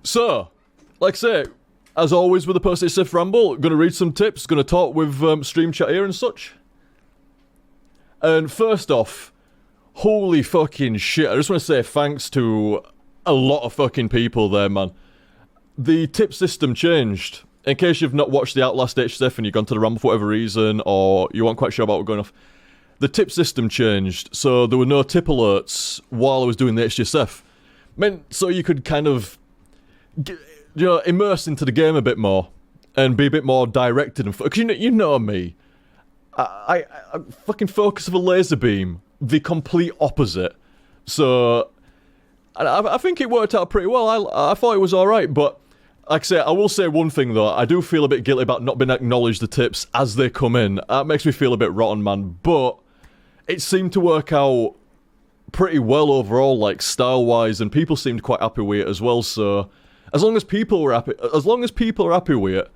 So, like I say, as always with the HTSF Ramble, gonna read some tips, gonna talk with stream chat here and such. And first off, holy fucking shit, I just want to say thanks to a lot of fucking people there, man. The tip system changed. In case you've not watched the Outlast HTSF and you've gone to the Ramble for whatever reason, or you weren't quite sure about what going off, the tip system changed, so there were no tip alerts while I was doing the HTSF. Meant so you could kind of, immerse into the game a bit more, and be a bit more directed and because you know me. I fucking focus of a laser beam, the complete opposite. So, I think it worked out pretty well. I thought it was alright, but like I say, I will say one thing though, I do feel a bit guilty about not being acknowledged the tips as they come in. That makes me feel a bit rotten, man, but it seemed to work out pretty well overall, like style-wise, and people seemed quite happy with it as well, so as long as people are happy with it,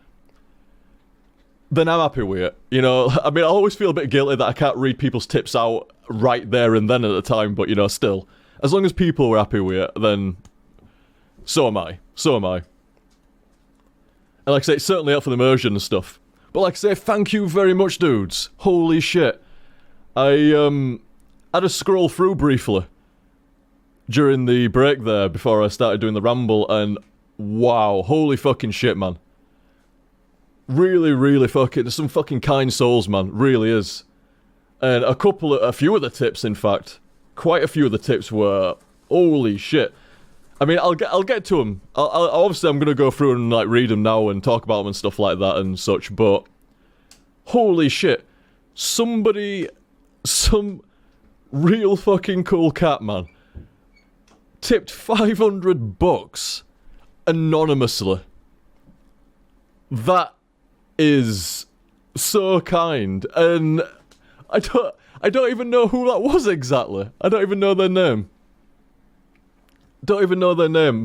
then I'm happy with it. You know, I mean, I always feel a bit guilty that I can't read people's tips out right there and then at the time, but, you know, still. As long as people were happy with it, then so am I. So am I. And like I say, it's certainly helped for the immersion and stuff. But like I say, thank you very much, dudes. Holy shit. I had a scroll through briefly during the break there before I started doing the Ramble, and wow, holy fucking shit, man. Really, really fucking, some fucking kind souls, man. Really is. And a few of the tips, in fact, quite a few of the tips were, holy shit. I mean, I'll get to them. Obviously, I'm gonna go through and like read them now and talk about them and stuff like that and such. But holy shit, some real fucking cool cat, man, tipped $500 anonymously. That is so kind, and I don't even know who that was exactly. I don't even know their name.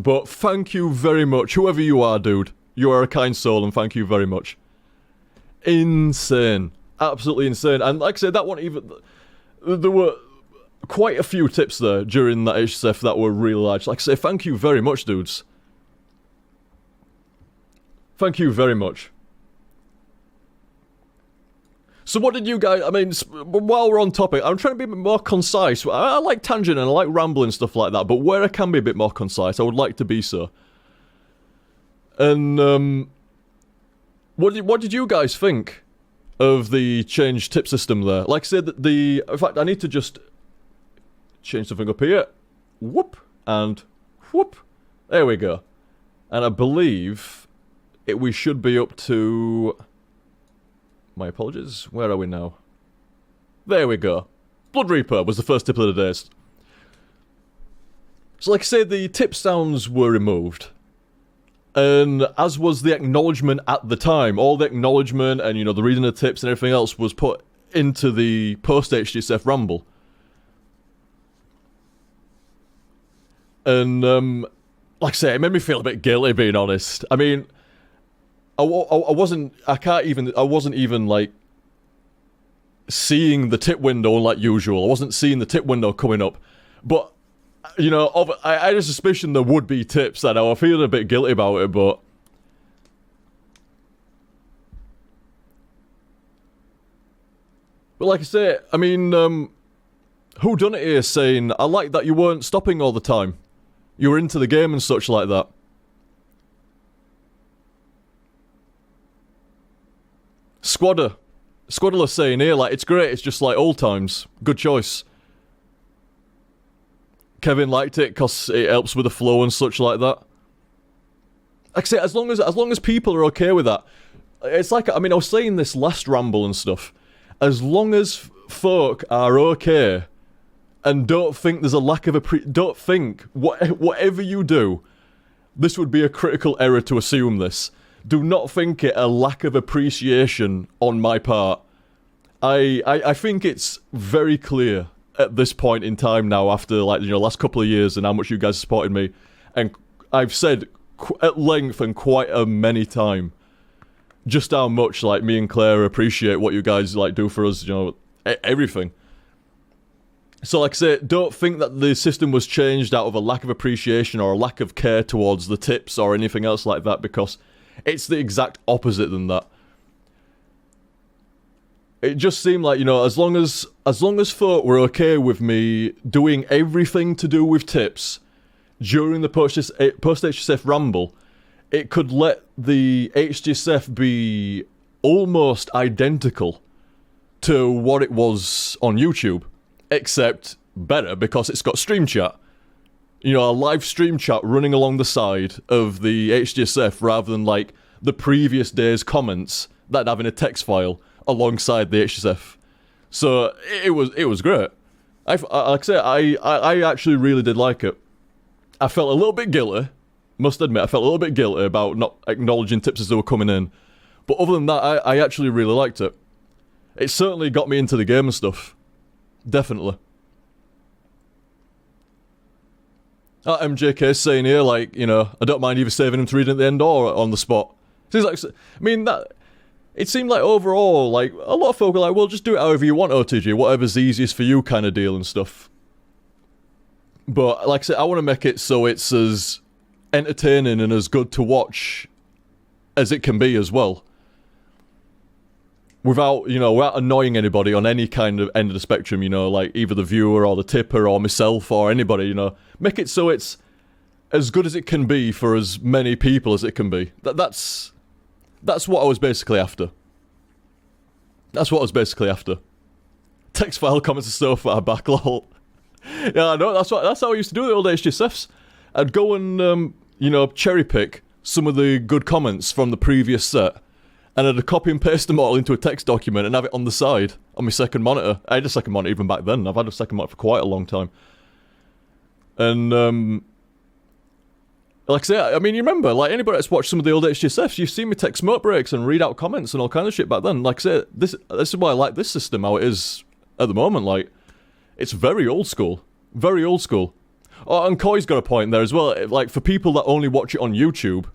But thank you very much, whoever you are, dude. You are a kind soul, and thank you very much. Insane. Absolutely insane. And like I said, that one even... There were quite a few tips there during that HTSF that were really large. Like I say, thank you very much, dudes. Thank you very much. So what did you guys... I mean, while we're on topic, I'm trying to be a bit more concise. I like tangent and I like rambling and stuff like that, but where I can be a bit more concise, I would like to be so. And, what did you guys think of the changed tip system there? Like I said, in fact, I need to just change something up here. Whoop, and whoop. There we go. And I believe we should be up to... My apologies. Where are we now? There we go. Blood Reaper was the first tip of the day. So like I say, the tip sounds were removed. And as was the acknowledgement at the time. All the acknowledgement and, you know, the reading of the tips and everything else was put into the post-HTSF Ramble. And, like I say, it made me feel a bit guilty, being honest. I mean... I wasn't even, like, seeing the tip window like usual. I wasn't seeing the tip window coming up. But, you know, I had a suspicion there would be tips. I know, I feel a bit guilty about it, but... But like I say, I mean, who done it here saying, I like that you weren't stopping all the time. You were into the game and such like that. Squaddler saying here, like, it's great, it's just like old times. Good choice. Kevin liked it because it helps with the flow and such like that. Like I say, as long as people are okay with that. It's like, I mean, I was saying this last Ramble and stuff. As long as folk are okay and don't think there's a lack of don't think, whatever you do, this would be a critical error to assume this. Do not think it a lack of appreciation on my part. I think it's very clear at this point in time now, after, like, you know, last couple of years and how much you guys supported me, and I've said at length and quite a many time just how much, like, me and Claire appreciate what you guys, like, do for us, you know, everything. So, like I say, don't think that the system was changed out of a lack of appreciation or a lack of care towards the tips or anything else like that, because it's the exact opposite than that. It just seemed like, you know, as long as folk were okay with me doing everything to do with tips during the post-HTSF Ramble, it could let the HTSF be almost identical to what it was on YouTube, except better because it's got stream chat. You know, a live stream chat running along the side of the HTSF rather than like the previous day's comments that have in a text file alongside the HTSF. So it was great. Like I say, I actually really did like it. I felt a little bit guilty, must admit, I felt a little bit guilty about not acknowledging tips as they were coming in. But other than that, I actually really liked it. It certainly got me into the game and stuff. Definitely. MJK saying here, like, you know, I don't mind either saving him to read at the end or on the spot. So like, I mean, that it seemed like overall, like, a lot of folk are like, well, just do it however you want, OTG, whatever's easiest for you kind of deal and stuff. But, like I said, I want to make it so it's as entertaining and as good to watch as it can be as well. Without annoying anybody on any kind of end of the spectrum, you know, like either the viewer or the tipper or myself or anybody, you know. Make it so it's as good as it can be for as many people as it can be. That's what I was basically after. That's what I was basically after. Text file comments are so far back, lol. Yeah, I know, that's how I used to do the old HTSFs. I'd go and, cherry pick some of the good comments from the previous set, and I'd copy and paste them all into a text document and have it on the side on my second monitor. I had a second monitor even back then. I've had a second monitor for quite a long time. And, like I say, I mean, you remember, like, anybody that's watched some of the old HTSFs, you've seen me take smoke breaks and read out comments and all kind of shit back then. Like I say, this is why I like this system, how it is at the moment. Like, it's very old school. Very old school. Oh, and Koi's got a point there as well. Like, for people that only watch it on YouTube,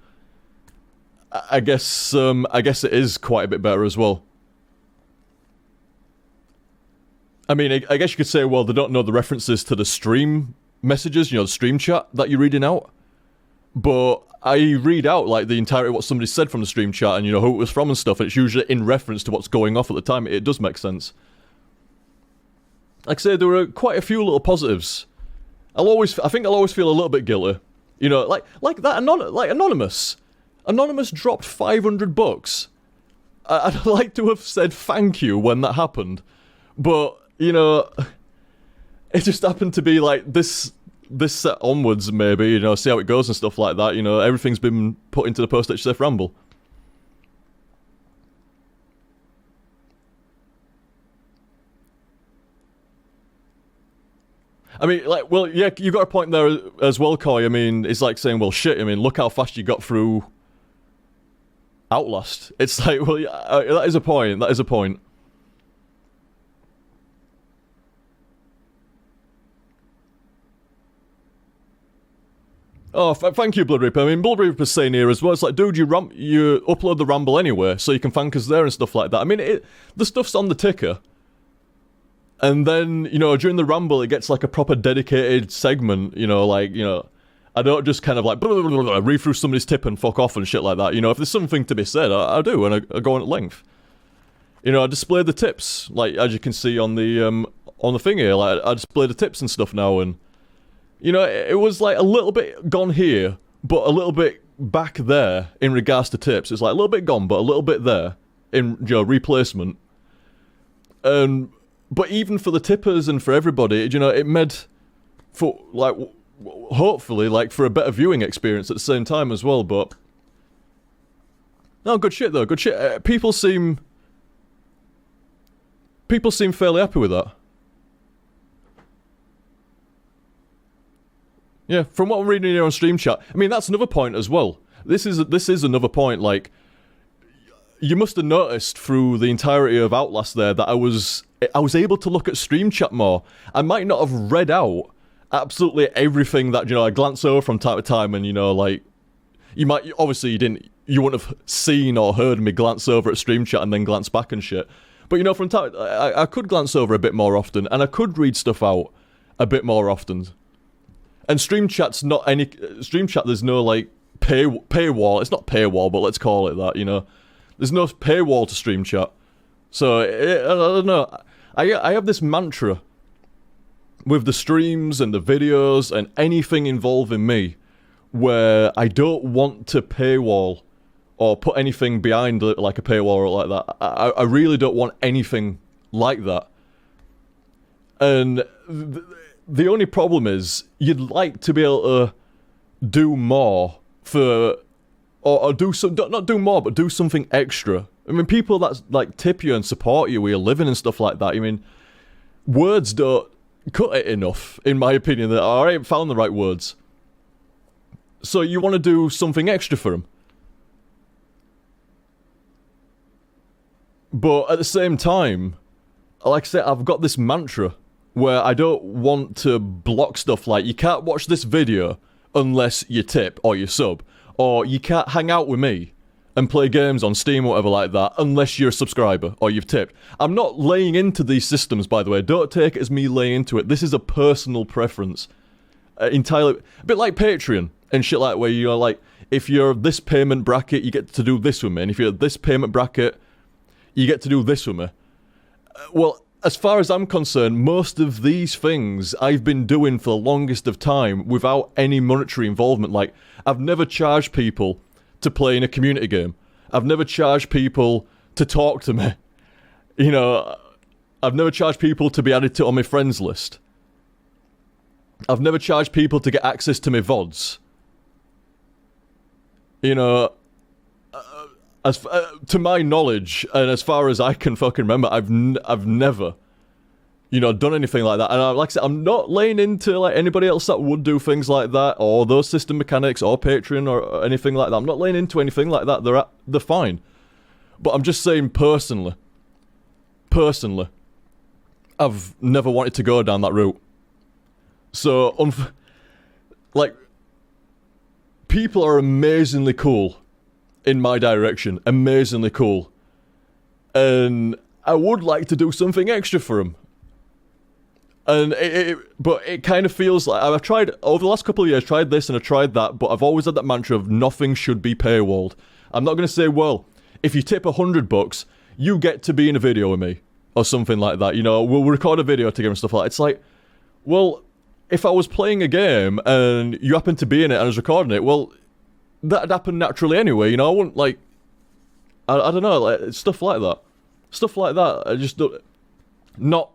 I guess it is quite a bit better as well. I mean, I guess you could say, well, they don't know the references to the stream messages, you know, the stream chat that you're reading out. But I read out, like, the entirety of what somebody said from the stream chat and, you know, who it was from and stuff, and it's usually in reference to what's going off at the time. It does make sense. Like I say, there were quite a few little positives. I think I'll always feel a little bit guilty. You know, like that, Anonymous. Anonymous dropped $500. I'd like to have said thank you when that happened. But, you know, it just happened to be like this set onwards, maybe, you know, see how it goes and stuff like that. You know, everything's been put into the post-HTSF Ramble. I mean, like, well, yeah, you got a point there as well, Koi. I mean, it's like saying, well, shit, I mean, look how fast you got through Outlast. It's like, well, yeah, that is a point, that is a point. Oh, thank you, Blood Reaper. I mean, Blood Reaper's saying here as well, it's like, dude, you upload the Ramble anyway, so you can thank us there and stuff like that. I mean, the stuff's on the ticker. And then, you know, during the Ramble, it gets like a proper dedicated segment, you know, like, you know, I don't just kind of like, blah, blah, blah, blah, read through somebody's tip and fuck off and shit like that. You know, if there's something to be said, I do, and I go on at length. You know, I display the tips, like, as you can see on the thing here, like, I display the tips and stuff now, and, you know, it was like a little bit gone here, but a little bit back there in regards to tips. It's like a little bit gone, but a little bit there in, you know, replacement. But even for the tippers and for everybody, you know, it made for, like, hopefully, like, for a better viewing experience at the same time as well, but... No, good shit, though, good shit. People seem fairly happy with that. Yeah, from what I'm reading here on Stream Chat, I mean, that's another point as well. This is another point, like... You must have noticed through the entirety of Outlast there that I was able to look at stream chat more. I might not have read out absolutely everything that, you know, I glance over from time to time, and, you know, like, you wouldn't have seen or heard me glance over at stream chat and then glance back and shit. But you know, from time, I could glance over a bit more often, and I could read stuff out a bit more often. And stream chat's not any stream chat. There's no like paywall. It's not paywall, but let's call it that. You know, there's no paywall to stream chat. So I don't know. I have this mantra with the streams and the videos and anything involving me, where I don't want to paywall or put anything behind like a paywall or like that. I really don't want anything like that. And the only problem is you'd like to be able to do more for, or do some, not do more, but do something extra. I mean, people that like tip you and support you where you're living and stuff like that. I mean, words don't cut it enough, in my opinion. That I ain't found the right words. So you want to do something extra for them. But at the same time, like I said, I've got this mantra where I don't want to block stuff like, you can't watch this video unless you tip or you sub, or you can't hang out with me and play games on Steam or whatever like that unless you're a subscriber or you've tipped. I'm not laying into these systems, by the way. Don't take it as me laying into it. This is a personal preference. Entirely, a bit like Patreon and shit like where you're like, if you're this payment bracket, you get to do this with me, and if you're this payment bracket, you get to do this with me. Well, as far as I'm concerned, most of these things I've been doing for the longest of time without any monetary involvement. Like, I've never charged people to play in a community game. I've never charged people to talk to me. You know, I've never charged people to be added to on my friends list. I've never charged people to get access to my VODs. You know, as to my knowledge, and as far as I can fucking remember, I've never, you know, done anything like that. And like I said, I'm not laying into like anybody else that would do things like that, or those system mechanics, or Patreon, or anything like that. I'm not laying into anything like that. They're fine. But I'm just saying personally, I've never wanted to go down that route. So, like, people are amazingly cool in my direction, amazingly cool, and I would like to do something extra for them. And but it kind of feels like I've tried over the last couple of years, tried this and I tried that, but I've always had that mantra of nothing should be paywalled. I'm not going to say, well, if you tip $100, you get to be in a video with me or something like that. You know, we'll record a video together and stuff like that. It's like, well, if I was playing a game and you happened to be in it and I was recording it, well, that'd happen naturally anyway, you know. I wouldn't, like, I don't know, like, stuff like that. Stuff like that, I just don't, not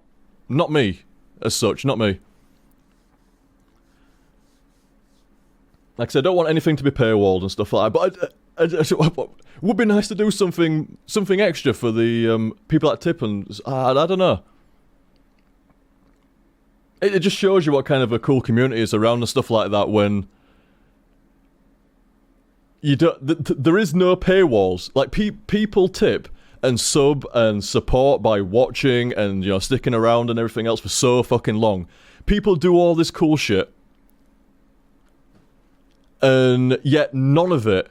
me, as such, not me. Like I said, I don't want anything to be paywalled and stuff like that, but it would be nice to do something extra for the people that tip, and I don't know. It just shows you what kind of a cool community is around and stuff like that when you don't. There is no paywalls. Like people tip and sub and support by watching and, you know, sticking around and everything else for so fucking long. People do all this cool shit, and yet none of it,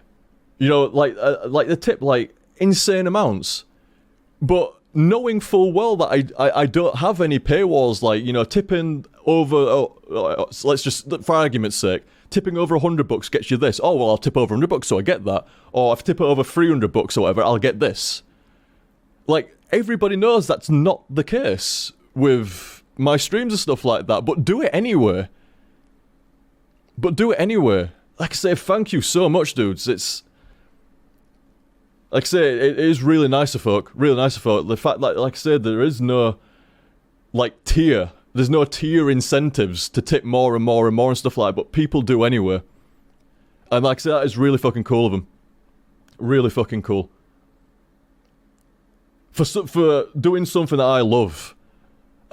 you know, like the tip like insane amounts, but knowing full well that I don't have any paywalls, like, you know, tipping over, let's just, for argument's sake, tipping over $100 gets you this. Oh, well, I'll tip over $100, so I get that. Or if I tip over $300 or whatever, I'll get this. Like, everybody knows that's not the case with my streams and stuff like that, but do it anyway. Like I say, thank you so much, dudes. It's, like I say, it is really nice of folk. The fact that, like I said, there is no, like, tier. There's no tier incentives to tip more and more and more and stuff like that, but people do anyway. And like I said, that is really fucking cool of them. Really fucking cool. For doing something that I love,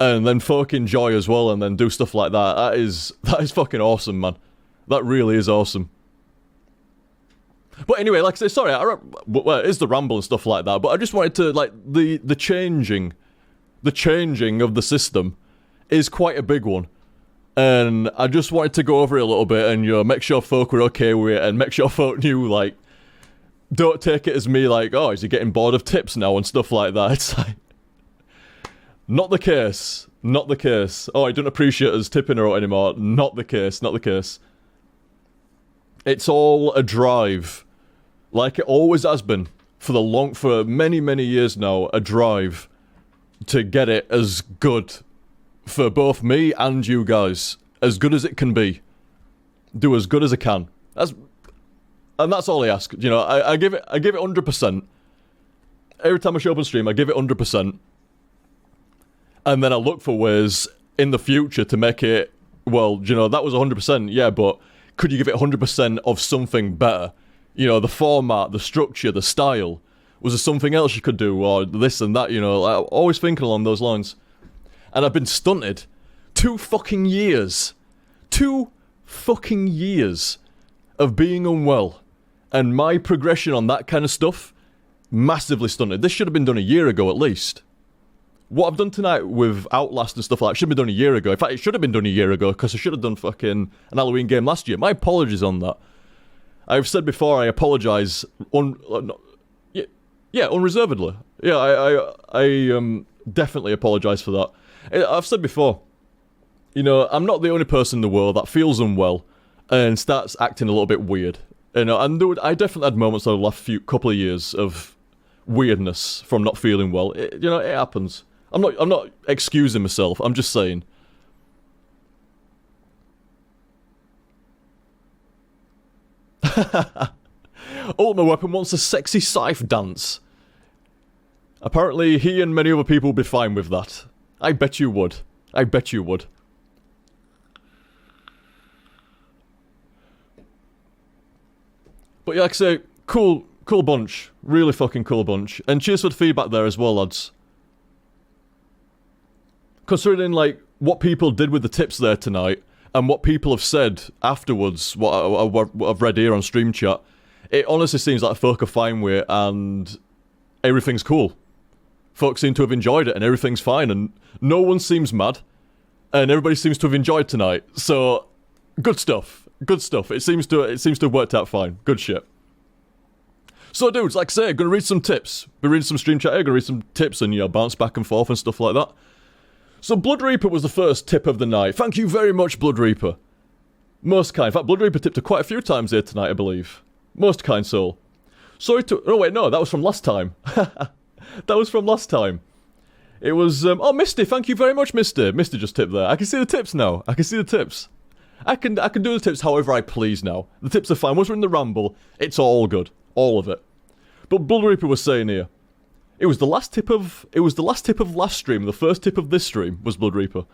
and then folk enjoy as well, and then do stuff like that, that is fucking awesome, man. That really is awesome. But anyway, like I say, sorry, well, it is the ramble and stuff like that, but I just wanted to, like, the changing of the system is quite a big one. And I just wanted to go over it a little bit and, you know, make sure folk were okay with it, and make sure folk knew, like, don't take it as me, like, oh, is he getting bored of tips now and stuff like that. It's like, Not the case. Not the case. Oh, I don't appreciate us tipping her out anymore. Not the case. Not the case. It's all a drive. Like it always has been. For many, many years now. A drive to get it as good for both me and you guys. As good as it can be. Do as good as I can. And that's all I ask. You know, I give it 100%. Every time I show up on stream, I give it 100%. And then I look for ways in the future to make it, well, you know, that was 100%, yeah, but could you give it 100% of something better? You know, the format, the structure, the style. Was there something else you could do, or this and that, you know? I'm always thinking along those lines. And I've been stunted. 2 fucking years. 2 fucking years of being unwell. And my progression on that kind of stuff, massively stunted. This should have been done a year ago at least. What I've done tonight with Outlast and stuff like that should have been done a year ago. In fact, it should have been done a year ago, because I should have done fucking an Halloween game last year. My apologies on that. I've said before, I apologise unreservedly. Yeah, I definitely apologise for that. I've said before, you know, I'm not the only person in the world that feels unwell and starts acting a little bit weird. You know, and I definitely had moments over the last couple of years of weirdness from not feeling well. You know, it happens. I'm not excusing myself. I'm just saying. Ultimate Weapon wants a sexy scythe dance. Apparently, he and many other people would be fine with that. I bet you would. I bet you would. But yeah, like I say, cool bunch. Really fucking cool bunch. And cheers for the feedback there as well, lads. Considering, like, what people did with the tips there tonight, and what people have said afterwards, what I've read here on stream chat, it honestly seems like folk are fine with it, and everything's cool. Folks seem to have enjoyed it, and everything's fine, and no one seems mad, and everybody seems to have enjoyed tonight. So, good stuff. Good stuff. It seems to have worked out fine. Good shit. So, dudes, like I say, gonna read some tips. Be reading some stream chat here, gonna read some tips and, you know, bounce back and forth and stuff like that. So, Blood Reaper was the first tip of the night. Thank you very much, Blood Reaper. Most kind. In fact, Blood Reaper tipped her quite a few times here tonight, I believe. Most kind soul. Sorry to... Oh, wait, no, that was from last time. That was from last time. It was... oh, Misty, thank you very much, Misty. Misty just tipped there. I can see the tips now. I can see the tips. I can do the tips however I please now. The tips are fine. Once we're in the ramble, it's all good. All of it. But Blood Reaper was saying here, it was the last tip of last stream. The first tip of this stream was Blood Reaper.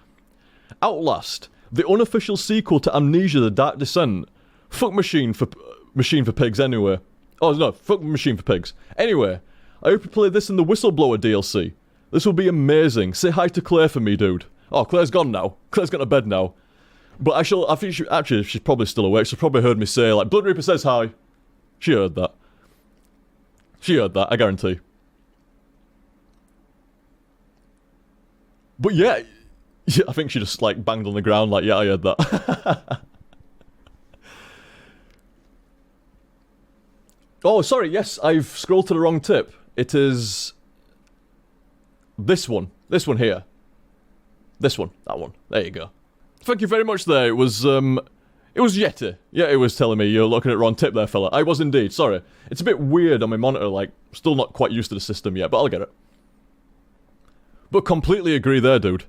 Outlast, the unofficial sequel to Amnesia: The Dark Descent. Fuck Machine for Pigs anyway. Oh no, fuck Machine for Pigs. Anyway, I hope you play this in the Whistleblower DLC. This will be amazing. Say hi to Claire for me, dude. Oh, Claire's gone now. Claire's gone to bed now. But I think she's probably still awake. She's probably heard me say, like, Blood Reaper says hi. She heard that. She heard that, I guarantee. But yeah, I think she just, like, banged on the ground, like, yeah, I heard that. Oh, sorry, yes, I've scrolled to the wrong tip. It is... this one. This one here. This one. That one. There you go. Thank you very much there. It was Yeti. Yeah, it was telling me you're looking at the wrong tip there, fella. I was indeed, sorry. It's a bit weird on my monitor, like, still not quite used to the system yet, but I'll get it. But completely agree there, dude.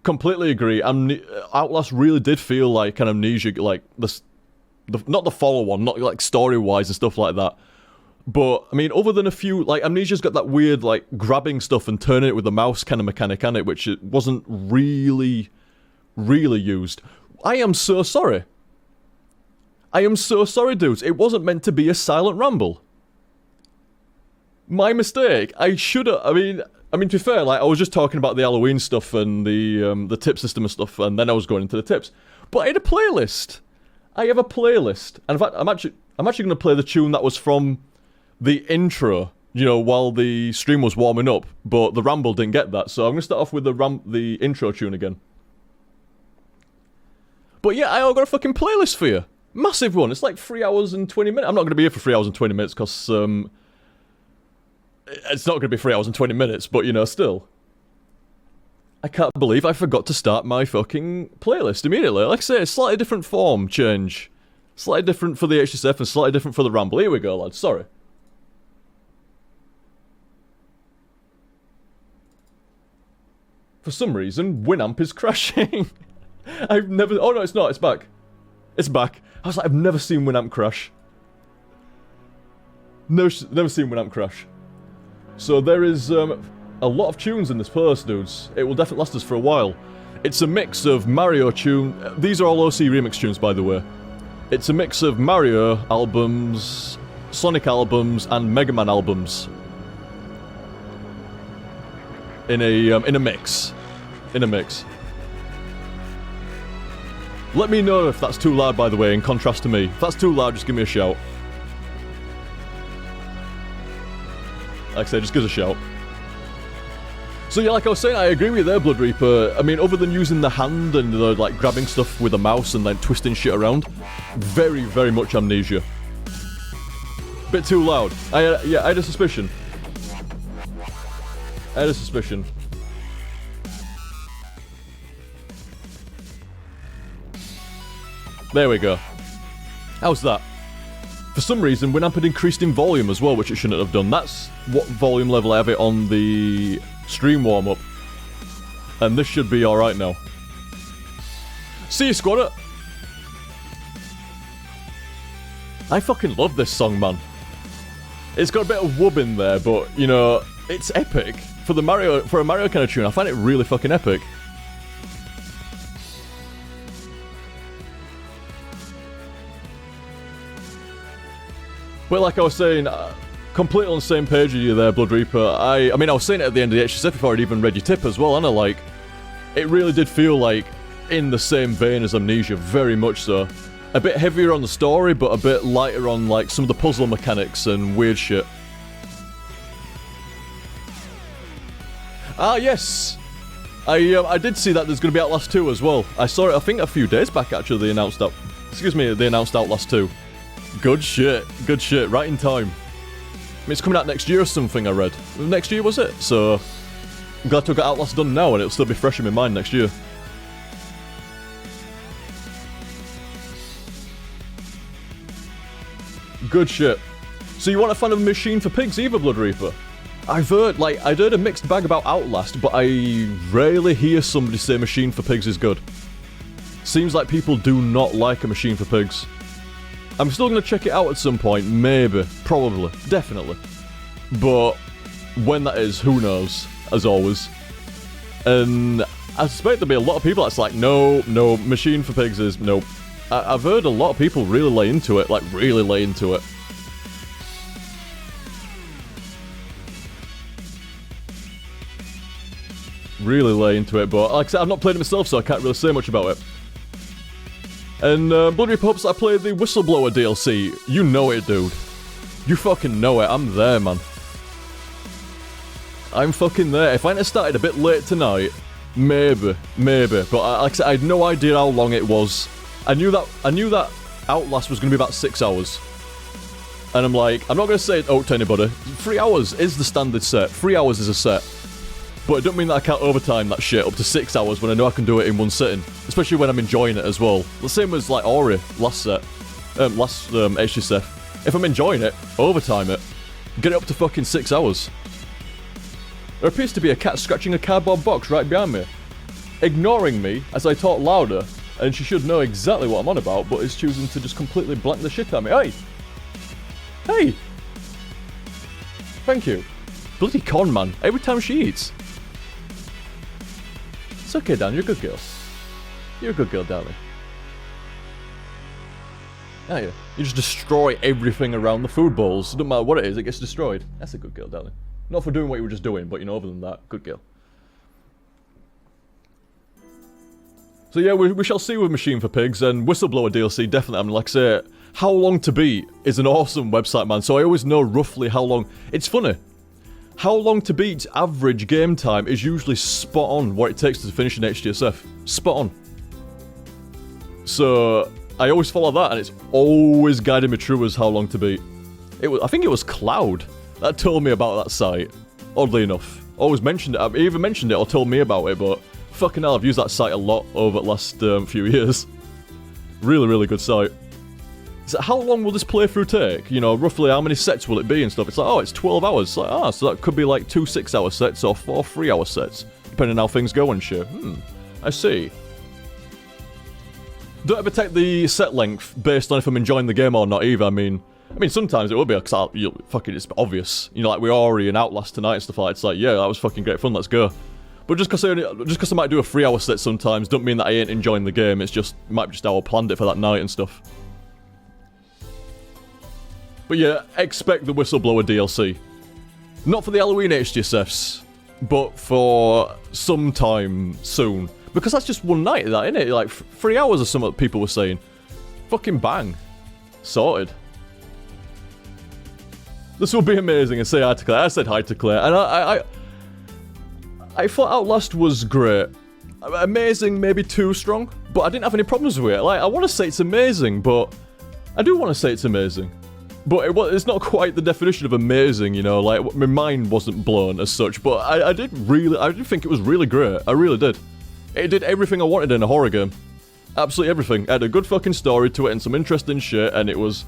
Completely agree. Outlast really did feel like an Amnesia, like, not the follow-on, not, like, story-wise and stuff like that. But, I mean, other than a few, like, Amnesia's got that weird, like, grabbing stuff and turning it with the mouse kind of mechanic on it, which it wasn't really used. I am so sorry. I am so sorry, dudes. It wasn't meant to be a silent ramble. My mistake. I should've, I mean, to be fair, like, I was just talking about the Halloween stuff and the tip system and stuff, and then I was going into the tips. But I had a playlist. I have a playlist. And in fact, I'm actually going to play the tune that was from the intro, you know, while the stream was warming up, but the ramble didn't get that, so I'm going to start off with the intro tune again. But yeah, I got a fucking playlist for you. Massive one. It's like 3 hours and 20 minutes. I'm not going to be here for 3 hours and 20 minutes, because, it's not going to be 3 hours and 20 minutes, but, you know, still. I can't believe I forgot to start my fucking playlist immediately. Like I say, it's slightly different form change. Slightly different for the HTSF and slightly different for the Ramble. Here we go, lads. Sorry. For some reason, Winamp is crashing. I've never... Oh no, it's not. It's back. It's back. I was like, I've never seen Winamp crash. Never seen Winamp crash. So there is a lot of tunes in this playlist, dudes. It will definitely last us for a while. It's a mix of Mario tune... These are all OC remix tunes, by the way. It's a mix of Mario albums, Sonic albums, and Mega Man albums. In a mix. In a mix. Let me know if that's too loud, by the way, in contrast to me. If that's too loud, just give me a shout. Like I say, just give us a shout. So yeah, like I was saying, I agree with you there, Blood Reaper. I mean, other than using the hand and like grabbing stuff with a mouse and then twisting shit around, very, very much Amnesia. Bit too loud. I had a suspicion. I had a suspicion. There we go. How's that? For some reason, Winamp had increased in volume as well, which it shouldn't have done. That's what volume level I have it on the stream warm-up. And this should be alright now. See you, Squatter! I fucking love this song, man. It's got a bit of wub in there, but, you know, it's epic. For a Mario kind of tune, I find it really fucking epic. But like I was saying, completely on the same page with you there, Blood Reaper. I mean, I was saying it at the end of the HTSF before I'd even read your tip as well, and like, it really did feel like in the same vein as Amnesia, very much so. A bit heavier on the story, but a bit lighter on like some of the puzzle mechanics and weird shit. Ah, yes! I did see that there's going to be Outlast 2 as well. I saw it, I think, a few days back, actually, they announced Outlast 2. Good shit, right in time. I mean, it's coming out next year or something, I read. Next year, was it? So, I'm glad to have got Outlast done now, and it'll still be fresh in my mind next year. Good shit. So you weren't a fan of Machine for Pigs either, Blood Reaper? I'd heard a mixed bag about Outlast, but I rarely hear somebody say Machine for Pigs is good. Seems like people do not like a Machine for Pigs. I'm still going to check it out at some point, maybe, probably, definitely. But when that is, who knows, as always. And I suspect there'll be a lot of people that's like, no, Machine for Pigs is, nope. I've heard a lot of people really lay into it, like really lay into it. Really lay into it, but like I said, I've not played it myself, so I can't really say much about it. And Blood Reaper hopes I played the Whistleblower DLC. You know it, dude. You fucking know it. I'm there, man. I'm fucking there. If I had started a bit late tonight, maybe. But like I said, I had no idea how long it was. I knew that Outlast was going to be about 6 hours. And I'm like, I'm not going to say it out to anybody. 3 hours is the standard set. 3 hours is a set. But it don't mean that I can't overtime that shit up to 6 hours when I know I can do it in one sitting. Especially when I'm enjoying it as well. The same as like Ori, last HTSF. If I'm enjoying it, overtime it. Get it up to fucking 6 hours. There appears to be a cat scratching a cardboard box right behind me. Ignoring me as I talk louder, and she should know exactly what I'm on about, but is choosing to just completely blank the shit at me. Hey! Hey! Thank you. Bloody con, man. Every time she eats. It's okay, Dan. You're a good girl. You're a good girl, darling. Ah, yeah. You just destroy everything around the food bowls. No matter what it is, it gets destroyed. That's a good girl, darling. Not for doing what you were just doing, but, you know, other than that, good girl. So yeah, we shall see with Machine for Pigs, and Whistleblower DLC, definitely. I mean, like I say, How Long to Beat is an awesome website, man, so I always know roughly how long... It's funny. How Long to Beat's average game time is usually spot on what it takes to finish an HTSF. Spot on. So, I always follow that, and it's always guided me true as How Long to Beat. I think it was Cloud that told me about that site, oddly enough. always mentioned it. I've either mentioned it or told me about it, but fucking hell, I've used that site a lot over the last few years. Really, really good site. So how long will this playthrough take? You know, roughly how many sets will it be and stuff? It's like, oh, it's 12 hours. It's like, so that could be like 2 6-hour sets or 4 3-hour sets, depending on how things go and shit. I see. Don't ever take the set length based on if I'm enjoying the game or not either. I mean, sometimes it will be, because fucking, it's obvious. You know, like, we're already in Outlast tonight and stuff like that. It's like, yeah, that was fucking great fun, let's go. But just because I might do a 3-hour set sometimes, don't mean that I ain't enjoying the game. It's just, it might be just how I planned it for that night and stuff. But yeah, expect the Whistleblower DLC. Not for the Halloween HTSFs, but for some time soon. Because that's just one night of that, innit? Like, 3 hours or something that people were saying. Fucking bang. Sorted. This will be amazing, and say hi to Claire. I said hi to Claire, and I thought Outlast was great. Amazing, maybe too strong, but I didn't have any problems with it. Like, I want to say it's amazing, but I do want to say it's amazing. But it's not quite the definition of amazing, you know, like, my mind wasn't blown as such, but I did think it was really great. I really did. It did everything I wanted in a horror game. Absolutely everything. It had a good fucking story to it and some interesting shit, and it was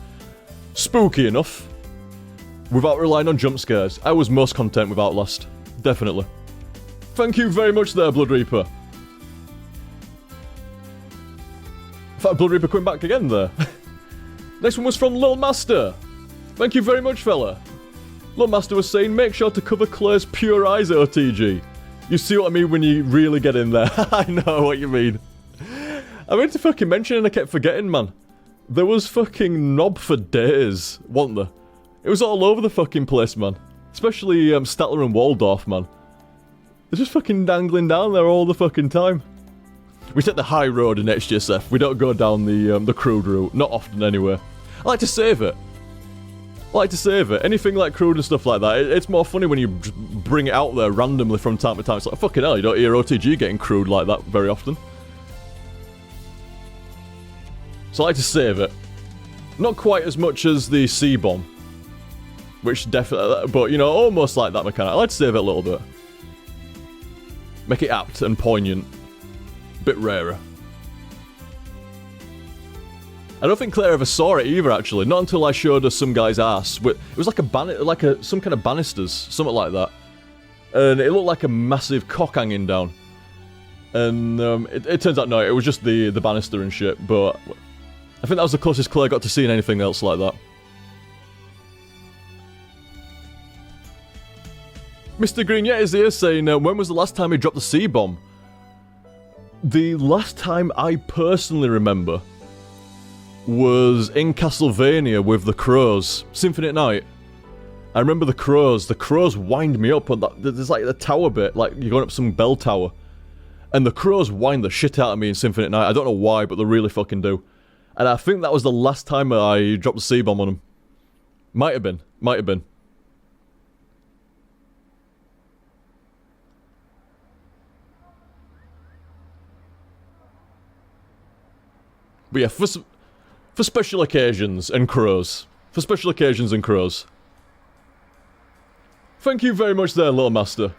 spooky enough without relying on jump scares. I was most content with Outlast. Definitely. Thank you very much there, Blood Reaper. In fact, Blood Reaper coming back again there. Next one was from Lil Master. Thank you very much, fella. Lil Master was saying, make sure to cover Claire's Pure Eyes OTG. You see what I mean when you really get in there. I know what you mean. I meant to fucking mention and I kept forgetting, man. There was fucking knob for days, wasn't there? It was all over the fucking place, man. Especially Statler and Waldorf, man. They're just fucking dangling down there all the fucking time. We take the high road in HTSF. We don't go down the crude route. Not often, anyway. I like to save it. Anything like crude and stuff like that, it's more funny when you bring it out there randomly from time to time. It's like, fucking hell, you don't hear OTG getting crude like that very often. So I like to save it. Not quite as much as the C-bomb. Which definitely, but, you know, almost like that mechanic. I like to save it a little bit. Make it apt and poignant. Bit rarer. I don't think Claire ever saw it either, actually. Not until I showed her some guy's ass. It was like some kind of banisters, something like that. And it looked like a massive cock hanging down. And it turns out, no, it was just the banister and shit. But I think that was the closest Claire got to seeing anything else like that. Mr. Green, yeah, is here saying, when was the last time he dropped the C-bomb? The last time I personally remember was in Castlevania with the crows. Symphony at Night. I remember the crows. The crows wind me up. On that, there's like the tower bit, like you're going up some bell tower. And the crows wind the shit out of me in Symphony at Night. I don't know why, but they really fucking do. And I think that was the last time I dropped the C-bomb on them. Might have been. But yeah, for special occasions and crows. Thank you very much there, Little Master.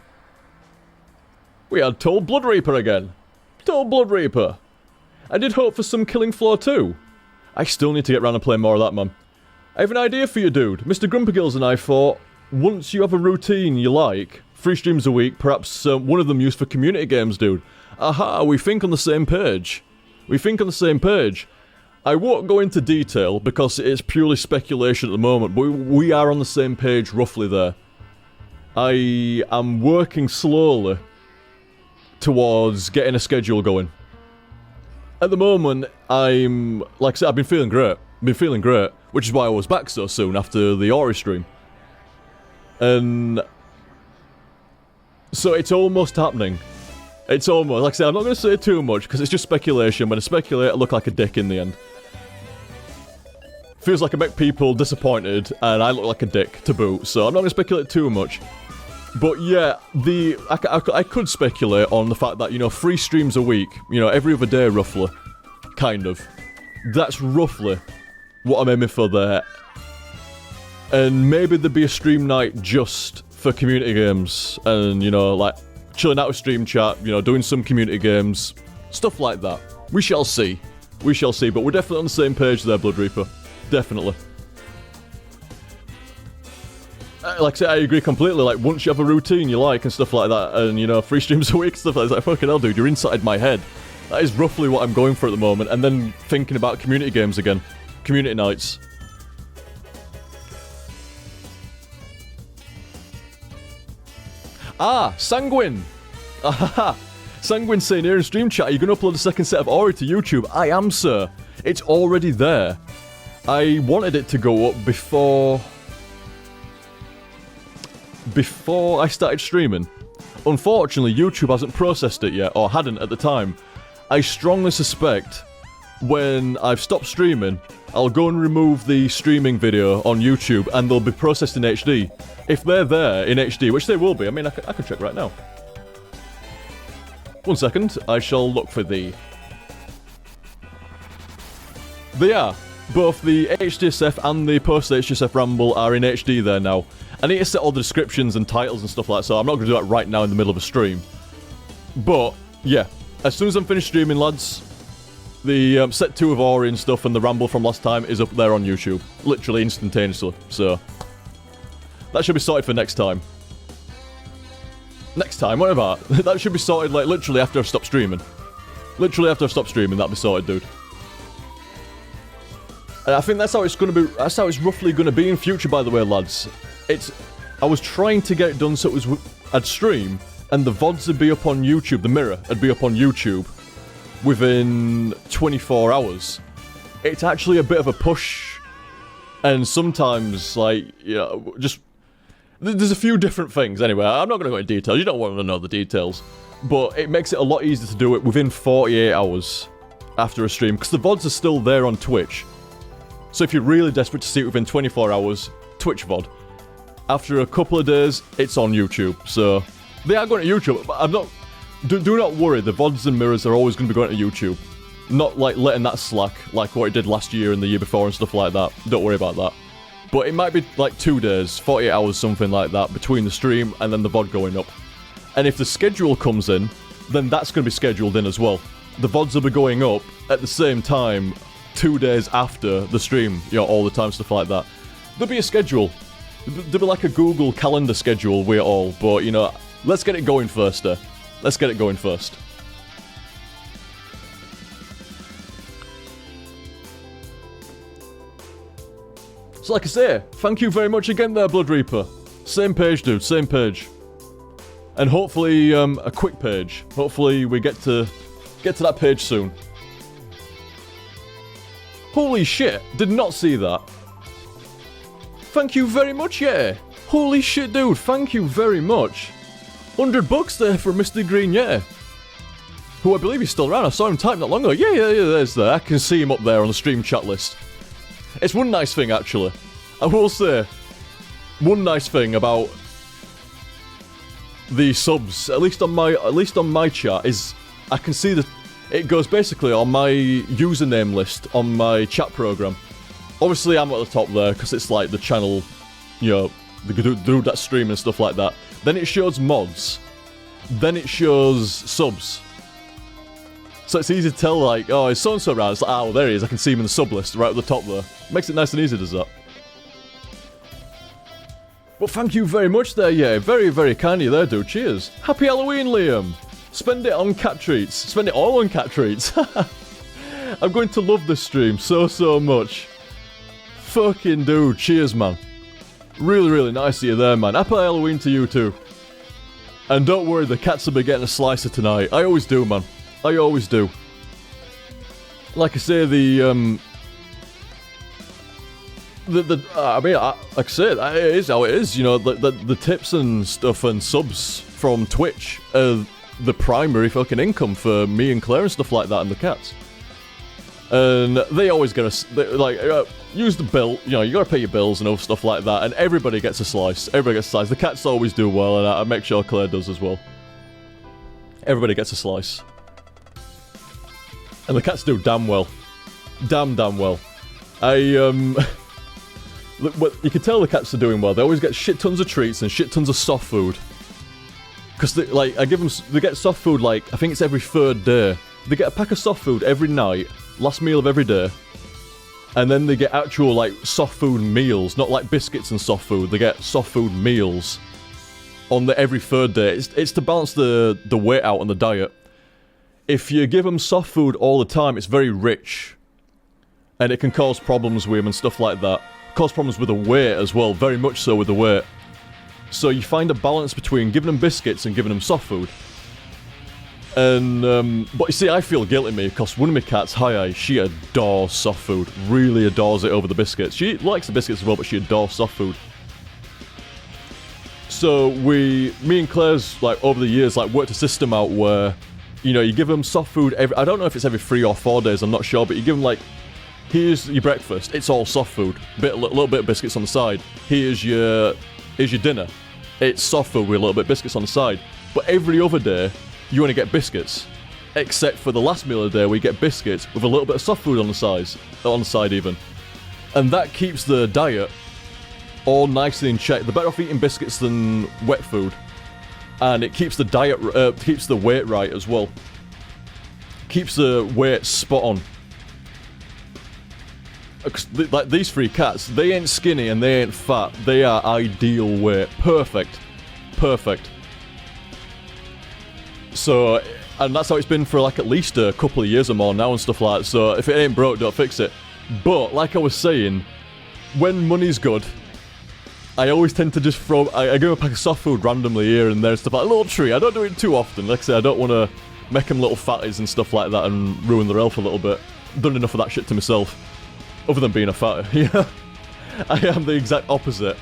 We had Toll Blood Reaper again. I did hope for some Killing Floor too. I still need to get round and play more of that, man. I have an idea for you, dude. Mr. Grumpygills and I thought, once you have a routine you like, 3 streams a week, perhaps one of them used for community games, dude. Aha, we think on the same page. I won't go into detail because it's purely speculation at the moment, but we are on the same page roughly there. I am working slowly towards getting a schedule going. At the moment, like I said, I've been feeling great, which is why I was back so soon after the Ori stream. And so it's almost happening. Like I said, I'm not going to say too much, because it's just speculation. When I speculate, I look like a dick in the end. Feels like I make people disappointed, and I look like a dick to boot, so I'm not going to speculate too much. But yeah, I could speculate on the fact that, you know, 3 streams a week, you know, every other day roughly, kind of. That's roughly what I'm aiming for there. And maybe there'd be a stream night just for community games and, you know, like, chilling out with stream chat, you know, doing some community games, stuff like that. We shall see. We shall see, but we're definitely on the same page there, Blood Reaper. Definitely. Like I say, I agree completely. Like, once you have a routine you like and stuff like that, and, you know, 3 streams a week, stuff like that, it's like, fucking hell, dude, you're inside my head. That is roughly what I'm going for at the moment, and then thinking about community games again. Community nights. Ah, Sanguine! Ahaha! Sanguine saying here in stream chat, are you going to upload a second set of Ori to YouTube? I am, sir. It's already there. I wanted it to go up before I started streaming. Unfortunately, YouTube hasn't processed it yet, or hadn't at the time. I strongly suspect when I've stopped streaming, I'll go and remove the streaming video on YouTube and they'll be processed in HD. If they're there in HD, which they will be, I mean, I can check right now. 1 second, I shall look for the... They are. Both the HTSF and the post-HTSF Ramble are in HD there now. I need to set all the descriptions and titles and stuff like that, so I'm not going to do that right now in the middle of a stream. But, yeah. As soon as I'm finished streaming, lads, the set 2 of Ori and stuff and the Ramble from last time is up there on YouTube. Literally instantaneously, so... That should be sorted for next time. Next time, what about? That should be sorted, like, literally after I've stopped streaming. Literally after I've stopped streaming, that'll be sorted, dude. And I think that's how it's gonna be, that's how it's roughly gonna be in future, by the way, lads. I was trying to get it done so it was, I'd stream, and the VODs would be up on YouTube, the mirror would be up on YouTube within 24 hours. It's actually a bit of a push, and sometimes, like, you know, just... There's a few different things, anyway, I'm not gonna go into details, you don't want to know the details. But it makes it a lot easier to do it within 48 hours after a stream, because the VODs are still there on Twitch. So if you're really desperate to see it within 24 hours, Twitch VOD. After a couple of days, it's on YouTube, so... They are going to YouTube, but I'm not... Do not worry, the VODs and mirrors are always going to be going to YouTube. Not, like, letting that slack, like what it did last year and the year before and stuff like that. Don't worry about that. But it might be, like, 2 days, 48 hours, something like that, between the stream and then the VOD going up. And if the schedule comes in, then that's going to be scheduled in as well. The VODs will be going up at the same time, 2 days after the stream, you know, all the time, stuff like that. There'll be a schedule. There'll be like a Google Calendar schedule with it all, but, you know, let's get it going first, Let's get it going first. So like I say, thank you very much again there, Blood Reaper. Same page, dude, same page. And hopefully, a quick page. Hopefully we get to that page soon. Holy shit, did not see that. Thank you very much, yeah. Holy shit, dude, thank you very much. $100 there for Mr. Green, yeah. Who I believe he's still around, I saw him type not long ago. Yeah, there's there. I can see him up there on the stream chat list. It's one nice thing, actually. I will say, one nice thing about the subs, at least on my chat, is I can see that it goes basically on my username list on my chat program. Obviously, I'm at the top there because it's like the channel, you know, the dude that stream and stuff like that. Then it shows mods. Then it shows subs. So it's easy to tell, like, oh, is so-and-so around? It's like, oh, there he is. I can see him in the sub list right at the top there. Makes it nice and easy, does that? But thank you very much there, yeah. Very, very kind of you there, dude. Cheers. Happy Halloween, Liam. Spend it on cat treats. Spend it all on cat treats. I'm going to love this stream so much. Fucking dude. Cheers, man. Really, really nice of you there, man. Happy Halloween to you, too. And don't worry, the cats will be getting a slicer tonight. I always do, man. I always do. Like I say, I mean, like I say, it is how it is, you know, the tips and stuff and subs from Twitch are the primary fucking income for me and Claire and stuff like that and the cats. And they always get use the bill, you know, you gotta pay your bills and all stuff like that, and everybody gets a slice. Everybody gets a slice. The cats always do well, and I make sure Claire does as well. Everybody gets a slice. And the cats do damn well. Damn well. You can tell the cats are doing well. They always get shit tons of treats and shit tons of soft food. Because, like, they get soft food, like, I think it's every 3rd day. They get a pack of soft food every night, last meal of every day. And then they get actual, like, soft food meals, not like biscuits and soft food. They get soft food meals on every 3rd day. It's to balance the weight out on the diet. If you give them soft food all the time, it's very rich. And it can cause problems with them and stuff like that. Cause problems with the weight as well, very much so with the weight. So you find a balance between giving them biscuits and giving them soft food. And, but you see, I feel guilty me, because one of my cats, Hi-Hi, she adores soft food. Really adores it over the biscuits. She likes the biscuits as well, but she adores soft food. So me and Claire's, like, over the years, like, worked a system out where, you know, you give them soft food I don't know if it's every 3 or 4 days, I'm not sure, but you give them, like, here's your breakfast, it's all soft food. Little bit of biscuits on the side. Here's your dinner. It's soft food with a little bit of biscuits on the side. But every other day, you only get biscuits. Except for the last meal of the day, where you get biscuits with a little bit of soft food on the side even. And that keeps the diet all nicely in check. They're better off eating biscuits than wet food. And it keeps the keeps the weight right as well. Keeps the weight spot on. Like, these 3 cats, they ain't skinny and they ain't fat. They are ideal weight. Perfect. So, and that's how it's been for, like, at least a couple of years or more now and stuff like that. So, if it ain't broke, don't fix it. But, like I was saying, when money's good, I always tend to just I give them a pack of soft food randomly here and there and stuff like that. A little treat. I don't do it too often. Like I say, I don't want to make them little fatties and stuff like that and ruin their health a little bit. I've done enough of that shit to myself. Other than being a fatty, yeah. I am the exact opposite.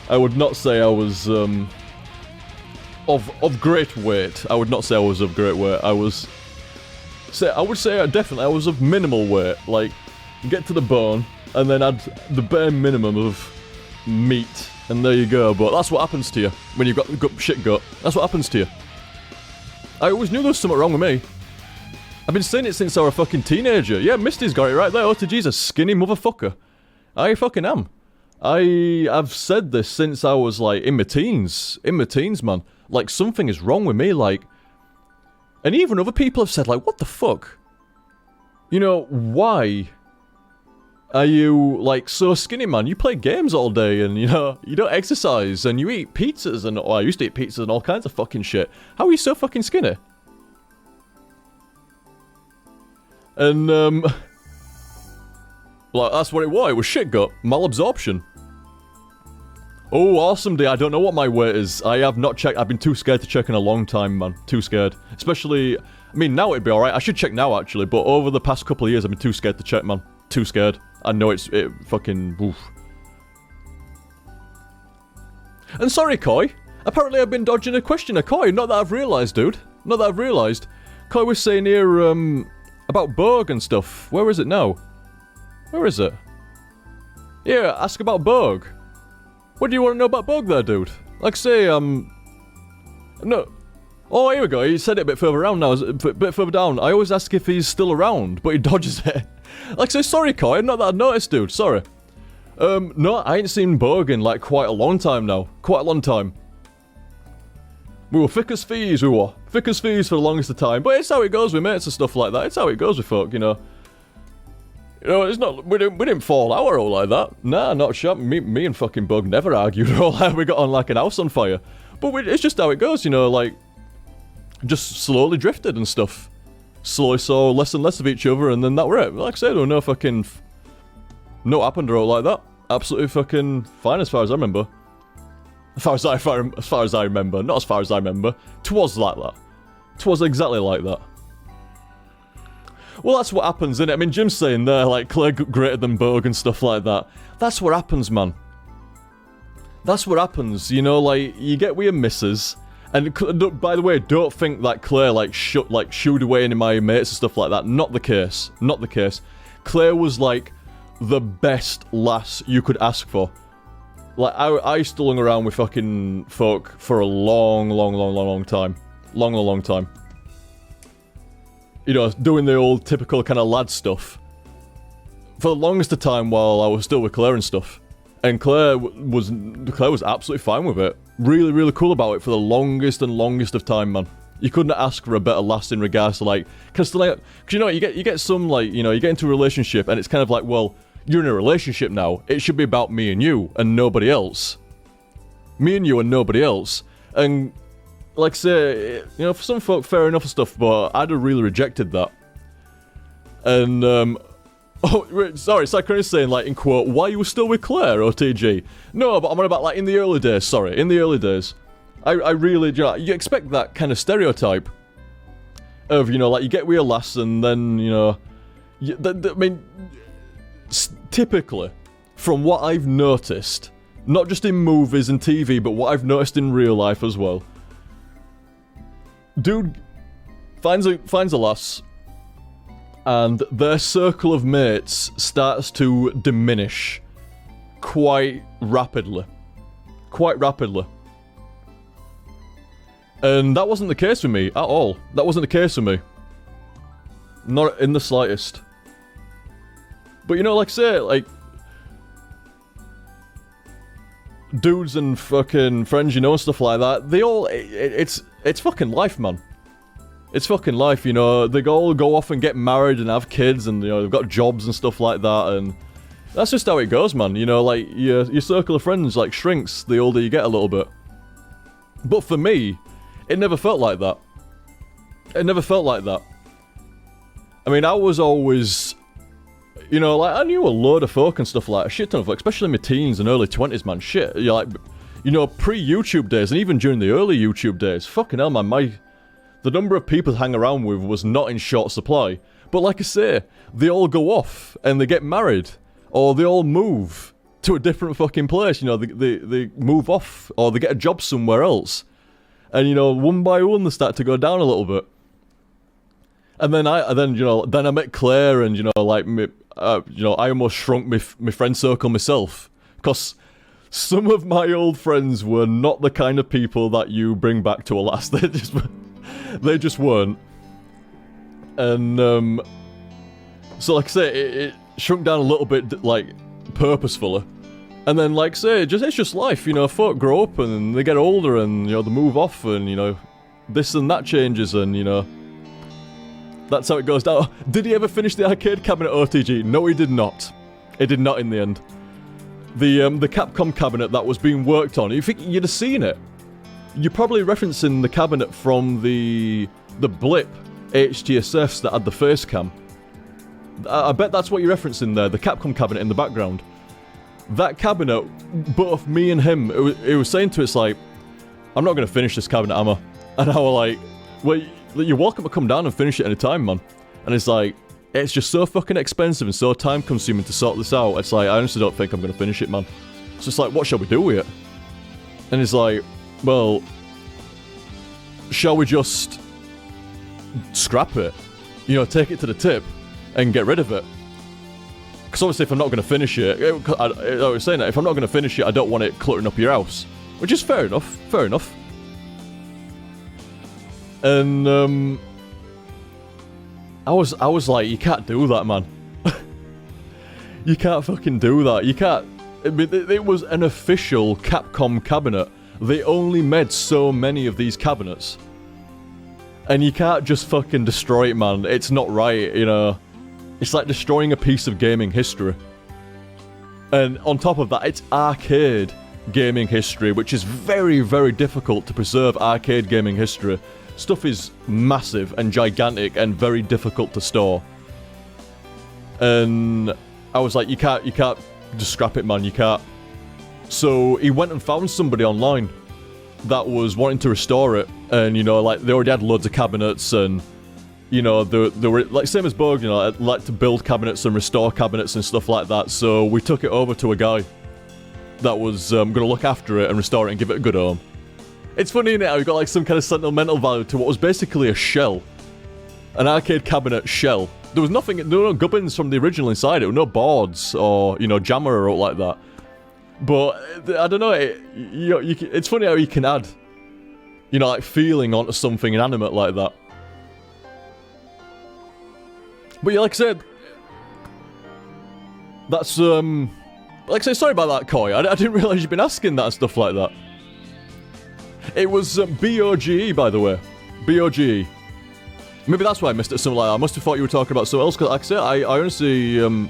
I would not say I was, of great weight. I would not say I was of great weight. I would say definitely I was of minimal weight. Like, get to the bone, and then add the bare minimum of meat, and there you go. But that's what happens to you when you've got shit gut. That's what happens to you. I always knew there was something wrong with me. I've been saying it since I was a fucking teenager. Yeah, Misty's got it right there. Oh, to Jesus, skinny motherfucker. I fucking am. I've said this since I was, like, in my teens. In my teens, man. Like, something is wrong with me, like... And even other people have said, like, what the fuck? You know, why are you, like, so skinny, man? You play games all day and, you know, you don't exercise and you eat pizzas and... Oh, I used to eat pizzas and all kinds of fucking shit. How are you so fucking skinny? And, like, that's what it was. It was shit gut. Malabsorption. Oh, awesome day. I don't know what my weight is. I have not checked. I've been too scared to check in a long time, man. Too scared. Especially, I mean, now it'd be alright. I should check now, actually. But over the past couple of years, I've been too scared to check, man. Too scared. I know it fucking... Oof. And sorry, Koi. Apparently I've been dodging a question of Koi. Not that I've realised, dude. Not that I've realised. Koi was saying here, about Borg and stuff. Where is it now? Where is it? Yeah, ask about Borg. What do you want to know about Borg there, dude? Like I say, no. Oh, here we go. He said it a bit further around now. A bit further down. I always ask if he's still around, but he dodges it. Like I say, sorry, Koi. Not that I've noticed, dude. Sorry. No, I ain't seen Borg in, like, quite a long time now. Quite a long time. We were thick as thieves, we were. Thick as thieves for the longest of time. But it's how it goes with mates and stuff like that. It's how it goes with folk, you know. You know, it's not... We didn't fall out or all like that. Nah, not sure. Me and fucking Bug never argued or all that. We got on like an house on fire. But it's just how it goes, you know, like... Just slowly drifted and stuff. Slowly saw less and less of each other, and then that were it. Like I said, there was no fucking... No happened or all like that. Absolutely fucking fine as far as I remember. As far as I remember. Not as far as I remember. 'Twas like that. 'Twas exactly like that. Well, that's what happens, innit? I mean, Jim's saying there, like, Claire greater than Bogue and stuff like that. That's what happens, man. That's what happens, you know, like, you get weird misses. And, by the way, don't think that Claire, like, shooed away any of my mates and stuff like that. Not the case. Not the case. Claire was, like, the best lass you could ask for. Like, I used to hung around with fucking folk for a long time. Long time. You know, doing the old typical kind of lad stuff. For the longest of time while I was still with Claire and stuff. And Claire was absolutely fine with it. Really, really cool about it for the longest and longest of time, man. You couldn't ask for a better last in regards to, like, because you know, you get some, like, you know, you get into a relationship and it's kind of like, well, you're in a relationship now. It should be about me and you and nobody else. Me and you and nobody else. And, like I say, you know, for some folk, fair enough and stuff, but I'd have really rejected that. And, oh, sorry, Cyclone saying, like, in quote, why you were still with Claire, OTG? No, but I'm on about, like, in the early days, sorry, in the early days. I really, you know, you expect that kind of stereotype of, you know, like, you get with your lass and then, you know, I mean, typically, from what I've noticed, not just in movies and TV, but what I've noticed in real life as well, dude finds a lass, and their circle of mates starts to diminish quite rapidly. Quite rapidly. And that wasn't the case with me at all. That wasn't the case with me. Not in the slightest. But you know, like I say, like, dudes and fucking friends, you know, and stuff like that, they all, it's fucking life, man. It's fucking life, you know. They all go off and get married and have kids, and, you know, they've got jobs and stuff like that, and that's just how it goes, man. You know, like, your circle of friends, like, shrinks the older you get a little bit. But for me, it never felt like that. It never felt like that. I mean, I was always, you know, like, I knew a load of folk and stuff like that, a shit ton of folk, especially in my teens and early 20s, man, shit. You're like, you know, pre-YouTube days, and even during the early YouTube days, fucking hell, man, the number of people to hang around with was not in short supply. But like I say, they all go off, and they get married, or they all move to a different fucking place, you know, they move off, or they get a job somewhere else. And, you know, one by one, they start to go down a little bit. And then I met Claire, and, you know, like, you know, I almost shrunk my friend circle myself. Because some of my old friends were not the kind of people that you bring back to a lass. They just weren't. And, so, like I say, it shrunk down a little bit, like, purposefully. And then, like, say, it's just life, you know, folk grow up and they get older and, you know, they move off and, you know, this and that changes and, you know, that's how it goes down. Did he ever finish the arcade cabinet, OTG? No, he did not. He did not in the end. The Capcom cabinet that was being worked on, you think you'd have seen it. You're probably referencing the cabinet from the Blip HTSFs that had the face cam. I bet that's what you're referencing there, the Capcom cabinet in the background. That cabinet, both me and him, it was saying to us, like, I'm not going to finish this cabinet, am I? And I was like, well, you're welcome to come down and finish it any time, man. And it's like, it's just so fucking expensive and so time consuming to sort this out. It's like, I honestly don't think I'm going to finish it, man. It's just like, what shall we do with it? And it's like, well, shall we just scrap it? You know, take it to the tip and get rid of it? Because obviously if I'm not going to finish it, I was saying that, if I'm not going to finish it, I don't want it cluttering up your house. Which is fair enough, fair enough. And, I was like, you can't do that, man. You can't fucking do that. You can't. It was an official Capcom cabinet. They only made so many of these cabinets. And you can't just fucking destroy it, man. It's not right, you know. It's like destroying a piece of gaming history. And on top of that, it's arcade gaming history, which is very, very difficult to preserve arcade gaming history. Stuff is massive and gigantic and very difficult to store. And I was like, you can't just scrap it, man, you can't. So he went and found somebody online that was wanting to restore it. And, you know, like, they already had loads of cabinets and, you know, they were, like, same as Berg, you know, I'd like to build cabinets and restore cabinets and stuff like that. So we took it over to a guy that was going to look after it and restore it and give it a good home. It's funny, isn't it, how you got, like, some kind of sentimental value to what was basically a shell. An arcade cabinet shell. There was nothing, there were no gubbins from the original inside it. There were no boards or, you know, jammer or like that. But, I don't know, it's funny how you can add, you know, like, feeling onto something inanimate like that. But yeah, like I said, that's Like I say, sorry about that, Koi. I didn't realise you'd been asking that and stuff like that. It was B-O-G-E, by the way. B-O-G-E. Maybe that's why I missed it, something like that. I must have thought you were talking about something else, because like I say, I honestly don't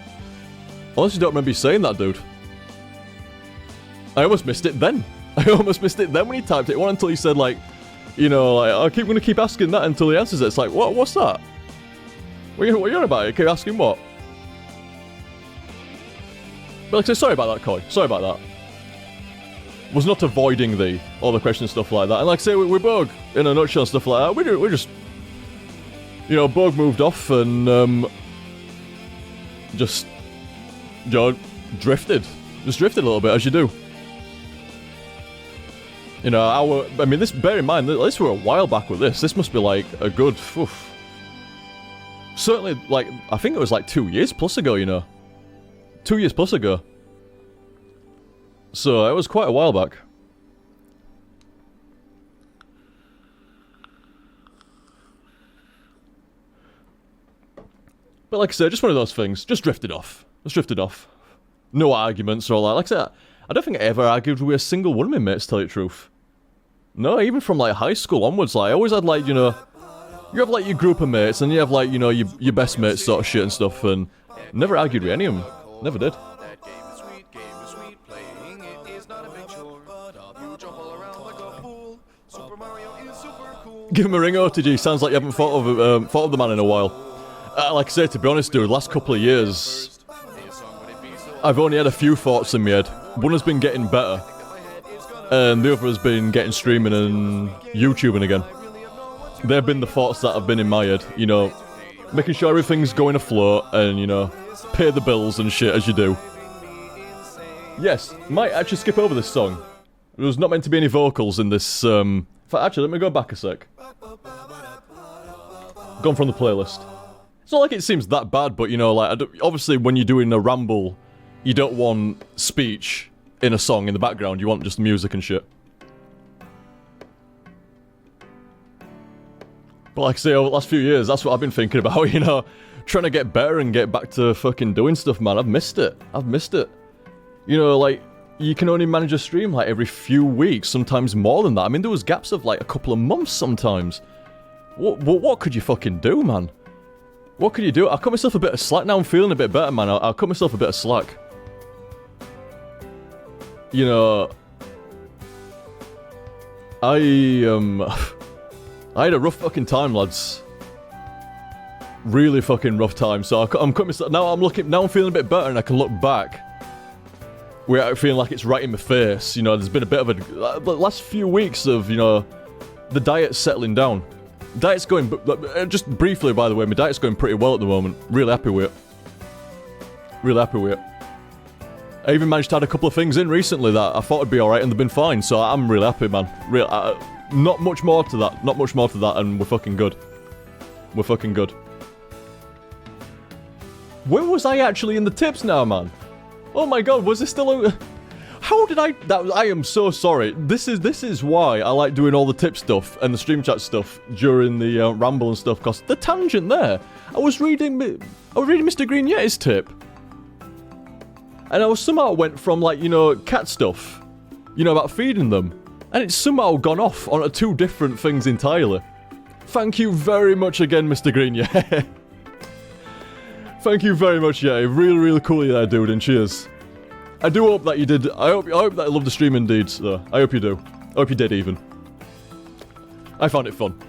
remember you saying that, dude. I almost missed it then. I almost missed it then when he typed it. It wasn't until he said, like, you know, like, I'm going to keep asking that until he answers it. It's like, what's that? What are you on about? You keep asking what? But like I say, sorry about that, Koi. Sorry about that. Was not avoiding all the questions, stuff like that. And like I say, we Bug, in a nutshell, stuff like that. We just, you know, Bug moved off and, just, you know, drifted. Just drifted a little bit, as you do. You know, I mean, bear in mind, this were a while back with this. This must be like a good, certainly, like, I think it was like 2 years plus ago, you know. 2 years plus ago. So, it was quite a while back. But like I said, just one of those things. Just drifted off. Just drifted off. No arguments or all that. Like I said, I don't think I ever argued with a single one of my mates, to tell you the truth. No, even from like high school onwards, like, I always had like, you know, you have like your group of mates and you have like, you know, your best mates sort of shit and stuff, and never argued with any of them. Never did. Give him a ring, OTG. Sounds like you haven't thought of the man in a while. Like I say, to be honest, dude, last couple of years, I've only had a few thoughts in my head. One has been getting better, and the other has been getting streaming and YouTubing again. They've been the thoughts that have been in my head, you know, making sure everything's going afloat and, you know, pay the bills and shit as you do. Yes, might actually skip over this song. There was not meant to be any vocals in this, in fact, actually, let me go back a sec. Gone from the playlist. It's not like it seems that bad, but, you know, like, obviously when you're doing a ramble, you don't want speech in a song in the background, you want just music and shit. But like I say, over the last few years, that's what I've been thinking about, you know, trying to get better and get back to fucking doing stuff, man. I've missed it. I've missed it. You know, like, you can only manage a stream, like, every few weeks, sometimes more than that. I mean, there was gaps of, like, a couple of months sometimes. What could you fucking do, man? What could you do? I'll cut myself a bit of slack. Now I'm feeling a bit better, man. I'll cut myself a bit of slack. You know, I had a rough fucking time, lads. Really fucking rough time. So I'm cutting myself. Now I'm feeling a bit better, and I can look back without feeling like it's right in my face. You know, there's been a bit of the last few weeks of, you know, the diet's settling down. Diet's going, just briefly, by the way, my diet's going pretty well at the moment. Really happy with it. Really happy with it. I even managed to add a couple of things in recently that I thought would be alright, and they've been fine, so I'm really happy, man. Not much more to that. Not much more to that, and we're fucking good. We're fucking good. Where was I actually in the tips now, man? Oh my god, was it still... How did I... I am so sorry. This is why I like doing all the tip stuff and the stream chat stuff during the ramble and stuff, because the tangent there. I was reading Mr. Green Yeti's tip. And I somehow went from, like, you know, cat stuff, you know, about feeding them, and it's somehow gone off onto two different things entirely. Thank you very much again, Mr. Green, yeah. Thank you very much, yeah. Really, really cool you there, dude, and cheers. I do hope that you did. I hope that you loved the stream indeed, though. I hope you do. I hope you did, even. I found it fun.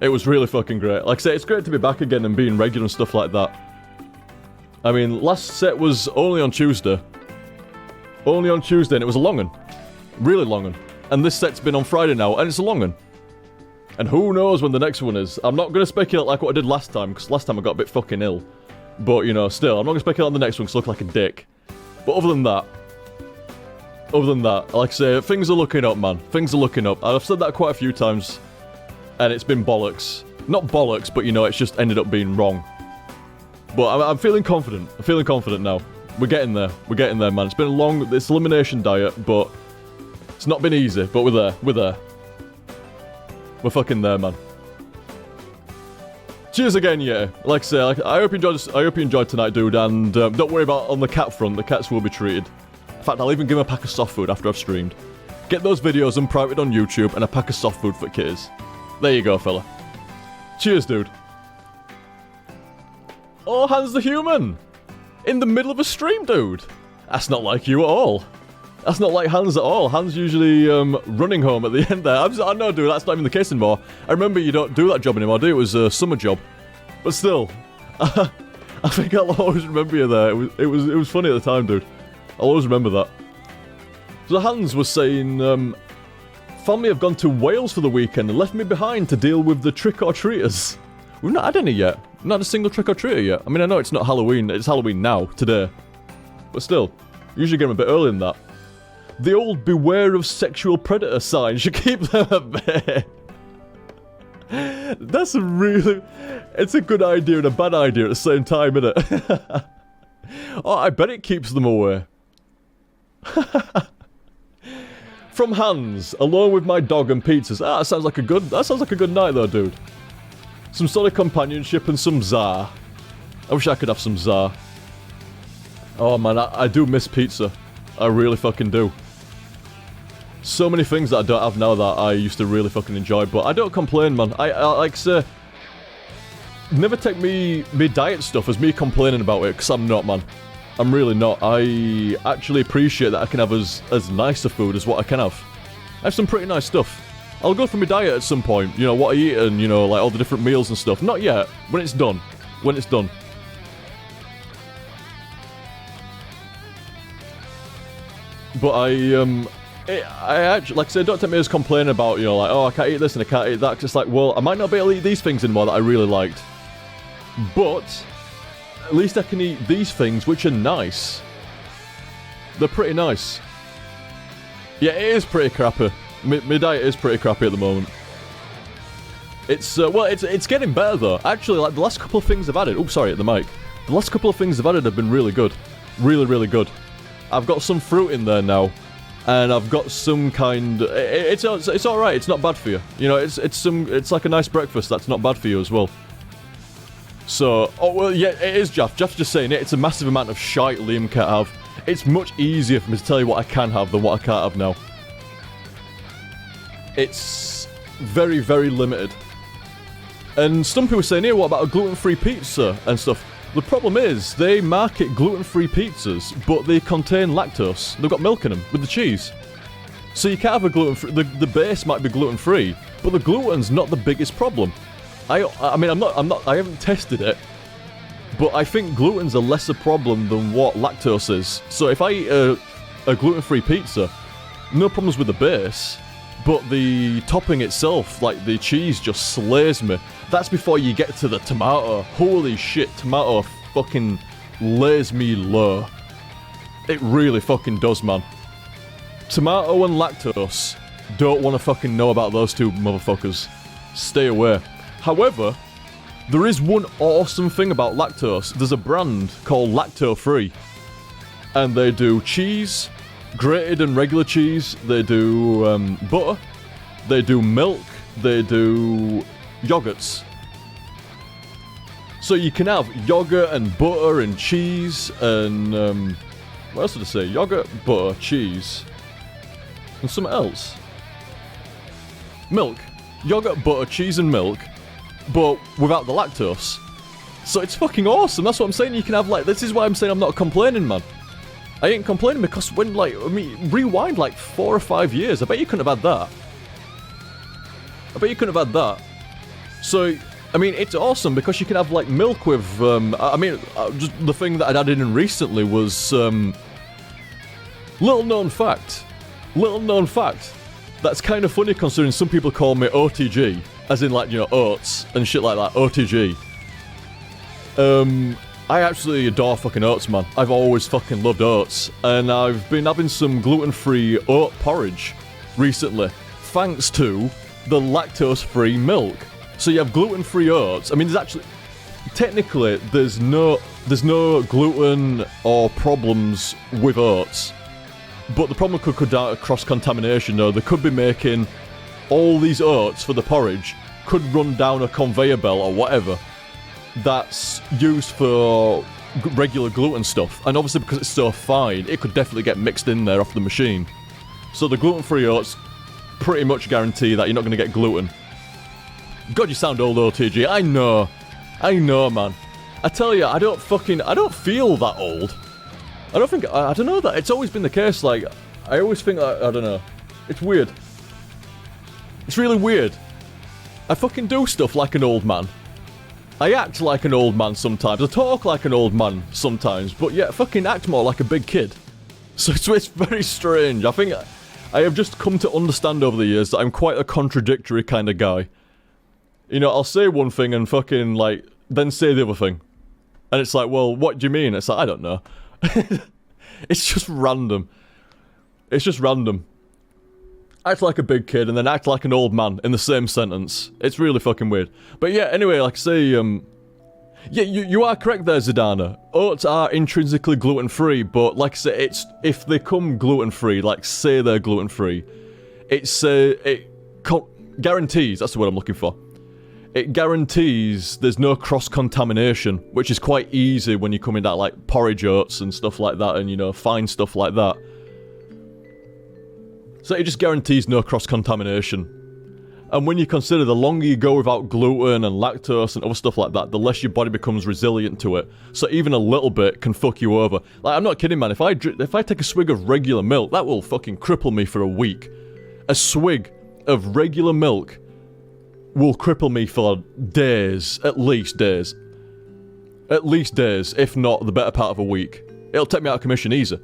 It was really fucking great. Like I say, it's great to be back again and being regular and stuff like that. I mean, last set was only on Tuesday. Only on Tuesday, and it was a long one. Really long one. And this set's been on Friday now, and it's a long one. And who knows when the next one is. I'm not going to speculate like what I did last time, because last time I got a bit fucking ill. But, you know, still, I'm not going to speculate on the next one because I look like a dick. But other than that, like I say, things are looking up, man. Things are looking up. I've said that quite a few times, and it's been bollocks. Not bollocks, but, you know, it's just ended up being wrong. But I'm feeling confident. I'm feeling confident now. We're getting there. We're getting there, man. It's been a long, this elimination diet, but it's not been easy. But we're there. We're there. We're fucking there, man. Cheers again, yeah. Like I say, I hope you enjoyed. I hope you enjoyed tonight, dude. And don't worry about on the cat front. The cats will be treated. fact, I'll even give him a pack of soft food after I've streamed. Get those videos unprivate on YouTube and a pack of soft food for kitties. There you go, fella. Cheers, dude. Oh, Hans the Human! In the middle of a stream, dude! That's not like you at all. That's not like Hans at all. Hans usually running home at the end there. I know, dude, that's not even the case anymore. I remember you don't do that job anymore, do you? It was a summer job. But still, I think I'll always remember you there. It was funny at the time, dude. I'll always remember that. So Hans was saying, family have gone to Wales for the weekend and left me behind to deal with the trick-or-treaters. We've not had any yet. Not a single trick-or-treater yet. I mean, I know it's not Halloween. It's Halloween now, today. But still, usually get them a bit earlier than that. The old beware of sexual predator sign should keep them at bay. That's a really... It's a good idea and a bad idea at the same time, isn't it? Oh, I bet it keeps them away. From Hans, along with my dog and pizzas. Ah, that sounds like a good night though, dude. Some solid companionship and some Tsar. I wish I could have some Tsar. Oh man, I do miss pizza. I really fucking do. So many things that I don't have now that I used to really fucking enjoy, but I don't complain, man. I like I say, never take me diet stuff as me complaining about it, because I'm not, man. I'm really not. I actually appreciate that I can have as nice a food as what I can have. I have some pretty nice stuff. I'll go for my diet at some point, you know, what I eat and, you know, like all the different meals and stuff. Not yet. When it's done. When it's done. But I actually, like I said, don't take me as complaining about, you know, like, oh, I can't eat this and I can't eat that. Just like, well, I might not be able to eat these things anymore that I really liked. But at least I can eat these things, which are nice. They're pretty nice. Yeah, it is pretty crappy. My diet is pretty crappy at the moment. It's, well, it's getting better, though. Actually, like, the last couple of things I've added... Oh, sorry, at the mic. The last couple of things I've added have been really good. Really, really good. I've got some fruit in there now. And I've got some kind... It's alright, it's not bad for you. You know, it's like a nice breakfast that's not bad for you as well. So, oh, well, yeah, it is, Jaff. Jaff's just saying it. It's a massive amount of shite Liam can't have. It's much easier for me to tell you what I can have than what I can't have now. It's very, very limited. And some people were saying, here, what about a gluten-free pizza and stuff? The problem is, they market gluten-free pizzas, but they contain lactose. They've got milk in them, with the cheese. So you can't have a gluten-free... The base might be gluten-free, but the gluten's not the biggest problem. I mean, I haven't tested it, but I think gluten's a lesser problem than what lactose is. So if I eat a gluten-free pizza, no problems with the base, but the topping itself, like the cheese, just slays me. That's before you get to the tomato. Holy shit, tomato fucking lays me low. It really fucking does, man. Tomato and lactose. Don't want to fucking know about those two motherfuckers. Stay away. However, there is one awesome thing about lactose. There's a brand called Lacto Free. And they do cheese, grated and regular cheese. They do butter. They do milk. They do yogurts. So you can have yogurt and butter and cheese and... what else did I say? Yogurt, butter, cheese. And something else. Milk. Yogurt, butter, cheese and milk. But without the lactose. So it's fucking awesome. That's what I'm saying. You can have, like... This is why I'm saying I'm not complaining, man. I ain't complaining because when, like... I mean, rewind, like, 4 or 5 years. I bet you couldn't have had that. I bet you couldn't have had that. So, I mean, it's awesome because you can have, like, milk with... I mean, just the thing that I'd added in recently was... Little known fact. Little known fact. That's kind of funny considering some people call me OTG. As in, like, you know, oats and shit like that. OTG. I absolutely adore fucking oats, man. I've always fucking loved oats. And I've been having some gluten-free oat porridge recently. Thanks to the lactose-free milk. So you have gluten-free oats. I mean, there's actually... Technically, there's no gluten or problems with oats. But the problem could down to cross-contamination, though. They could be making... all these oats for the porridge could run down a conveyor belt or whatever that's used for regular gluten stuff. And obviously because it's so fine, it could definitely get mixed in there off the machine. So the gluten-free oats pretty much guarantee that you're not going to get gluten. God, you sound old, OTG. I know, man. I tell you, I don't feel that old. I don't know that. It's always been the case, like, I always think, I don't know. It's weird. It's really weird. I fucking do stuff like an old man. I act like an old man sometimes. I talk like an old man sometimes, but yeah, fucking act more like a big kid. So it's very strange. I think I have just come to understand over the years that I'm quite a contradictory kind of guy. You know, I'll say one thing and fucking, like, then say the other thing. And it's like, well, what do you mean? It's like, I don't know. It's just random. It's just random. Act like a big kid and then act like an old man in the same sentence. It's really fucking weird. But yeah, anyway, like I say, yeah, you are correct there, Zidana. Oats are intrinsically gluten-free, but like I say, it's, if they come gluten-free, like say they're gluten-free, it guarantees, that's the word I'm looking for. It guarantees there's no cross-contamination, which is quite easy when you're coming at, like, porridge oats and stuff like that, and, you know, fine stuff like that. So it just guarantees no cross-contamination. And when you consider the longer you go without gluten and lactose and other stuff like that, the less your body becomes resilient to it. So even a little bit can fuck you over. Like, I'm not kidding, man. If I take a swig of regular milk, that will fucking cripple me for a week. A swig of regular milk will cripple me for days, at least days. At least days, if not the better part of a week. It'll take me out of commission easy.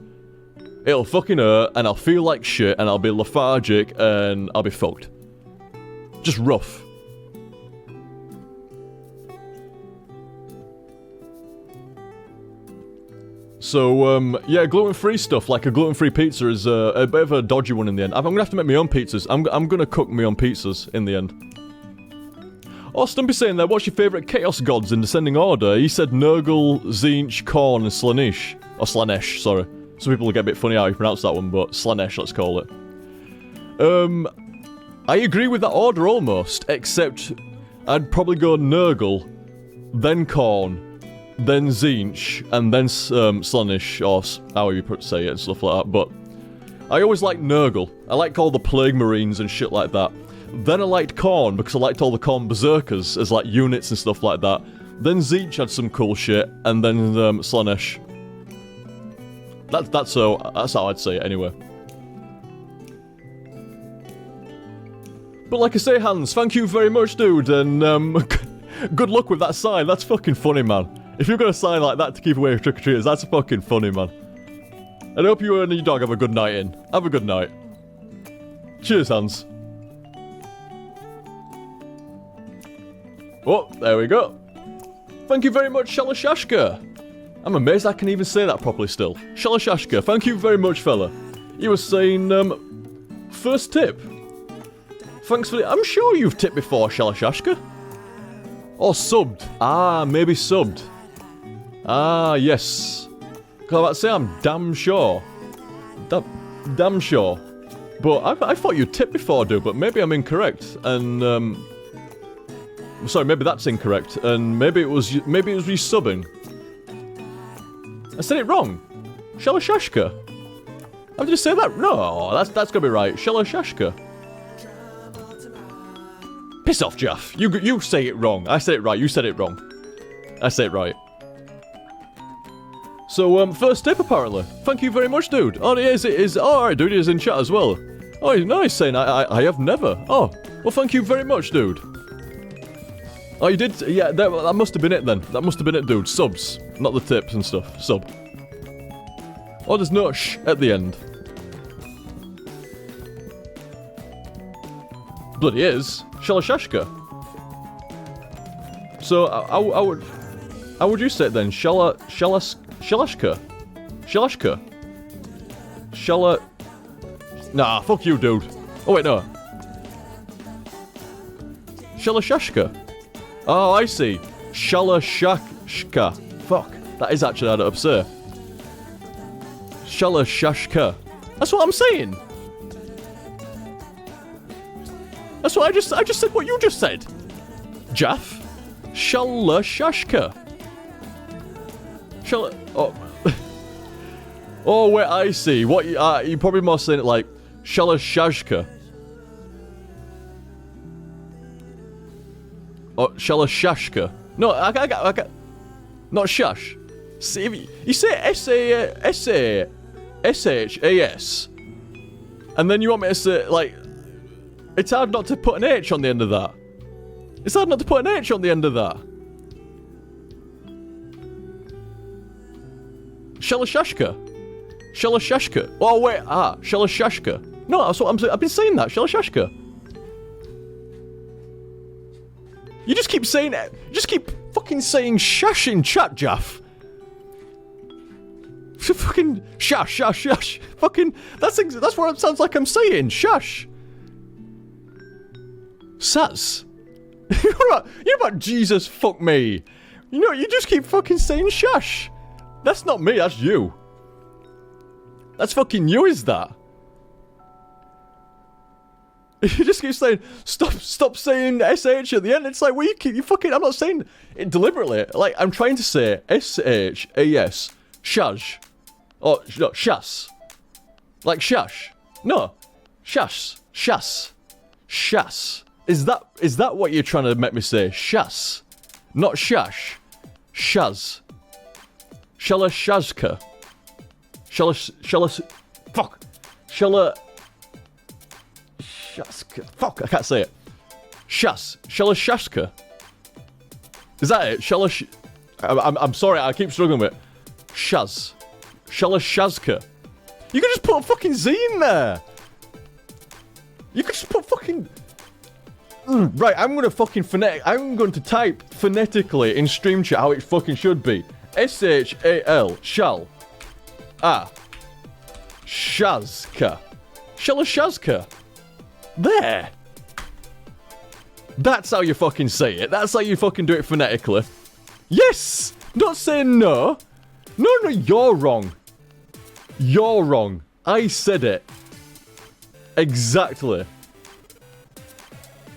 It'll fucking hurt, and I'll feel like shit, and I'll be lethargic, and I'll be fucked. Just rough. So, yeah, gluten-free stuff, like a gluten-free pizza is a bit of a dodgy one in the end. I'm gonna have to make my own pizzas. I'm gonna cook my own pizzas in the end. Oh, Stumpy saying there, what's your favourite Chaos Gods in descending order? He said Nurgle, Tzeentch, Khorne, and Slaanesh. Or Slaanesh, sorry. Some people will get a bit funny how you pronounce that one, but Slaanesh, let's call it. I agree with that order almost, except I'd probably go Nurgle, then Khorne, then Tzeentch, and then Slaanesh, or however you say it and stuff like that, but I always liked Nurgle. I like all the Plague Marines and shit like that. Then I liked Khorne, because I liked all the Khorne Berserkers as, like, units and stuff like that. Then Tzeentch had some cool shit, and then Slaanesh. That's how I'd say it anyway. But like I say, Hans, thank you very much, dude, and good luck with that sign. That's fucking funny, man. If you're gonna sign like that to keep away with trick-or-treaters, that's fucking funny, man. I hope you and your dog have a good night in. Have a good night. Cheers, Hans. Oh, there we go. Thank you very much, Shalashashka. I'm amazed I can even say that properly still. Shalashashka, thank you very much, fella. You were saying, first tip. Thanks for I'm sure you've tipped before, Shalashashka. Or subbed. Ah, maybe subbed. Ah, yes. Because I was about to say I'm damn sure. Damn sure. But I thought you tipped before, dude, but maybe I'm incorrect. And, sorry, maybe that's incorrect, and maybe it was resubbing. I said it wrong. Shalashashka. How did you say that? No, that's gonna be right. Shalashashka. Piss off, Jeff. You say it wrong. I said it right. You said it wrong. I say it right. So, first tip apparently. Thank you very much, dude. Oh, it is. Oh, alright, dude. He is in chat as well. Oh, nice saying I have never. Oh, well, thank you very much, dude. Oh, you did? Yeah, that must have been it then. That must have been it, dude. Subs. Not the tips and stuff. Sub. Oh, there's no sh at the end. Bloody is. Shalashashka. So, how would you say it then? Shalashka? Shalashka? Nah, fuck you, dude. Oh, wait, no. Shalashashka. Oh, I see. Shalashashka. Fuck. That is actually hard to say. Shalashashka. That's what I'm saying. That's what I just said what you just said. Jaff. Shalashashka. Shall oh. Oh, wait, I see. What you probably more saying it like Shalashashka. Or Shalashashka. No, I got not shush. See, if you say S-H-A-S, and then you want me to say, like, it's hard not to put an H on the end of that. It's hard not to put an H on the end of that. Shalashashka. Shalashashka. Oh, wait, Shalashashka. No, that's what I've been saying that, Shalashashka. You just keep saying it. You just keep fucking saying shash in chat, Jaff. Fucking shash. Fucking, that's what it sounds like I'm saying, shash. Sats. You know about Jesus, fuck me. You know, you just keep fucking saying shash. That's not me, that's you. That's fucking you, is that? You just keep saying, stop saying SH at the end. It's like, well, you fucking, I'm not saying it deliberately. Like, I'm trying to say S-H-A-S, shaj. Or, no, shas. Like, shash. No. Shas. Is that what you're trying to make me say? Shas. Not shash. Shaz. Shalashazka. Shaska. Fuck, I can't say it. Shalashashka. Is that it? I'm sorry, I keep struggling with it. Shalashazka. You could just put a fucking Z in there. You could just put fucking... Right, I'm going to type phonetically in stream chat how it fucking should be. S-H-A-L. Shall. Shazka. Shalashazka. There. That's how you fucking say it. That's how you fucking do it phonetically. Yes! Not saying no. No, you're wrong. You're wrong. I said it. Exactly.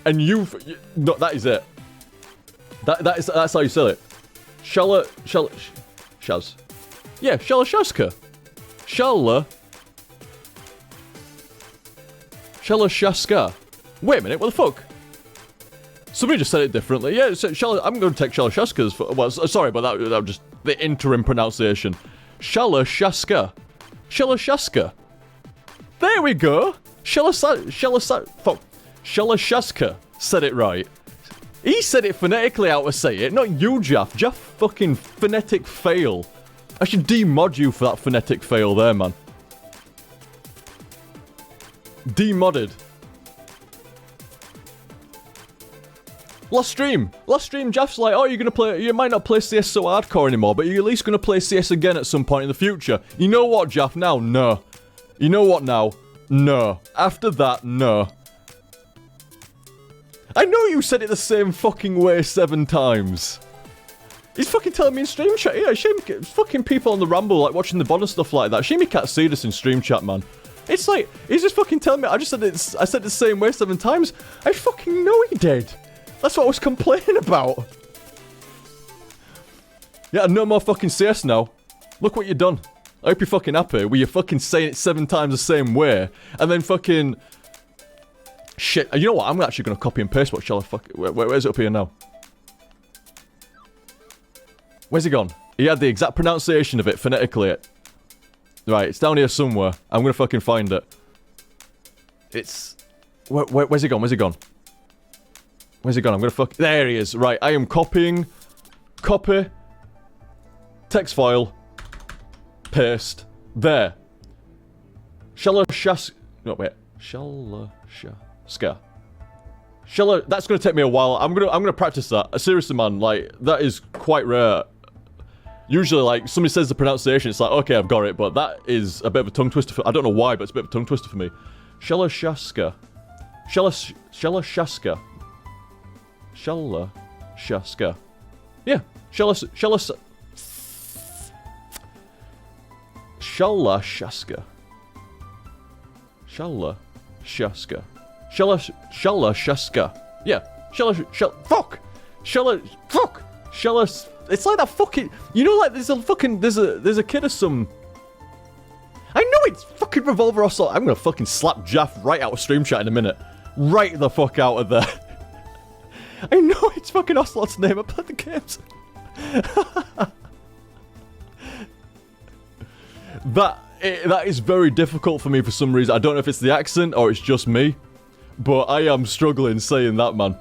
And no, that is it. That's how you say it. Shaz. Yeah, Shalashazka. Shalashazka. Wait a minute, what the fuck? Somebody just said it differently. Yeah, I'm going to take Shalashazka's. Well, sorry, but that was just the interim pronunciation. Shalashazka. There we go. Shalashazka said it right. He said it phonetically how to say it, not you, Jaff. Jaff fucking phonetic fail. I should demod you for that phonetic fail there, man. Demodded. Last stream, Jaff's like, oh, you might not play CS so hardcore anymore, but you're at least gonna play CS again at some point in the future. You know what, Jaff, now? No. You know what now? No. After that, no. I know you said it the same fucking way 7 times. He's fucking telling me in stream chat. Yeah, shame fucking people on the Ramble, like, watching the bod and stuff like that. Shame you can't see this in stream chat, man. It's like, he's just fucking telling me, I said it the same way 7 times. I fucking know he did. That's what I was complaining about. Yeah, no more fucking CS now. Look what you've done. I hope you're fucking happy with you fucking saying it 7 times the same way. And then fucking... Shit, you know what? I'm actually going to copy and paste what shall I fuck... Where's it up here now? Where's he gone? He had the exact pronunciation of it phonetically. Right, it's down here somewhere. I'm going to fucking find it. It's... Where's he gone? Where's he gone? Where's he gone? I'm going to fuck... There he is. Right, I am copying. Copy. Text file. Paste. There. Shalashas... No, wait. Shalashazka. That's gonna take me a while. I'm gonna practice that. Seriously, man, like, that is quite rare. Usually, like, somebody says the pronunciation, it's like, okay, I've got it, but that is a bit of a tongue twister I don't know why, but it's a bit of a tongue twister for me. Shalashazka. Shalashazka. Yeah. Shalashazka. Shalashazka. Yeah. Fuck. It's like that fucking... You know, like, there's a kid or some... I know it's fucking Revolver Ocelot. I'm gonna fucking slap Jaff right out of stream chat in a minute. Right the fuck out of there. I know it's fucking Ocelot's name. I played the games. That is very difficult for me for some reason. I don't know if it's the accent or it's just me. But I am struggling saying that, man.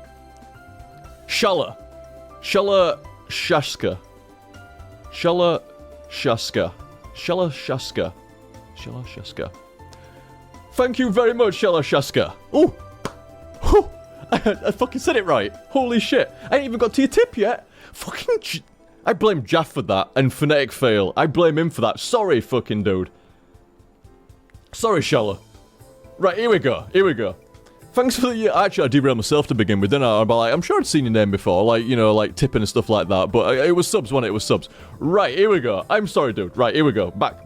Shala Shaska. Thank you very much, Shala Shaska. Oh! I fucking said it right. Holy shit. I ain't even got to your tip yet. Fucking... I blame Jaff for that, and Phonetic Fail. I blame him for that. Sorry, fucking dude. Sorry, Shala. Right, here we go. Thanks for the... Actually, I derailed myself to begin with, didn't I? But, like, I'm sure I'd seen your name before, like, you know, like, tipping and stuff like that. But it was subs, wasn't it? It was subs. Right, here we go. I'm sorry, dude. Right, here we go. Back.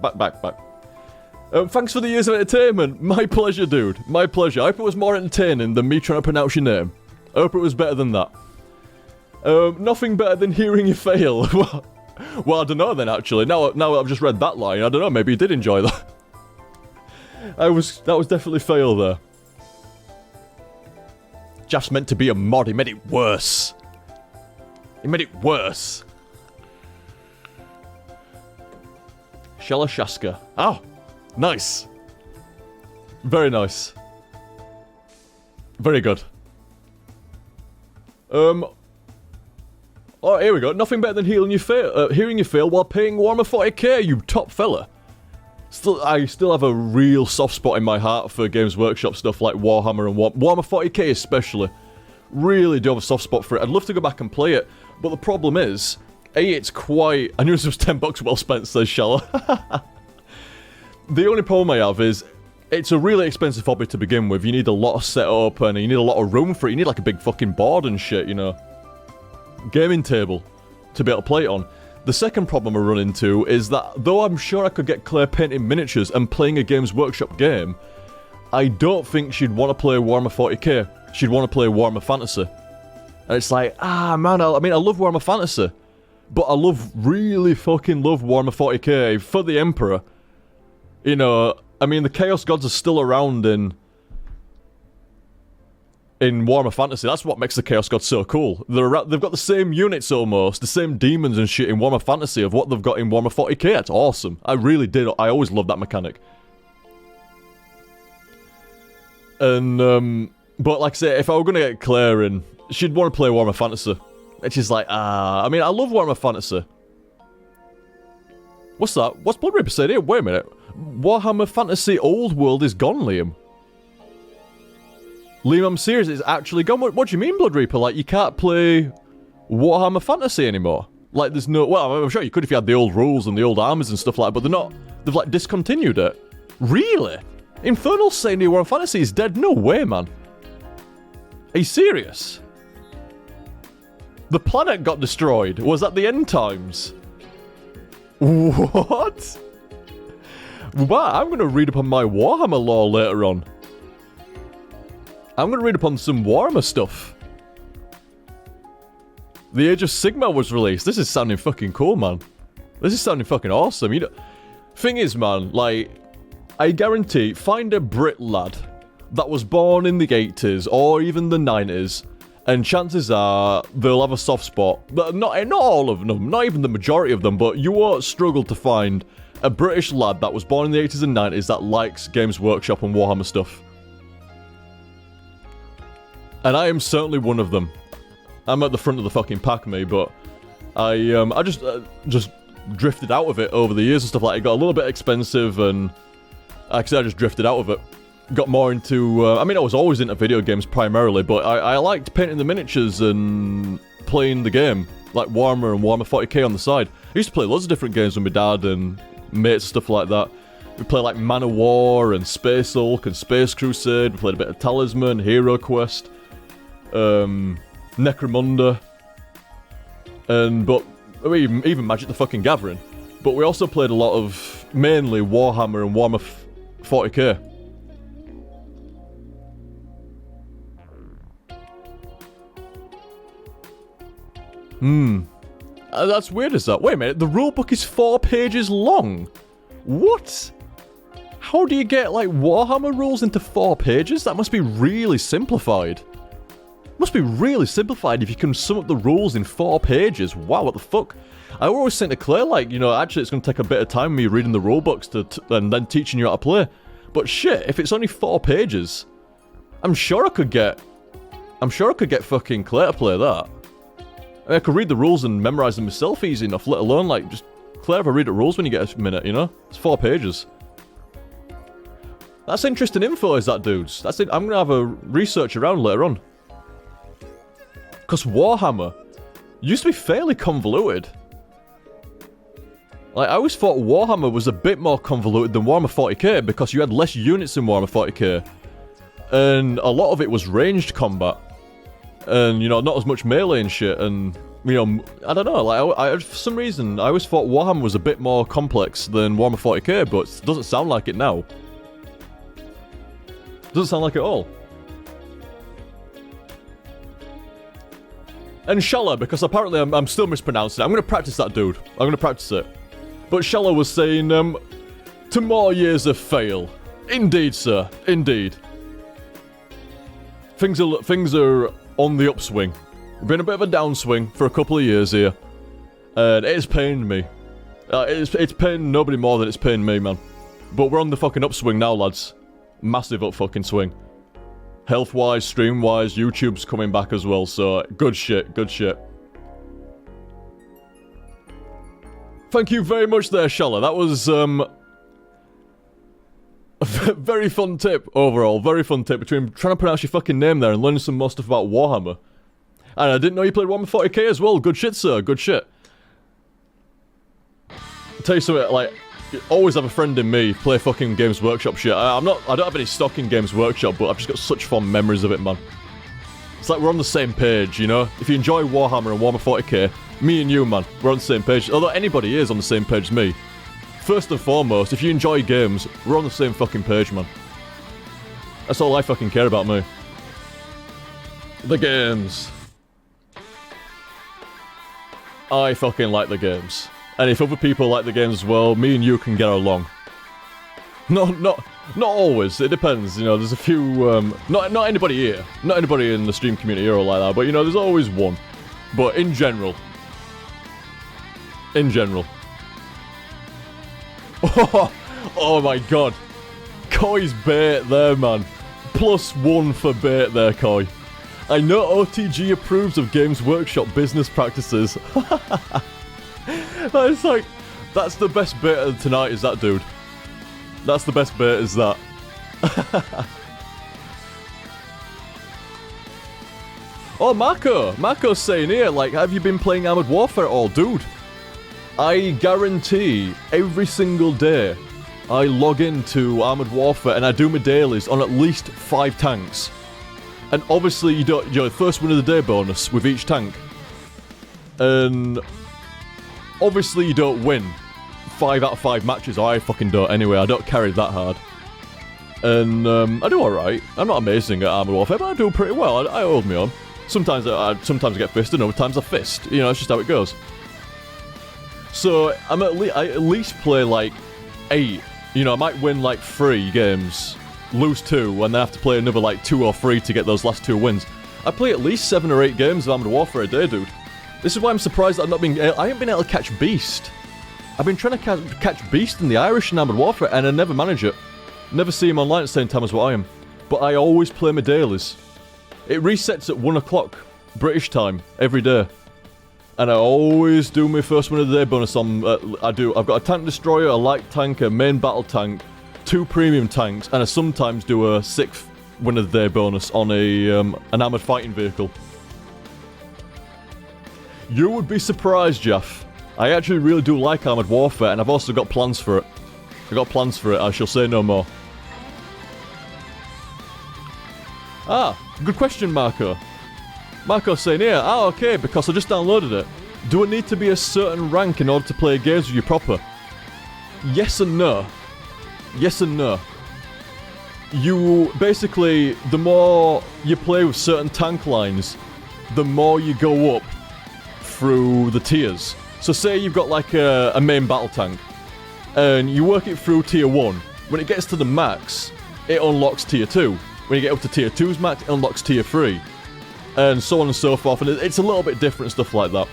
Thanks for the years of entertainment. My pleasure, dude. My pleasure. I hope it was more entertaining than me trying to pronounce your name. I hope it was better than that. Nothing better than hearing you fail. Well, I don't know then, actually. Now I've just read that line. I don't know, maybe you did enjoy that. That was definitely fail there. Jaff's meant to be a mod. He made it worse. Shala Shaska. Oh, nice. Very nice. Very good. Oh, here we go. Nothing better than hearing you fail while paying Warhammer 40k, you top fella. I still have a real soft spot in my heart for Games Workshop stuff like Warhammer and Warhammer 40k especially. Really do have a soft spot for it. I'd love to go back and play it, but the problem is, it's quite... I knew this was $10 well spent, says Shala. The only problem I have is, it's a really expensive hobby to begin with. You need a lot of setup and you need a lot of room for it. You need like a big fucking board and shit, you know. Gaming table to be able to play it on. The second problem I run into is that though I'm sure I could get Claire painting miniatures and playing a Games Workshop game, I don't think she'd want to play Warhammer 40k. She'd want to play Warhammer Fantasy. And it's like, man, I mean, I love Warhammer Fantasy, but I really fucking love Warhammer 40k for the Emperor. You know, I mean, the Chaos Gods are still around in Warhammer Fantasy. That's what makes the Chaos Gods so cool. They've got the same units almost, the same demons and shit in Warhammer Fantasy of what they've got in Warhammer 40k. That's awesome. I really did. I always loved that mechanic. And, but like I say, if I were going to get Claire in, she'd want to play Warhammer Fantasy. And she's like, I mean, I love Warhammer Fantasy. What's that? What's Blood Reaper saying here? Wait a minute. Warhammer Fantasy Old World is gone, Liam. Liam, I'm serious, it's actually gone. What do you mean, Blood Reaper? Like, you can't play Warhammer Fantasy anymore? Like, there's no... Well, I'm sure you could if you had the old rules and the old armies and stuff like that, but they're not... They've, like, discontinued it. Really? Infernal's saying New Warhammer Fantasy is dead? No way, man. Are you serious? The planet got destroyed. Was that the end times? What? Wow, I'm going to read up on my Warhammer lore later on. I'm going to read up on some Warhammer stuff. The Age of Sigmar was released. This is sounding fucking cool, man. This is sounding fucking awesome. You know, thing is, man, like, I guarantee, find a Brit lad that was born in the 80s or even the 90s, and chances are they'll have a soft spot. But not all of them, not even the majority of them, but you won't struggle to find a British lad that was born in the 80s and 90s that likes Games Workshop and Warhammer stuff. And I am certainly one of them. I'm at the front of the fucking pack, me, but I just drifted out of it over the years and stuff like that. It got a little bit expensive, and actually I just drifted out of it. Got more into, I mean, I was always into video games primarily, but I liked painting the miniatures and playing the game, like Warhammer and Warhammer 40k on the side. I used to play loads of different games with my dad and mates and stuff like that. We played like Man of War and Space Hulk and Space Crusade. We played a bit of Talisman, Hero Quest, Necromunda, but even Magic the fucking Gathering. But we also played a lot of mainly Warhammer and Warhammer 40k. That's weird as that. Wait a minute, the rulebook is 4 pages long. What? How do you get, like, Warhammer rules into 4 pages? That must be really simplified. Must be really simplified if you can sum up the rules in 4 pages. Wow, what the fuck? I always think to Claire, like, you know, actually it's going to take a bit of time me reading the rulebooks and then teaching you how to play. But shit, if it's only 4 pages, I'm sure I could get fucking Claire to play that. I mean, I could read the rules and memorize them myself easy enough, let alone, like, just Claire have a read at rules when you get a minute, you know? It's 4 pages. That's interesting info, is that, dudes? That's it. I'm going to have a research around later on. Because Warhammer used to be fairly convoluted. Like, I always thought Warhammer was a bit more convoluted than Warhammer 40k because you had less units in Warhammer 40k. And a lot of it was ranged combat. And, you know, not as much melee and shit. And, you know, I don't know. Like, I for some reason, I always thought Warhammer was a bit more complex than Warhammer 40k, but it doesn't sound like it now. Doesn't sound like it at all. And Shala, because apparently I'm still mispronouncing it. I'm going to practice that, dude. I'm going to practice it. But Shala was saying, to more years of fail. Indeed, sir. Indeed. Things are on the upswing. We've been a bit of a downswing for a couple of years here. And it's pained me. It's pained nobody more than it's pained me, man. But we're on the fucking upswing now, lads. Massive up fucking swing. Health-wise, stream-wise, YouTube's coming back as well, so good shit, good shit. Thank you very much there, Shala. That was, a very fun tip overall. Very fun tip between trying to pronounce your fucking name there and learning some more stuff about Warhammer. And I didn't know you played Warhammer 40k as well. Good shit, sir. Good shit. I'll tell you something, like, you always have a friend in me play fucking Games Workshop shit. I don't have any stock in Games Workshop, but I've just got such fond memories of it, man. It's like we're on the same page, you know? If you enjoy Warhammer and Warhammer 40k, me and you, man, we're on the same page. Although anybody is on the same page as me. First and foremost, if you enjoy games, we're on the same fucking page, man. That's all I fucking care about, me. The games. I fucking like the games. And if other people like the games as well, me and you can get along. Not always. It depends. You know, there's a few. Not anybody here. Not anybody in the stream community here or like that. But you know, there's always one. But in general. Oh my god. Koi's bait there, man. +1 for bait there, Koi. I know OTG approves of Games Workshop business practices. It's like, that's the best bit of tonight, is that, dude? That's the best bit, is that. Oh, Marco's saying here, like, have you been playing Armored Warfare at all? Dude, I guarantee every single day I log into Armored Warfare and I do my dailies on at least 5 tanks. And obviously you're first win of the day bonus with each tank. And obviously you don't win 5 out of 5 matches. I fucking don't anyway. I don't carry that hard. And I do alright. I'm not amazing at Armored Warfare, but I do pretty well. I hold me on. Sometimes I get fisted, and other times I fist. You know, it's just how it goes. So I at least play like 8. You know, I might win like 3 games, lose 2, and then have to play another like 2 or 3 to get those last 2 wins. I play at least 7 or 8 games of Armored Warfare a day, dude. This is why I'm surprised that I haven't been able to catch Beast. I've been trying to catch Beast in the Irish in Armored Warfare, and I never manage it. Never see him online at the same time as what I am. But I always play my dailies. It resets at 1 o'clock British time every day. And I always do my first win of the day bonus on, I've got a tank destroyer, a light tank, a main battle tank, 2 premium tanks, and I sometimes do a 6th win of the day bonus on an armoured fighting vehicle. You would be surprised, Jeff. I actually really do like Armoured Warfare, and I've also got plans for it. I shall say no more. Ah, good question, Marco. Marco's saying here, okay, because I just downloaded it. Do I need to be a certain rank in order to play games with you proper? Yes and no. Yes and no. You, basically, the more you play with certain tank lines, the more you go up through the tiers. So say you've got like a main battle tank, and you work it through tier 1. When it gets to the max, it unlocks tier 2. When you get up to tier 2's max, it unlocks tier 3. And so on and so forth, and it's a little bit different stuff like that.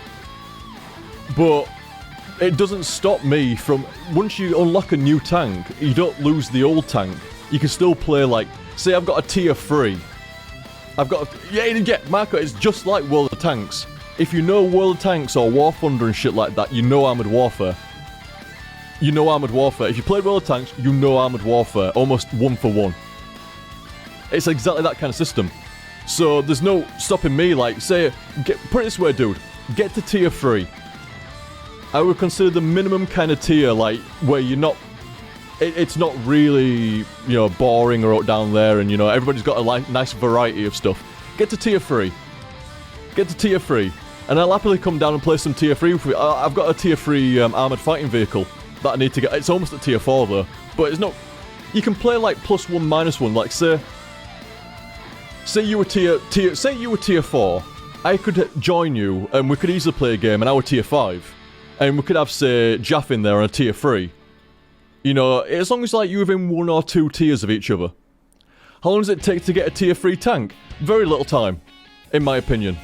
But it doesn't stop me from, once you unlock a new tank, you don't lose the old tank. You can still play like, say I've got a tier 3. Yeah, Marco, it's just like World of Tanks. If you know World of Tanks or War Thunder and shit like that, you know Armoured Warfare. You know Armoured Warfare. If you played World of Tanks, you know Armoured Warfare. Almost 1 for 1. It's exactly that kind of system. So there's no stopping me, like, say, put it this way, dude. Get to tier 3. I would consider the minimum kind of tier, like, where you're not... It's not really, you know, boring or down there, and, you know, everybody's got a nice variety of stuff. Get to tier 3. Get to tier 3. And I'll happily come down and play some tier 3. I've got a tier 3 armoured fighting vehicle that I need to get. It's almost at tier 4, though. But it's not... You can play, like, +1, -1. Like, say you were tier 4. I could join you, and we could easily play a game, and I were tier 5. And we could have, say, Jaff in there on a tier 3. You know, as long as, like, you're within 1 or 2 tiers of each other. How long does it take to get a tier 3 tank? Very little time, in my opinion.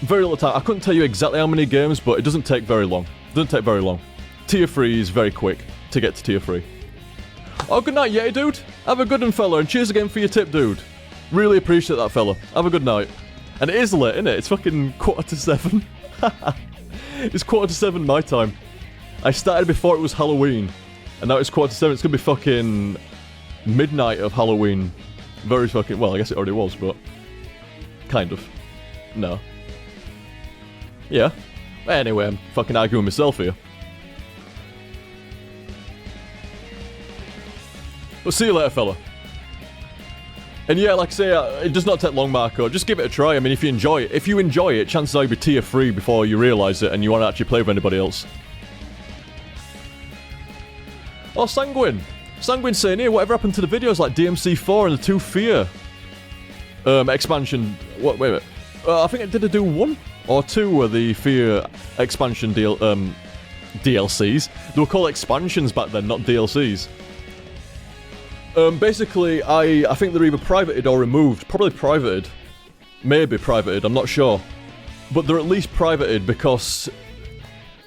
Very little time. I couldn't tell you exactly how many games, but it doesn't take very long. It doesn't take very long. Tier 3 is very quick to get to tier 3. Oh, good night, Yeti dude. Have a good one, fella, and cheers again for your tip, dude. Really appreciate that, fella. Have a good night. And it is late, isn't it? It's fucking 7:15. It's 7:15 my time. I started before it was Halloween. And now it's 7:15. It's gonna be fucking midnight of Halloween. Very fucking... Well, I guess it already was, but... Kind of. No. Yeah. Anyway, I'm fucking arguing myself here. But see you later, fella. And yeah, like I say, it does not take long, Marco. Just give it a try. I mean, if you enjoy it, chances are you'll be tier 3 before you realise it and you want to actually play with anybody else. Oh, Sanguine. Sanguine saying here, whatever happened to the videos like DMC4 and the 2 Fear expansion? What? Wait a minute. I think it did do 1 or 2 of the Fear expansion DLCs. They were called expansions back then, not DLCs. Basically, I think they're either privated or removed. Probably privated. Maybe privated, I'm not sure. But they're at least privated because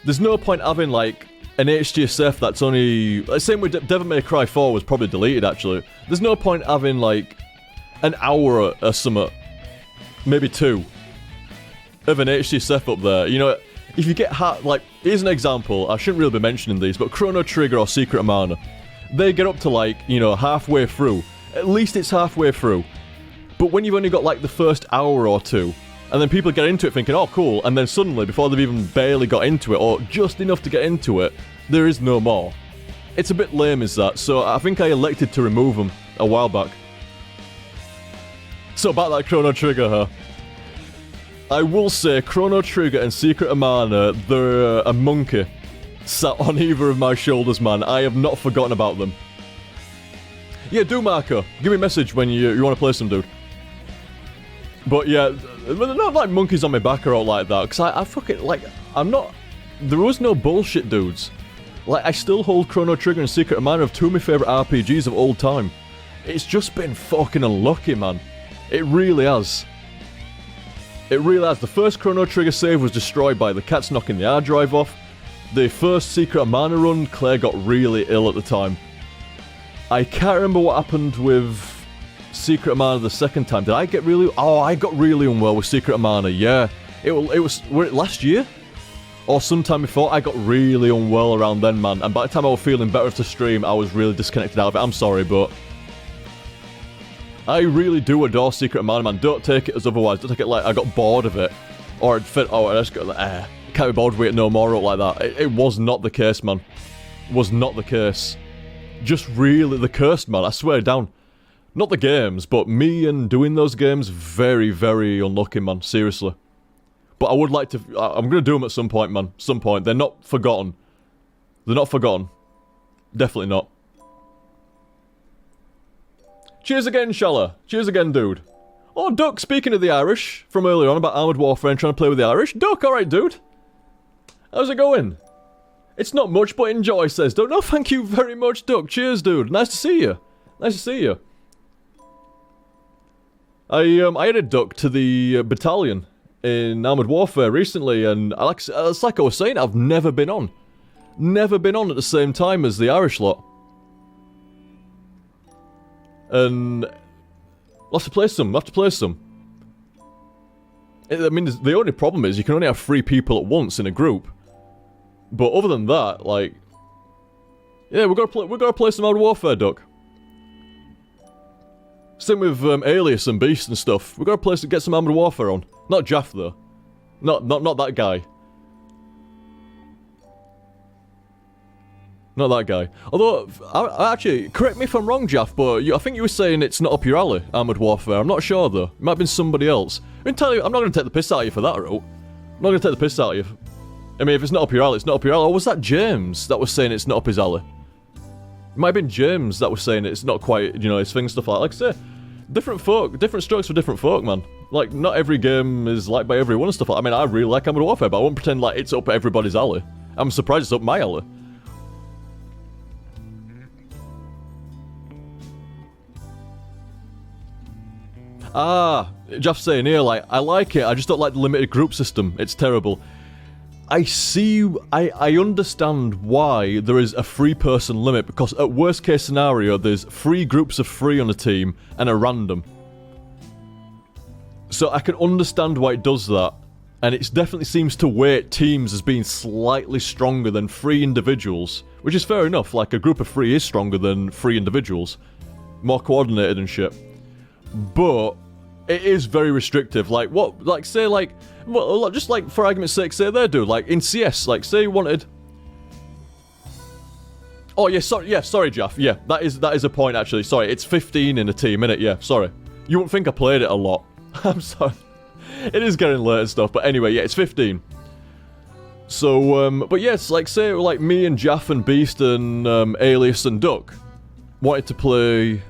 there's no point having, like, an HTSF that's only... Same with Devil May Cry 4 was probably deleted, actually. There's no point having, like, an hour or something. Maybe 2. Of an HTSF up there. You know, if you get like... Here's an example. I shouldn't really be mentioning these, but Chrono Trigger or Secret of Mana. They get up to, like, you know, halfway through. At least it's halfway through. But when you've only got, like, the first hour or 2, and then people get into it thinking, oh, cool, and then suddenly, before they've even barely got into it, or just enough to get into it, there is no more. It's a bit lame, is that, so I think I elected to remove them a while back. So about that Chrono Trigger, huh? I will say, Chrono Trigger and Secret of Mana, they're a monkey sat on either of my shoulders, man. I have not forgotten about them. Yeah, do, Marco. Give me a message when you want to play some, dude. But yeah, they're not like monkeys on my back or all like that, because I fucking, like, I'm not... There was no bullshit, dudes. Like, I still hold Chrono Trigger and Secret of Mana of 2 of my favourite RPGs of all time. It's just been fucking unlucky, man. It really has. It really has. The first Chrono Trigger save was destroyed by the cats knocking the hard drive off. The first Secret of Mana run, Claire got really ill at the time. I can't remember what happened with Secret of Mana the second time. Did I get really... Oh, I got really unwell with Secret of Mana, yeah. It was last year? Or sometime before. I got really unwell around then, man. And by the time I was feeling better to stream, I was really disconnected out of it. I'm sorry, but... I really do adore Secret of Mana, man. Don't take it as otherwise. Don't take it like I got bored of it. Or it fit... Oh, I just got like, can't be bored with it no more, like that. It was not the case, man. Was not the case. Just really the curse, man. I swear down. Not the games, but me and doing those games, very, very unlucky, man. Seriously. But I would like to... I'm going to do them at some point, man. Some point. They're not forgotten. They're not forgotten. Definitely not. Cheers again, Shala. Cheers again, dude. Oh, Duck, speaking of the Irish, from earlier on about Armoured Warfare and trying to play with the Irish. Duck, alright, dude. How's it going? It's not much, but enjoy, says Duck. No, thank you very much, Duck. Cheers, dude. Nice to see you. Nice to see you. I added Duck to the battalion in Armoured Warfare recently, and it's like I was saying, I've never been on. Never been on at the same time as the Irish lot. And I'll have to play some, I mean, the only problem is you can only have 3 people at once in a group. But other than that, like... Yeah, we're gonna play some Armoured Warfare, Duck. Same with Alias and Beast and stuff. We're gonna get some Armoured Warfare on. Not Jaff, though. Not that guy. Not that guy. Although, actually, correct me if I'm wrong, Jaff, but I think you were saying it's not up your alley, Armoured Warfare. I'm not sure, though. It might have been somebody else. I'm not going to take the piss out of you for that, route. I'm not going to take the piss out of you. I mean, if it's not up your alley, it's not up your alley. Or was that James that was saying it's not up his alley? It might have been James that was saying it's not quite, you know, his thing, stuff like that. Like I say, different strokes for different folk, man. Like, not every game is liked by everyone and stuff like that. I mean, I really like Armoured Warfare, but I won't pretend like it's up everybody's alley. I'm surprised it's up my alley. Ah, Jeff's saying here, like, I like it, I just don't like the limited group system. It's terrible. I understand why there is a 3-person limit, because at worst case scenario, there's 3 groups of 3 on a team and a random. So I can understand why it does that, and it definitely seems to weight teams as being slightly stronger than 3 individuals, which is fair enough. Like, a group of 3 is stronger than 3 individuals. More coordinated and shit. But it is very restrictive. Like, what, like, say, like, well, just like, for argument's sake, say they do, like, in CS, like, say you wanted... Oh, yeah, sorry, Jaff, yeah, that is a point, actually, sorry, it's 15 in a team, innit, yeah, sorry. You wouldn't think I played it a lot. I'm sorry. It is getting late and stuff, but anyway, yeah, it's 15. So, but yes, like, say, like, me and Jaff and Beast and, Alias and Duck wanted to play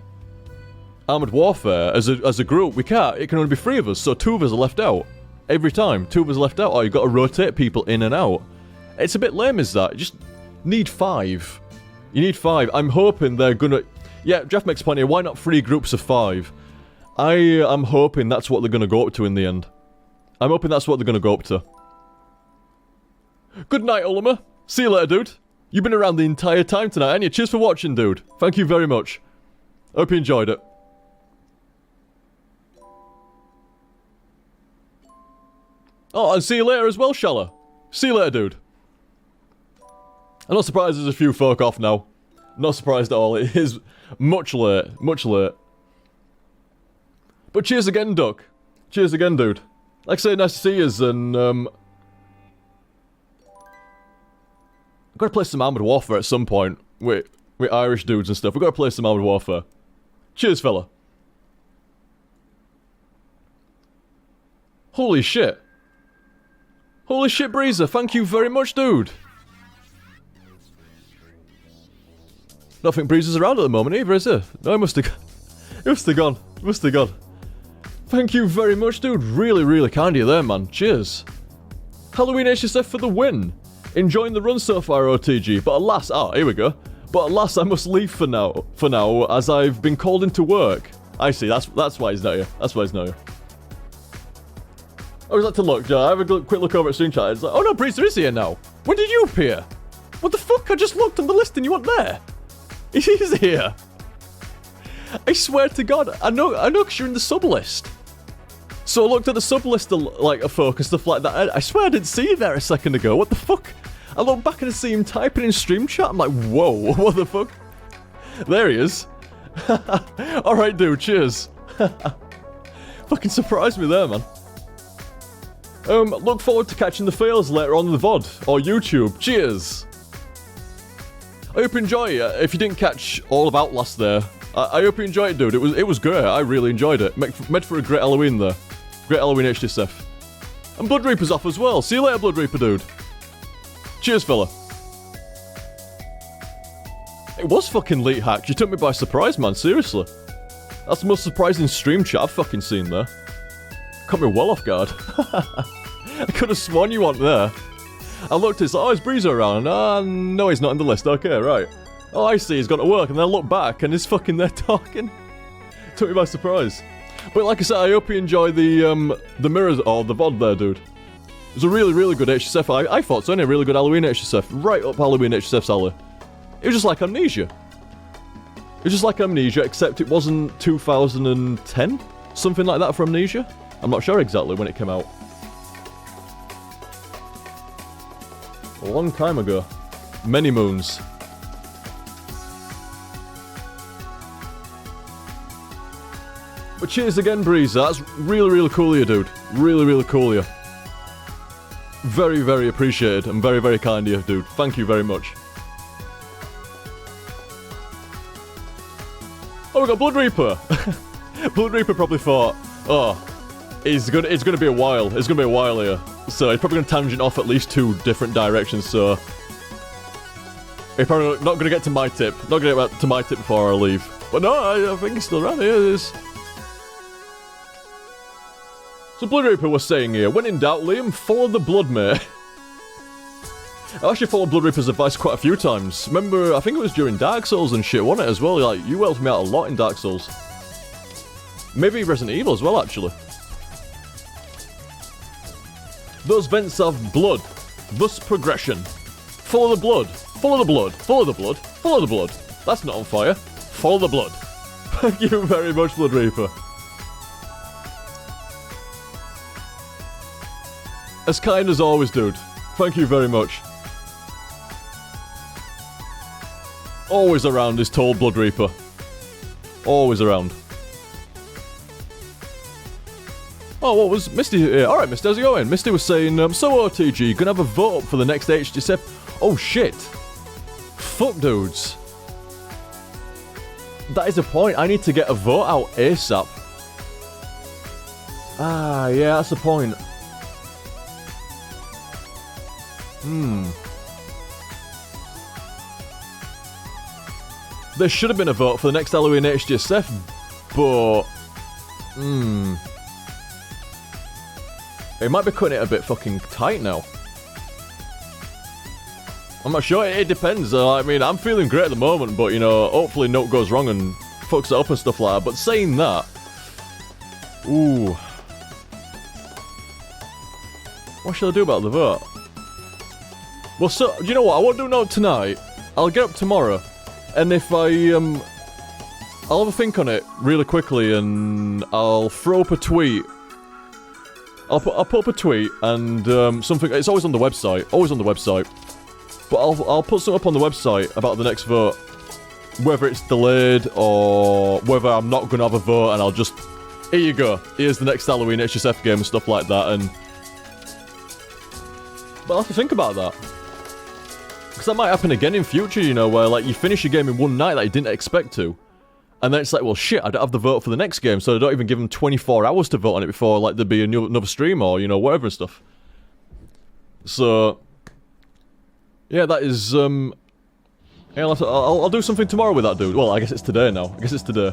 Armoured Warfare as a group. We can't, it can only be 3 of us, so 2 of us are left out. Every time, 2 of us are left out, or you've got to rotate people in and out. It's a bit lame, is that? You just need 5. You need 5. I'm hoping they're gonna... Yeah, Jeff makes a point here, why not 3 groups of 5? I'm hoping that's what they're gonna go up to in the end. I'm hoping that's what they're gonna go up to. Good night, Ultima. See you later, dude. You've been around the entire time tonight, haven't you? Cheers for watching, dude. Thank you very much. Hope you enjoyed it. Oh, and see you later as well, Shalla. See you later, dude. I'm not surprised there's a few folk off now. Not surprised at all. It is much late. Much late. But cheers again, Duck. Cheers again, dude. Like I say, nice to see yous, and, I've got to play some Armoured Warfare at some point. With Irish dudes and stuff. We've got to play some Armoured Warfare. Cheers, fella. Holy shit. Holy shit, Breezer, thank you very much, dude. Don't think Breezer's around at the moment either, is he? No, he must have gone. Must have gone. Thank you very much, dude. Really, really kind of you there, man. Cheers. Halloween HTSF for the win. Enjoying the run so far, OTG, but alas... Oh, here we go. But alas, I must leave for now, as I've been called into work. I see, that's why he's not here. That's why he's not here. I always like to look, Joe. I have a quick look over at Stream Chat. It's like, oh no, Breezer is here now. When did you appear? What the fuck? I just looked on the list and you weren't there. He's here. I swear to God, I know because you're in the sub list. So I looked at the sub list, like, a folk and stuff like that. I swear I didn't see you there a second ago. What the fuck? I look back and I see him typing in Stream Chat. I'm like, whoa, what the fuck? There he is. Alright, dude, cheers. Fucking surprised me there, man. Look forward to catching the fails later on in the VOD or YouTube. Cheers. I hope you enjoy it. If you didn't catch all of Outlast there, I hope you enjoyed it, dude. It was great. I really enjoyed it. Made for a great Halloween there. Great Halloween HTSF. And Blood Reaper's off as well. See you later, Blood Reaper, dude. Cheers, fella. It was fucking Leet Hack. You took me by surprise, man. Seriously. That's the most surprising stream chat I've fucking seen there. Caught me well off guard. I could have sworn you weren't there. I looked, it's like, oh, is Breezer around? No, he's not in the list. Okay, right. Oh, I see, he's gone to work. And then I look back, and he's fucking there talking. Took me by surprise. But like I said, I hope you enjoy the mirrors, or the VOD there, dude. It was a really, really good HTSF. I thought so, a really good Halloween HTSF. Right up Halloween HTSF's alley. It was just like Amnesia. It was just like Amnesia, except it wasn't 2010? Something like that for Amnesia? I'm not sure exactly when it came out. A long time ago. Many moons. But cheers again, Breezer. That's really, really cool of you, dude. Really, really cool of you. Very, very appreciated and very, very kind of you, dude. Thank you very much. Oh, we got Blood Reaper. Blood Reaper probably thought, oh, it's gonna be a while. It's gonna be a while here. So he's probably gonna tangent off at least 2 different directions. So he's probably not gonna get to my tip. Not gonna get to my tip before I leave. But no, I think he's still around. Here it is. So Blood Reaper was saying here, when in doubt, Liam, follow the blood, mate. I've actually followed Blood Reaper's advice quite a few times. Remember, I think it was during Dark Souls and shit, wasn't it, as well? Like, you helped me out a lot in Dark Souls. Maybe Resident Evil as well, actually. Those vents have blood. Thus progression. Follow the blood. Follow the blood. Follow the blood. Follow the blood. That's not on fire. Follow the blood. Thank you very much, Blood Reaper. As kind as always, dude. Thank you very much. Always around is told Blood Reaper. Always around. Oh, what was Misty here? Alright, Misty, how's it going? Misty was saying, so OTG, gonna have a vote up for the next HTSF. Oh shit. Fuck, dudes. That is the point. I need to get a vote out ASAP. Ah, yeah, that's the point. There should have been a vote for the next Halloween HTSF, but... It might be cutting it a bit fucking tight now. I'm not sure, it depends. I mean, I'm feeling great at the moment, but, you know, hopefully note goes wrong and fucks it up and stuff like that. But saying that... Ooh. What should I do about the vote? Well, so, you know what? I won't do note tonight. I'll get up tomorrow. And if I'll have a think on it really quickly and I'll throw up a tweet. I'll put up a tweet and something, it's always on the website, but I'll put something up on the website about the next vote. Whether it's delayed or whether I'm not going to have a vote and I'll just, here you go, here's the next Halloween HTSF game and stuff like that. And but I'll have to think about that. Because that might happen again in future, you know, where like you finish a game in one night that you didn't expect to. And then it's like, well shit, I don't have the vote for the next game, so I don't even give them 24 hours to vote on it before like there'd be another stream or, you know, whatever and stuff. So... yeah, that is, yeah, I'll do something tomorrow with that dude. Well, I guess it's today now. I guess it's today.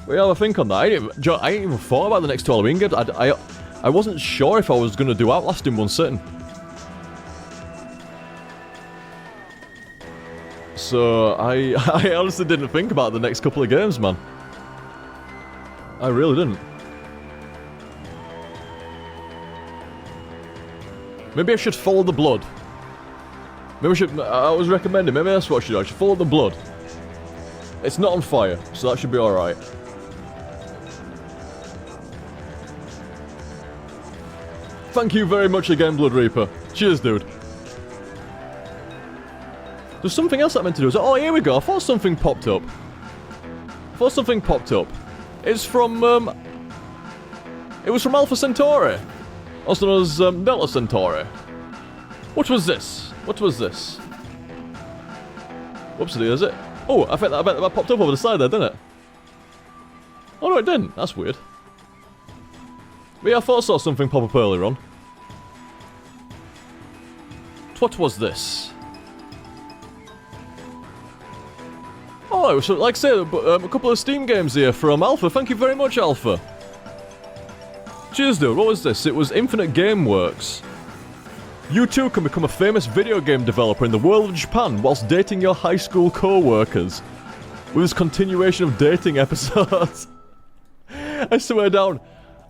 But yeah, I'll have a think on that. I ain't even thought about the next 2 Halloween games. I wasn't sure if I was going to do Outlast in one sitting. So, I honestly didn't think about the next couple of games, man. I really didn't. Maybe I should follow the blood. Maybe I should... I was recommending, maybe that's what I should do. I should follow the blood. It's not on fire, so that should be alright. Thank you very much again, Blood Reaper. Cheers, dude. There's something else I meant to do. Oh, here we go. I thought something popped up. It's from, it was from Alpha Centauri. Also known as, Delta Centauri. What was this? Whoopsie, is it? Oh, I bet that popped up over the side there, didn't it? Oh, no, it didn't. That's weird. But yeah, I thought I saw something pop up earlier on. What was this? Oh, so like I say, a couple of Steam games here from Alpha. Thank you very much, Alpha. Cheers, dude. What was this? It was Infinite Gameworks. You too can become a famous video game developer in the world of Japan whilst dating your high school co-workers. With this continuation of dating episodes. I swear down,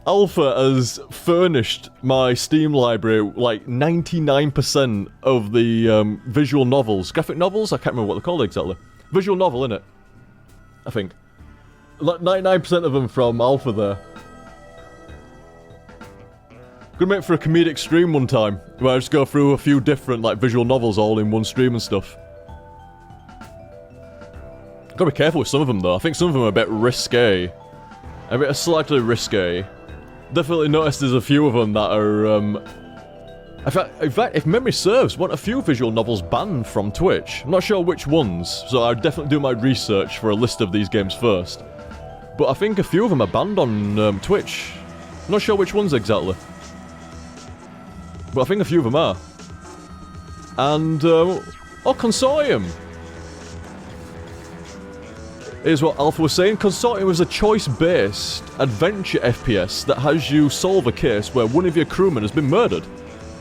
Alpha has furnished my Steam library like 99% of the visual novels. Graphic novels? I can't remember what they're called exactly. Visual novel, innit? I think. Like 99% of them from Alpha there. Gonna make for a comedic stream one time, where I just go through a few different like visual novels all in one stream and stuff. Gotta be careful with some of them though. I think some of them are a bit risque. A bit slightly risque. Definitely noticed there's a few of them that are, in fact, if memory serves, weren't a few visual novels banned from Twitch? I'm not sure which ones, so I'd definitely do my research for a list of these games first. But I think a few of them are banned on Twitch. I'm not sure which ones exactly. But I think a few of them are. And, oh, Consortium! Here's what Alpha was saying. Consortium is a choice-based adventure FPS that has you solve a case where one of your crewmen has been murdered.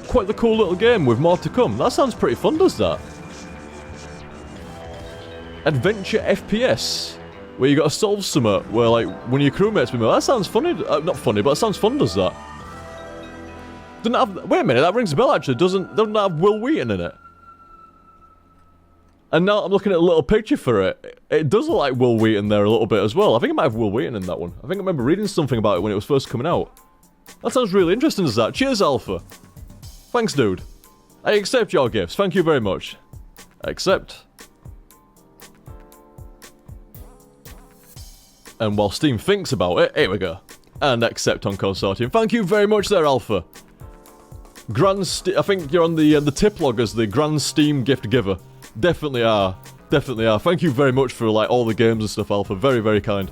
Quite the cool little game with more to come. That sounds pretty fun, does that? Adventure FPS. Where you gotta solve something where, like, one of your crewmates been murdered. That sounds funny. Not funny, but it sounds fun, does that? Doesn't have... Wait a minute, that rings a bell, actually. Doesn't have Will Wheaton in it. And now I'm looking at a little picture for it. It does look like Will Wheaton there a little bit as well. I think it might have Will Wheaton in that one. I think I remember reading something about it when it was first coming out. That sounds really interesting, does that? Cheers, Alpha. Thanks, dude. I accept your gifts. Thank you very much. I accept. And while Steam thinks about it, here we go. And accept on Consortium. Thank you very much there, Alpha. I think you're on the tip log as the Grand Steam gift giver. Definitely are. Definitely are. Thank you very much for, like, all the games and stuff, Alpha. Very, very kind.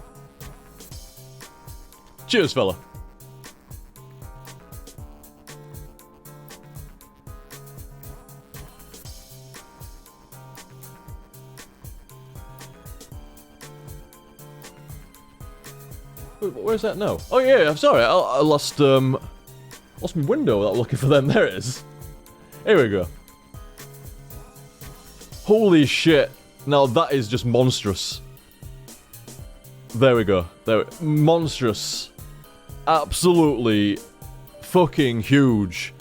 Cheers, fella. Where's that now? Oh, yeah, I'm sorry. I lost my window without looking for them. There it is. Here we go. Holy shit. Now that is just monstrous. There we go. Monstrous. Absolutely fucking huge.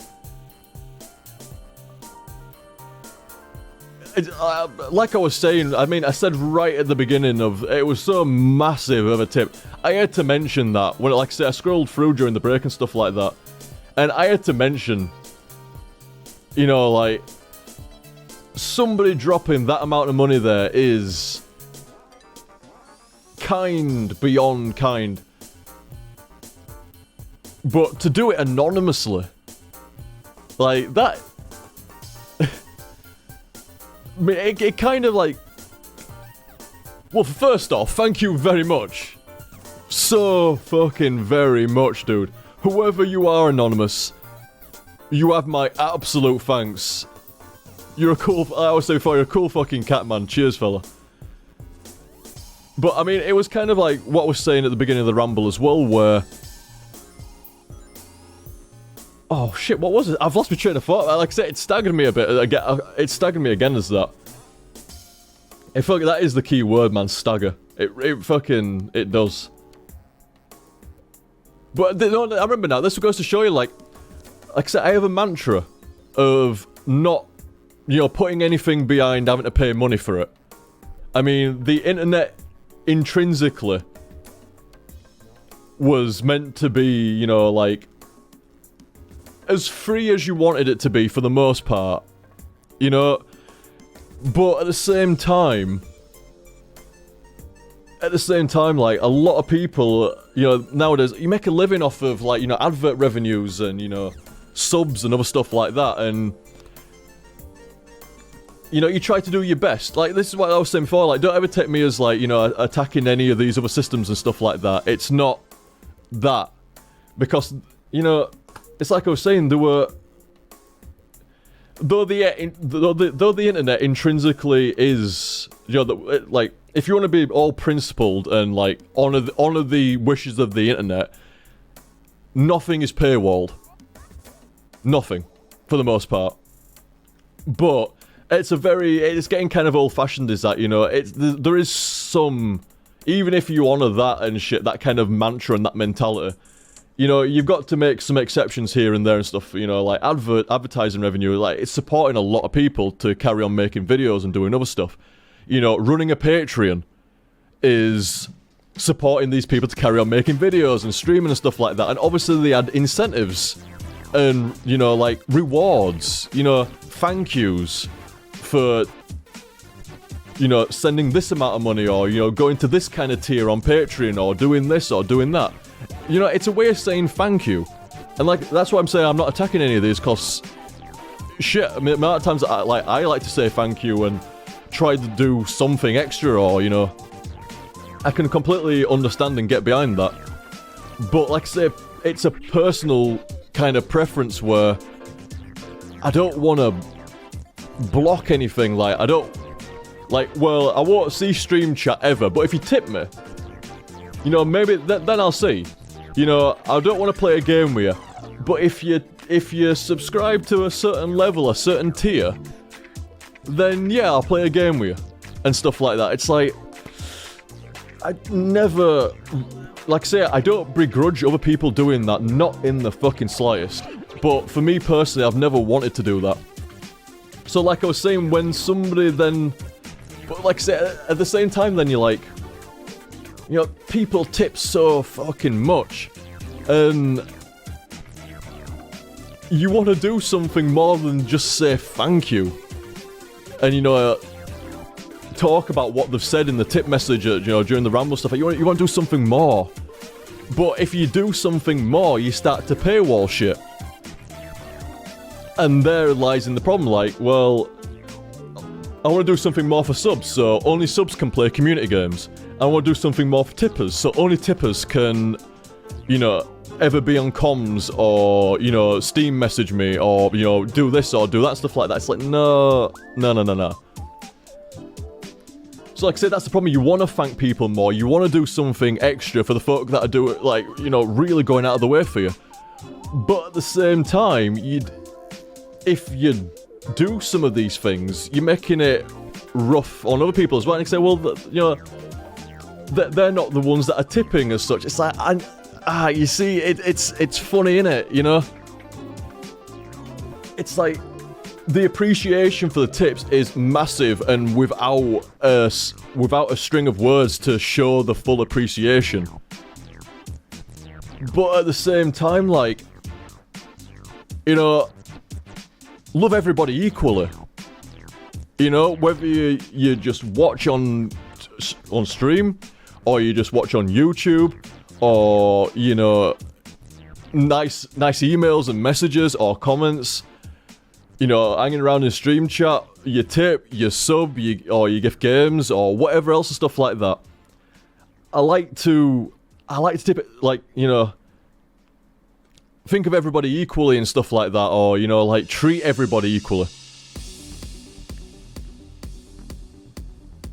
Like I was saying, I mean, I said right at the beginning of, it was so massive of a tip. I had to mention that, when, like I said, I scrolled through during the break and stuff like that. And I had to mention, you know, like, somebody dropping that amount of money there is kind beyond kind. But to do it anonymously, like, that... I mean, it kind of like... Well, first off, thank you very much. So fucking very much, dude. Whoever you are, Anonymous, you have my absolute thanks. You're a cool... I always say before, you're a cool fucking cat, man. Cheers, fella. But, I mean, it was kind of like what I was saying at the beginning of the ramble as well, where... Oh, shit, what was it? I've lost my train of thought. Like I said, it staggered me a bit. It staggered me again as that. It felt like that is the key word, man, stagger. It does. But, no, I remember now, this goes to show you, like I said, I have a mantra of not, you know, putting anything behind having to pay money for it. I mean, the internet intrinsically was meant to be, you know, like, as free as you wanted it to be for the most part, you know, but at the same time, like, a lot of people, you know, nowadays, you make a living off of, like, you know, advert revenues and, you know, subs and other stuff like that, and, you know, you try to do your best. Like, this is what I was saying before, like, don't ever take me as, like, you know, attacking any of these other systems and stuff like that. It's not that. Because, you know, it's like I was saying, there were... Though the internet intrinsically is You know, like, if you want to be all principled and, like, honor the wishes of the internet, nothing is paywalled. Nothing, for the most part. But it's getting kind of old-fashioned, is that, you know, there is some, even if you honor that and shit, that kind of mantra and that mentality, you know, you've got to make some exceptions here and there and stuff, you know, like advertising revenue, like, it's supporting a lot of people to carry on making videos and doing other stuff. You know, running a Patreon is supporting these people to carry on making videos and streaming and stuff like that, and obviously they add incentives and, you know, like, rewards, you know, thank yous for, you know, sending this amount of money, or, you know, going to this kind of tier on Patreon, or doing this or doing that. You know, it's a way of saying thank you. And, like, that's why I'm saying I'm not attacking any of these, because shit, I mean, the amount of times I like to say thank you and try to do something extra, or, you know, I can completely understand and get behind that. But, like I say, it's a personal kind of preference where I don't want to block anything. Like, I don't, like, well, I won't see stream chat ever, but if you tip me, you know, maybe then I'll see. You know, I don't want to play a game with you, but if you subscribe to a certain level, a certain tier, then yeah, I'll play a game with you and stuff like that. It's like, I never, like I say, I don't begrudge other people doing that, not in the fucking slightest. But for me personally, I've never wanted to do that. So like I was saying, when somebody then, but like I say, at the same time, then you're like, you know, people tip so fucking much, and you want to do something more than just say thank you. And, you know, talk about what they've said in the tip message, you know, during the Ramble stuff. You want to do something more. But if you do something more, you start to paywall shit. And there lies in the problem, like, well, I want to do something more for subs, so only subs can play community games. I want to do something more for tippers, so only tippers can, you know, ever be on comms, or, you know, Steam message me, or, you know, do this or do that, stuff like that. It's like, no. So like I said, that's the problem. You want to thank people more. You want to do something extra for the folk that are doing, like, you know, really going out of the way for you. But at the same time, if you do some of these things, you're making it rough on other people as well. And you say, well, you know, they're not the ones that are tipping as such. It's like, you see, it's funny, innit, you know? It's like, the appreciation for the tips is massive, and without a string of words to show the full appreciation. But at the same time, like, you know, love everybody equally. You know, whether you just watch on stream, or you just watch on YouTube, or, you know, nice emails and messages or comments, you know, hanging around in stream chat, you tip, you sub, or you gift games, or whatever else and stuff like that. I like to tip it, like, you know, think of everybody equally and stuff like that, or, you know, like, treat everybody equally.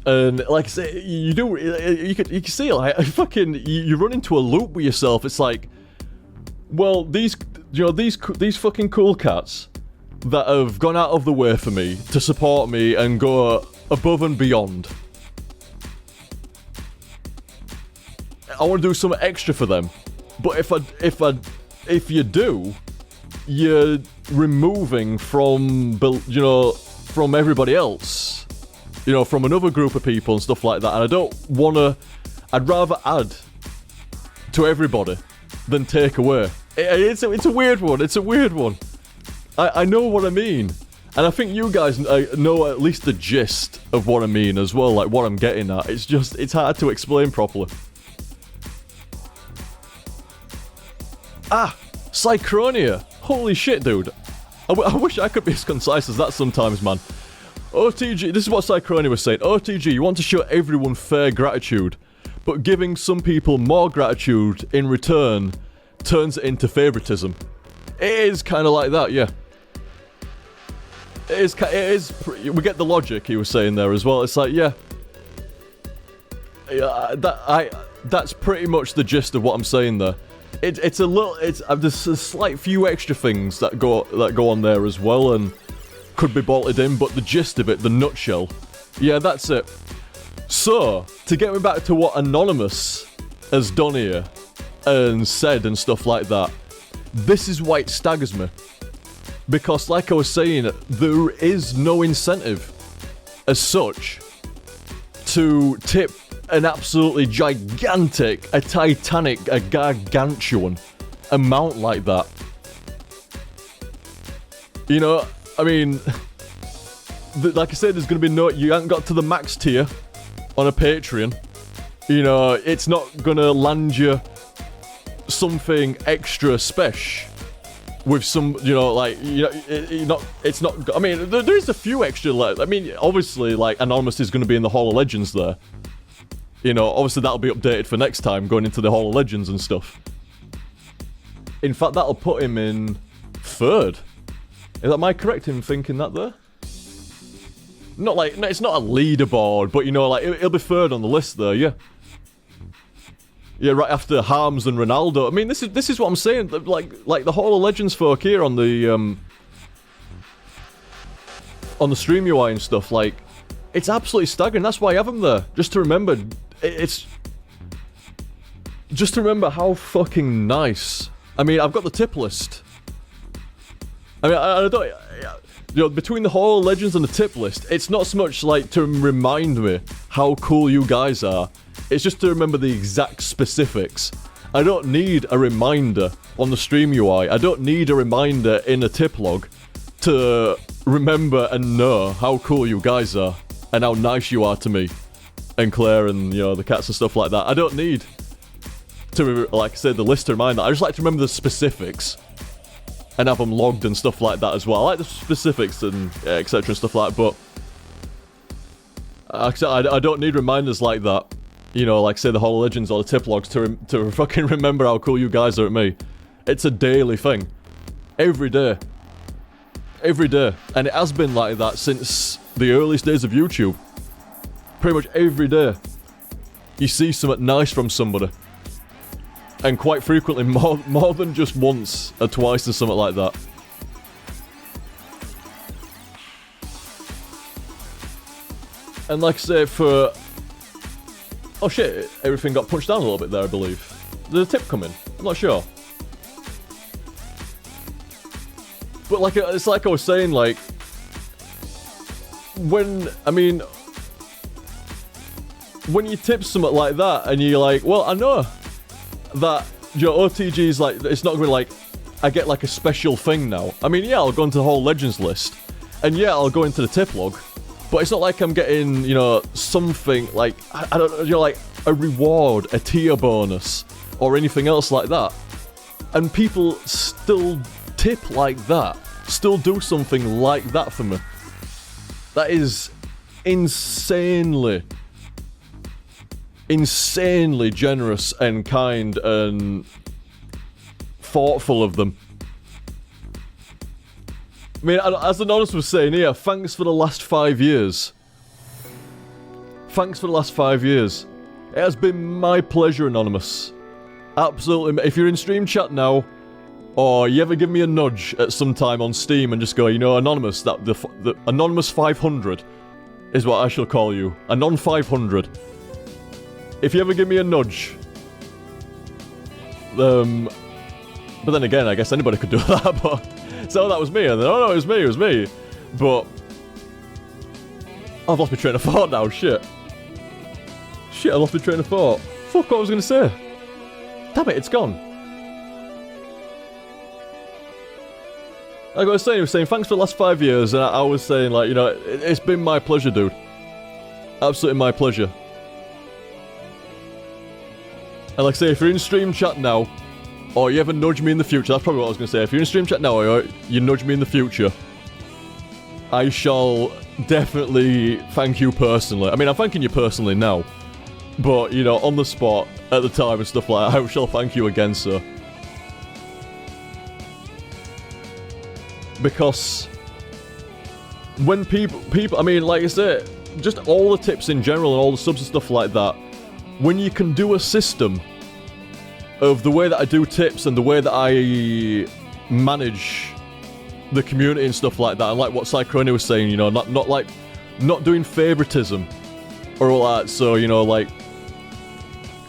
And like I say, you can see, like, fucking, you run into a loop with yourself. It's like, well, these fucking cool cats that have gone out of the way for me to support me and go above and beyond, I want to do something extra for them. But if you do, you're removing from, you know, from everybody else, you know, from another group of people and stuff like that. And I don't want to, I'd rather add to everybody than take away. It's a weird one. It's a weird one. I know what I mean. And I think you guys know at least the gist of what I mean as well, like what I'm getting at. It's just, it's hard to explain properly. Psychronia. Holy shit, dude. I wish I could be as concise as that sometimes, man. OTG, this is what Psychronia was saying. OTG, you want to show everyone fair gratitude, but giving some people more gratitude in return turns it into favoritism. It is kind of like that, yeah. It is, we get the logic he was saying there as well. It's like, yeah, That's pretty much the gist of what I'm saying there. It's a little, there's a slight few extra things that go on there as well, and could be bolted in, but the gist of it, the nutshell, yeah, that's it. So, to get me back to what Anonymous has done here, and said and stuff like that, this is why it staggers me. Because, like I was saying, there is no incentive, as such, to tip an absolutely gigantic, a titanic, a gargantuan amount like that. You know, I mean, like I said, there's going to be no, you haven't got to the max tier on a Patreon. You know, it's not going to land you something extra special with some, you know, like, you know, it's not, I mean, there is a few extra, like, I mean, obviously, like, Anonymous is going to be in the Hall of Legends there. You know, obviously that'll be updated for next time, going into the Hall of Legends and stuff. In fact, that'll put him in 3rd. Am I correct in thinking that there? Not like, no, it's not a leaderboard, but you know, like, it'll be 3rd on the list there, yeah. Yeah, right after Harms and Ronaldo. I mean, this is what I'm saying. Like the Hall of Legends folk here on the stream UI and stuff. Like, it's absolutely staggering. That's why I have them there, just to remember. It's just to remember how fucking nice. I mean, I've got the tip list. I mean, I don't. You know, between the Hall of Legends and the tip list, it's not so much like to remind me how cool you guys are. It's just to remember the exact specifics. I don't need a reminder on the stream UI. I don't need a reminder in a tip log to remember and know how cool you guys are and how nice you are to me and Claire and, you know, the cats and stuff like that. I don't need to, like I said, the list to remind that. I just like to remember the specifics and have them logged and stuff like that as well. I like the specifics and etc. and stuff like that, but I don't need reminders like that. You know, like say the Hall of Legends or the tip logs to fucking remember how cool you guys are at me. It's a daily thing. Every day. Every day. And it has been like that since the earliest days of YouTube. Pretty much every day. You see something nice from somebody. And quite frequently, more than just once or twice or something like that. And like I say, for... Oh shit, everything got punched down a little bit there, I believe. Did a tip come in? I'm not sure. But like, it's like I was saying, like... When you tip something like that, and you're like, well, I know that your OTG's like, it's not gonna be like, I get like a special thing now. I mean, yeah, I'll go into the whole Legends list, and yeah, I'll go into the tip log, but it's not like I'm getting, you know, something like, I don't know, you know, like a reward, a tier bonus, or anything else like that. And people still tip like that, still do something like that for me. That is insanely generous and kind and thoughtful of them. I mean, as Anonymous was saying here, thanks for the last 5 years. Thanks for the last 5 years. It has been my pleasure, Anonymous. Absolutely. If you're in stream chat now, or you ever give me a nudge at some time on Steam and just go, you know, Anonymous, that the Anonymous 500 is what I shall call you. Anon 500. If you ever give me a nudge, but then again, I guess anybody could do that, but, so that was me, and then, oh no, it was me, but, I've lost my train of thought now, shit, I lost my train of thought, fuck what I was gonna say, damn it, it's gone. Like I was saying, he was saying, thanks for the last 5 years, and I was saying, like, you know, it's been my pleasure, dude, absolutely my pleasure. And like I say, if you're in stream chat now, or you ever nudge me in the future, that's probably what I was going to say. If you're in stream chat now, or you nudge me in the future, I shall definitely thank you personally. I mean, I'm thanking you personally now. But, you know, on the spot, at the time and stuff like that, I shall thank you again, sir. Because when people, I mean, like I say, just all the tips in general and all the subs and stuff like that, when you can do a system of the way that I do tips and the way that I manage the community and stuff like that, and like what Cycrony was saying, you know, not doing favoritism or all that, so, you know, like,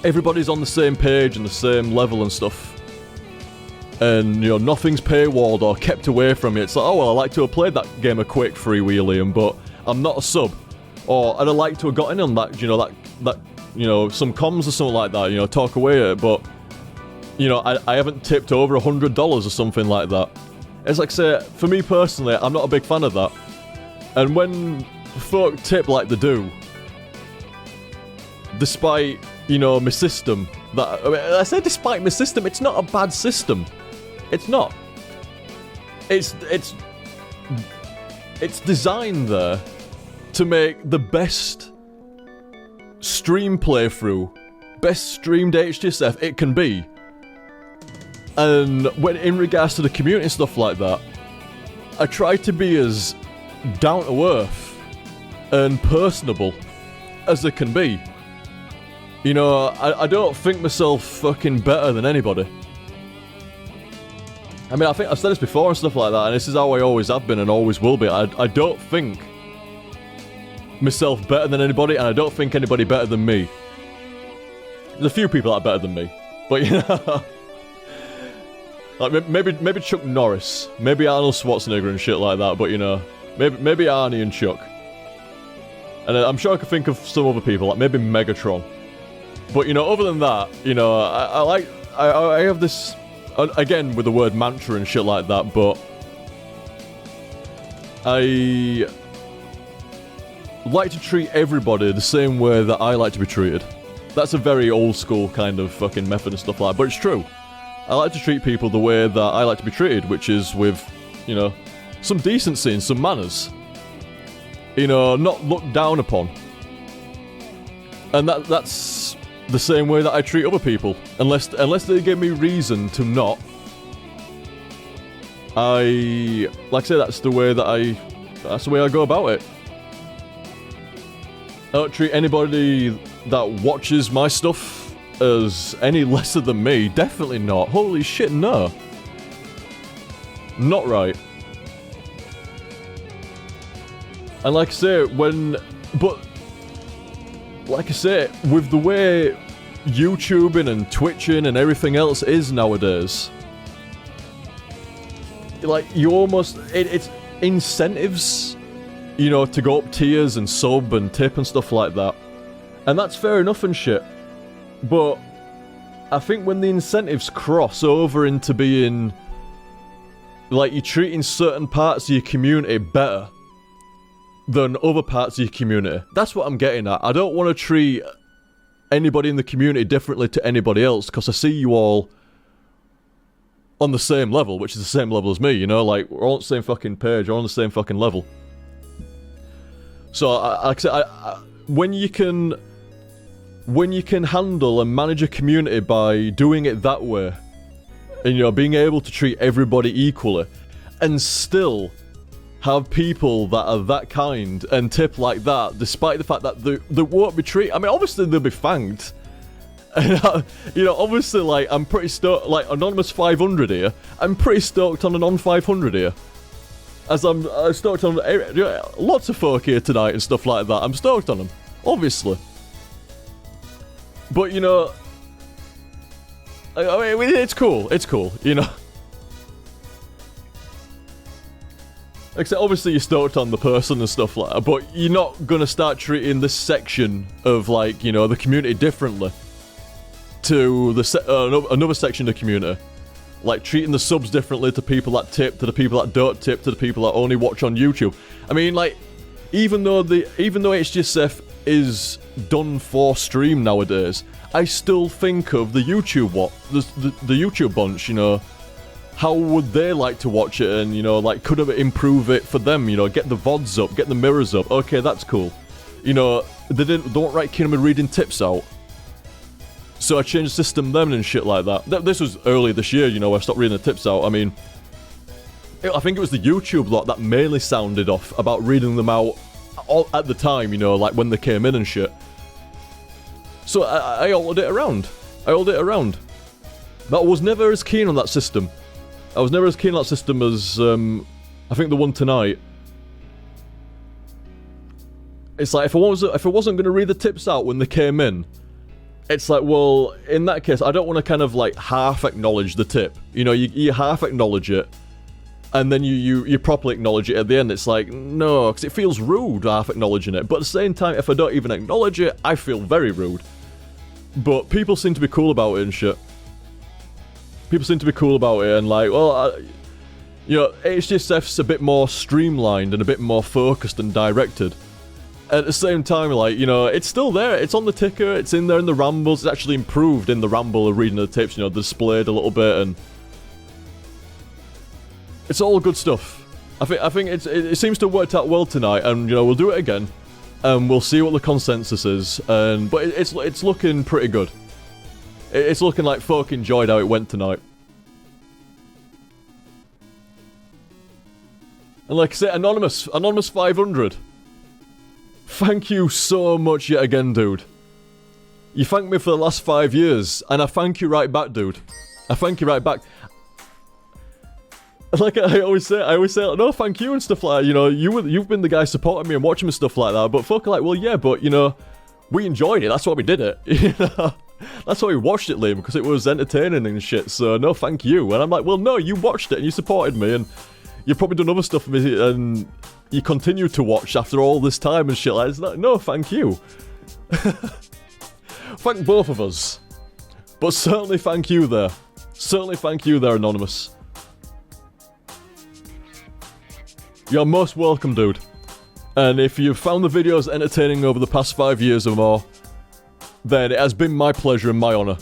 everybody's on the same page and the same level and stuff, and, you know, nothing's paywalled or kept away from you. It's like, oh, well, I like to have played that game of Quake freewheeling, but I'm not a sub, or I'd have liked to have got in on that, you know, that, you know, some comms or something like that, you know, talk away at it, but, you know, I haven't tipped over $100 or something like that. It's like, say, for me personally, I'm not a big fan of that. And when folk tip like they do, despite, you know, my system, that, I mean, I say despite my system, it's not a bad system. It's not. It's designed there to make the best stream playthrough, best streamed HTSF it can be. And when in regards to the community and stuff like that, I try to be as down to earth and personable as it can be. You know, I don't think myself fucking better than anybody. I mean, I think I've said this before and stuff like that, and this is how I always have been and always will be. I don't think myself better than anybody, and I don't think anybody better than me. There's a few people that are better than me, but you know... Like, maybe Chuck Norris, maybe Arnold Schwarzenegger and shit like that, but you know, maybe Arnie and Chuck. And I'm sure I could think of some other people, like maybe Megatron. But you know, other than that, you know, I have this, again with the word mantra and shit like that, but I like to treat everybody the same way that I like to be treated. That's a very old school kind of fucking method and stuff like that, but it's true. I like to treat people the way that I like to be treated, which is with, you know, some decency and some manners. You know, not looked down upon. And that's the same way that I treat other people. Unless they give me reason to not. Like I say, that's the way that I go about it. I don't treat anybody that watches my stuff as any lesser than me. Definitely not. Holy shit, no. Not right. And like I say, like I say, with the way YouTubing and Twitching and everything else is nowadays, like, you almost, it's incentives, you know, to go up tiers and sub and tip and stuff like that. And that's fair enough and shit. But I think when the incentives cross over into being, like, you're treating certain parts of your community better than other parts of your community, that's what I'm getting at. I don't want to treat anybody in the community differently to anybody else, because I see you all on the same level, which is the same level as me, you know? Like, we're all on the same fucking page, we're on the same fucking level. So, like I said, when you can handle and manage a community by doing it that way, and, you know, being able to treat everybody equally, and still have people that are that kind and tip like that, despite the fact that they won't be treated. I mean, obviously they'll be thanked. And, you know, obviously, like, I'm pretty stoked, like, Anonymous 500 here, I'm pretty stoked on Anon 500 here. As I'm stoked on lots of folk here tonight and stuff like that. I'm stoked on them, obviously. But, you know, I mean, it's cool, you know. Except, obviously, you're stoked on the person and stuff like that, but you're not gonna start treating this section of, like, you know, the community differently to the another section of the community. Like, treating the subs differently to people that tip, to the people that don't tip, to the people that only watch on YouTube. I mean, like, even though HTSF is done for stream nowadays, I still think of the YouTube the YouTube bunch, you know. How would they like to watch it, and, you know, like, could it improve it for them, you know, get the VODs up, get the mirrors up, okay, that's cool. You know, they don't write Kinema reading tips out. So I changed the system then and shit like that. This was early this year, you know, I stopped reading the tips out. I mean, I think it was the YouTube lot that mainly sounded off about reading them out all at the time, you know, like when they came in and shit. So I altered it around. But I was never as keen on that system. I was never as keen on that system as, I think the one tonight. It's like, if I wasn't going to read the tips out when they came in, it's like, well, in that case, I don't want to kind of, like, half acknowledge the tip. You know, you half acknowledge it, and then you properly acknowledge it at the end. It's like, no, because it feels rude half acknowledging it. But at the same time, if I don't even acknowledge it, I feel very rude. But people seem to be cool about it and shit. People seem to be cool about it and like, well, you know, HTSF's a bit more streamlined and a bit more focused and directed. At the same time, like, you know, it's still there. It's on the ticker. It's in there in the rambles. It's actually improved in the ramble of reading the tips, you know, displayed a little bit, and it's all good stuff. I think it seems to have worked out well tonight, and, you know, we'll do it again, and we'll see what the consensus is, but it's looking pretty good. It's looking like folk enjoyed how it went tonight. And like I say, Anonymous 500. Thank you so much yet again, dude. You thanked me for the last 5 years, and I thank you right back, dude. I thank you right back. Like I always say, like, no, thank you and stuff like that. You know, you've been the guy supporting me and watching me stuff like that. But folk are like, well, yeah, but you know, we enjoyed it. That's why we did it. You know, that's why we watched it, Liam, because it was entertaining and shit. So no, thank you. And I'm like, well, no, you watched it and you supported me, and you've probably done other stuff for me, and you continue to watch after all this time and shit like that. No, thank you. Thank both of us. But certainly thank you there. Certainly thank you there, Anonymous. You're most welcome, dude. And if you've found the videos entertaining over the past 5 years or more, then it has been my pleasure and my honour.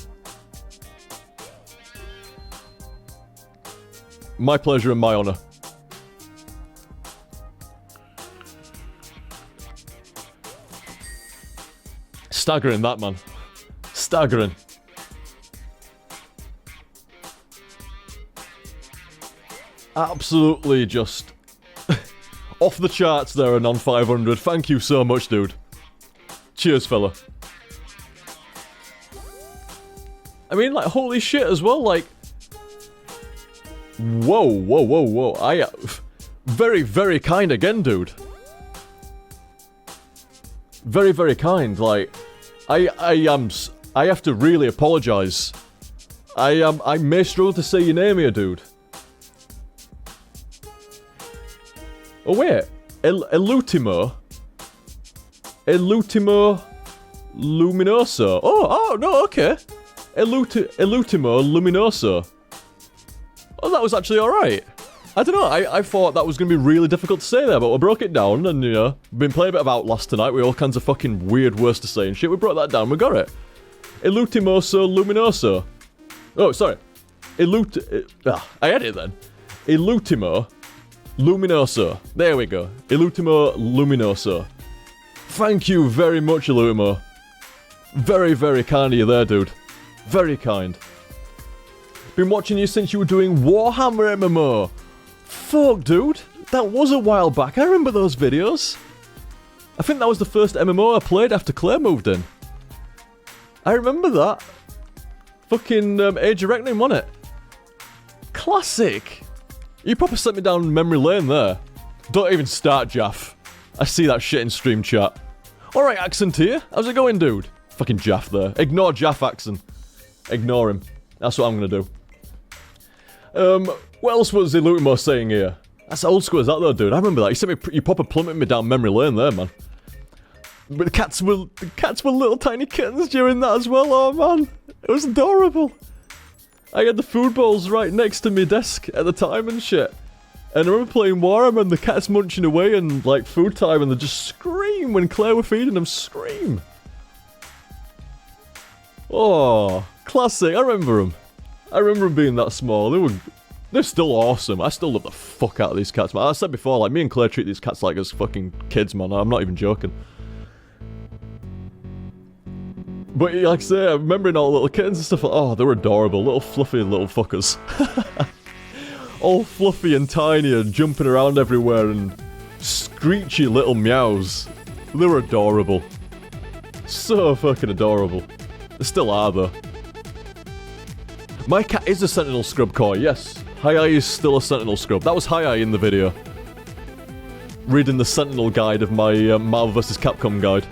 My pleasure and my honour. Staggering, that, man. Staggering. Absolutely just off the charts there, Anon 500. Thank you so much, dude. Cheers, fella. I mean, like, holy shit as well, like... Whoa. Very, very kind again, dude. Very, very kind, like... I have to really apologise. I may struggle to say your name here, dude. Oh wait, Elutimo Luminoso. Oh no, okay. Elutimo Luminoso. Oh, that was actually alright. I don't know, I thought that was going to be really difficult to say there, but we broke it down, and, you know, been playing a bit of Outlast tonight with all kinds of fucking weird words to say and shit. We brought that down, we got it. Elutimoso Luminoso. Oh, sorry. I had it then. Elutimo Luminoso. There we go. Elutimo Luminoso. Thank you very much, Elutimo. Very, very kind of you there, dude. Very kind. Been watching you since you were doing Warhammer MMO. Fuck, dude. That was a while back. I remember those videos. I think that was the first MMO I played after Claire moved in. I remember that. Fucking Age of Reckoning, wasn't it? Classic. You probably sent me down memory lane there. Don't even start, Jaff. I see that shit in stream chat. Alright, Accent here. How's it going, dude? Fucking Jaff there. Ignore Jaff, Accent. Ignore him. That's what I'm gonna do. What else was Elutimo saying here? That's old school as that though, dude. I remember that. You proper plummeted me down memory lane there, man. But the cats were little tiny kittens during that as well. Oh man, it was adorable. I had the food bowls right next to my desk at the time and shit. And I remember playing Warhammer and the cats munching away and like food time, and they just scream when Claire were feeding them. Scream. Oh, classic. I remember them. I remember them being that small. They're still awesome. I still love the fuck out of these cats, man. I said before, like, me and Claire treat these cats like as fucking kids, man. I'm not even joking. But like I say, I'm remembering all the little kittens and stuff. Oh, they were adorable. Little fluffy little fuckers. All fluffy and tiny and jumping around everywhere and screechy little meows. They were adorable. So fucking adorable. They still are, though. My cat is a Sentinel scrub core, yes. Hi-Eye is still a Sentinel scrub. That was Hi-Eye in the video. Reading the Sentinel guide of my Marvel vs. Capcom guide.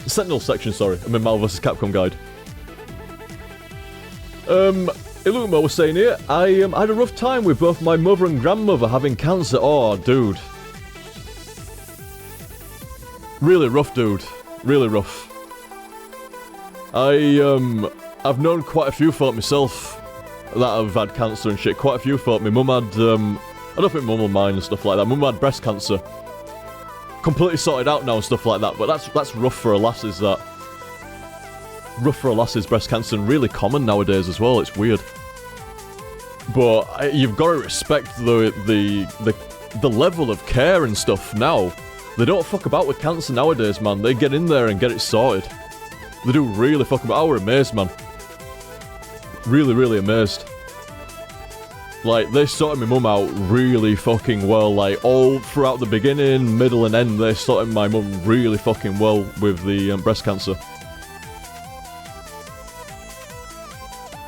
The Sentinel section, sorry. I mean Marvel vs. Capcom guide. Illuma was saying here, I had a rough time with both my mother and grandmother having cancer. Oh, dude. Really rough, dude. Really rough. I've known quite a few folk myself that have had cancer and shit. Quite a few folk. My mum had, I don't think mum will mind and stuff like that. Mum had breast cancer. Completely sorted out now and stuff like that, but that's rough for a lasses, that. Rough for a lass's breast cancer, and really common nowadays as well. It's weird, but you've got to respect the level of care and stuff now. They don't fuck about with cancer nowadays, man. They get in there and get it sorted. They do really fuck about. I were amazed, man. Really, really amazed. Like, they sorted my mum out really fucking well. Like, all throughout the beginning, middle, and end, they sorted my mum really fucking well with the breast cancer.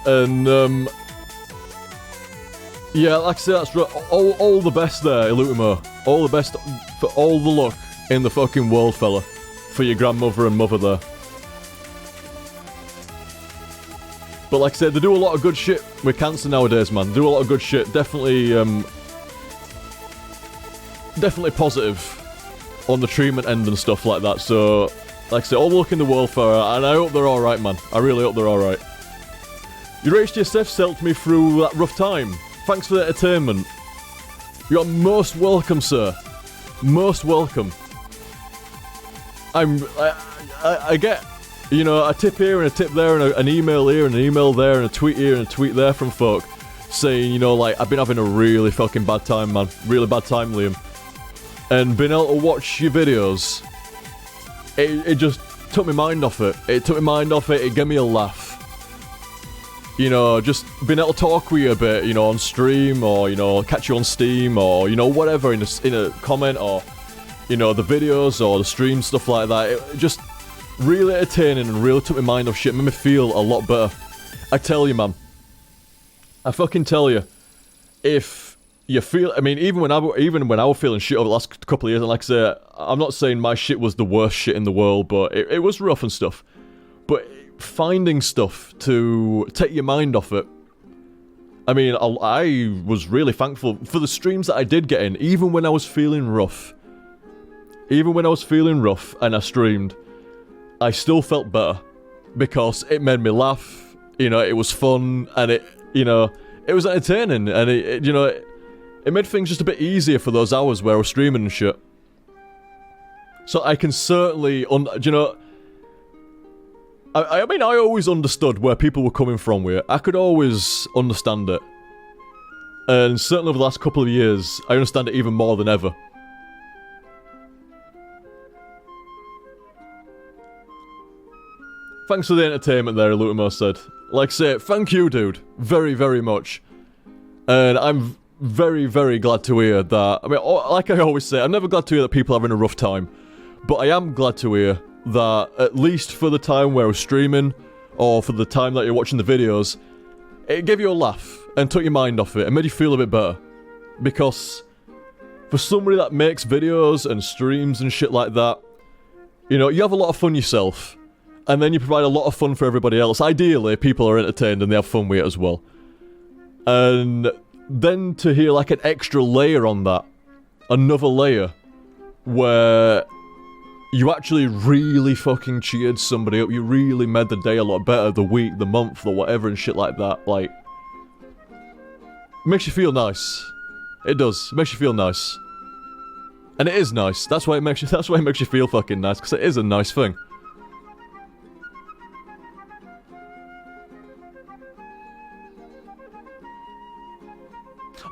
And, yeah, like I say, that's all the best there, Illutimo. All the best for all the luck in the fucking world, fella. For your grandmother and mother there. But like I said, they do a lot of good shit with cancer nowadays, man. They do a lot of good shit. Definitely, definitely positive on the treatment end and stuff like that. So, like I said, all the luck in the world for her, and I hope they're alright, man. I really hope they're alright. Your HTSF helped me through that rough time. Thanks for the entertainment. You're most welcome, sir. Most welcome. I get, you know, a tip here and a tip there, and an email here and an email there, and a tweet here and a tweet there from folk saying, you know, like, I've been having a really fucking bad time, man. Really bad time, Liam. And being able to watch your videos, it just took my mind off it. It took my mind off it. It gave me a laugh. You know, just being able to talk with you a bit, you know, on stream, or, you know, catch you on Steam, or, you know, whatever, in a comment, or, you know, the videos, or the stream, stuff like that. It just really entertaining and really took my mind off shit, made me feel a lot better. I tell you, man. I fucking tell you. If you feel, I mean, even when I was feeling shit over the last couple of years, and like I say, I'm not saying my shit was the worst shit in the world, but it was rough and stuff. But finding stuff to take your mind off it. I mean, I was really thankful for the streams that I did get in, even when I was feeling rough. Even when I was feeling rough and I streamed, I still felt better. Because it made me laugh, you know, it was fun, and it, you know, it was entertaining, and it you know, it made things just a bit easier for those hours where I was streaming and shit. So I can certainly, you know, I mean, I always understood where people were coming from with it. I could always understand it. And certainly over the last couple of years, I understand it even more than ever. Thanks for the entertainment there, Lutimo said. Like I say, thank you, dude. Very, very much. And I'm very, very glad to hear that. I mean, like I always say, I'm never glad to hear that people are having a rough time. But I am glad to hear that, at least for the time where I was streaming, or for the time that you're watching the videos, it gave you a laugh and took your mind off it and made you feel a bit better. Because for somebody that makes videos and streams and shit like that, you know, you have a lot of fun yourself, and then you provide a lot of fun for everybody else. Ideally, people are entertained and they have fun with it as well. And then to hear like an extra layer on that, another layer, where you actually really fucking cheered somebody up, you really made the day a lot better, the week, the month, or whatever and shit like that, like, makes you feel nice. It does. It makes you feel nice. And it is nice. That's why it makes you feel fucking nice, because it is a nice thing.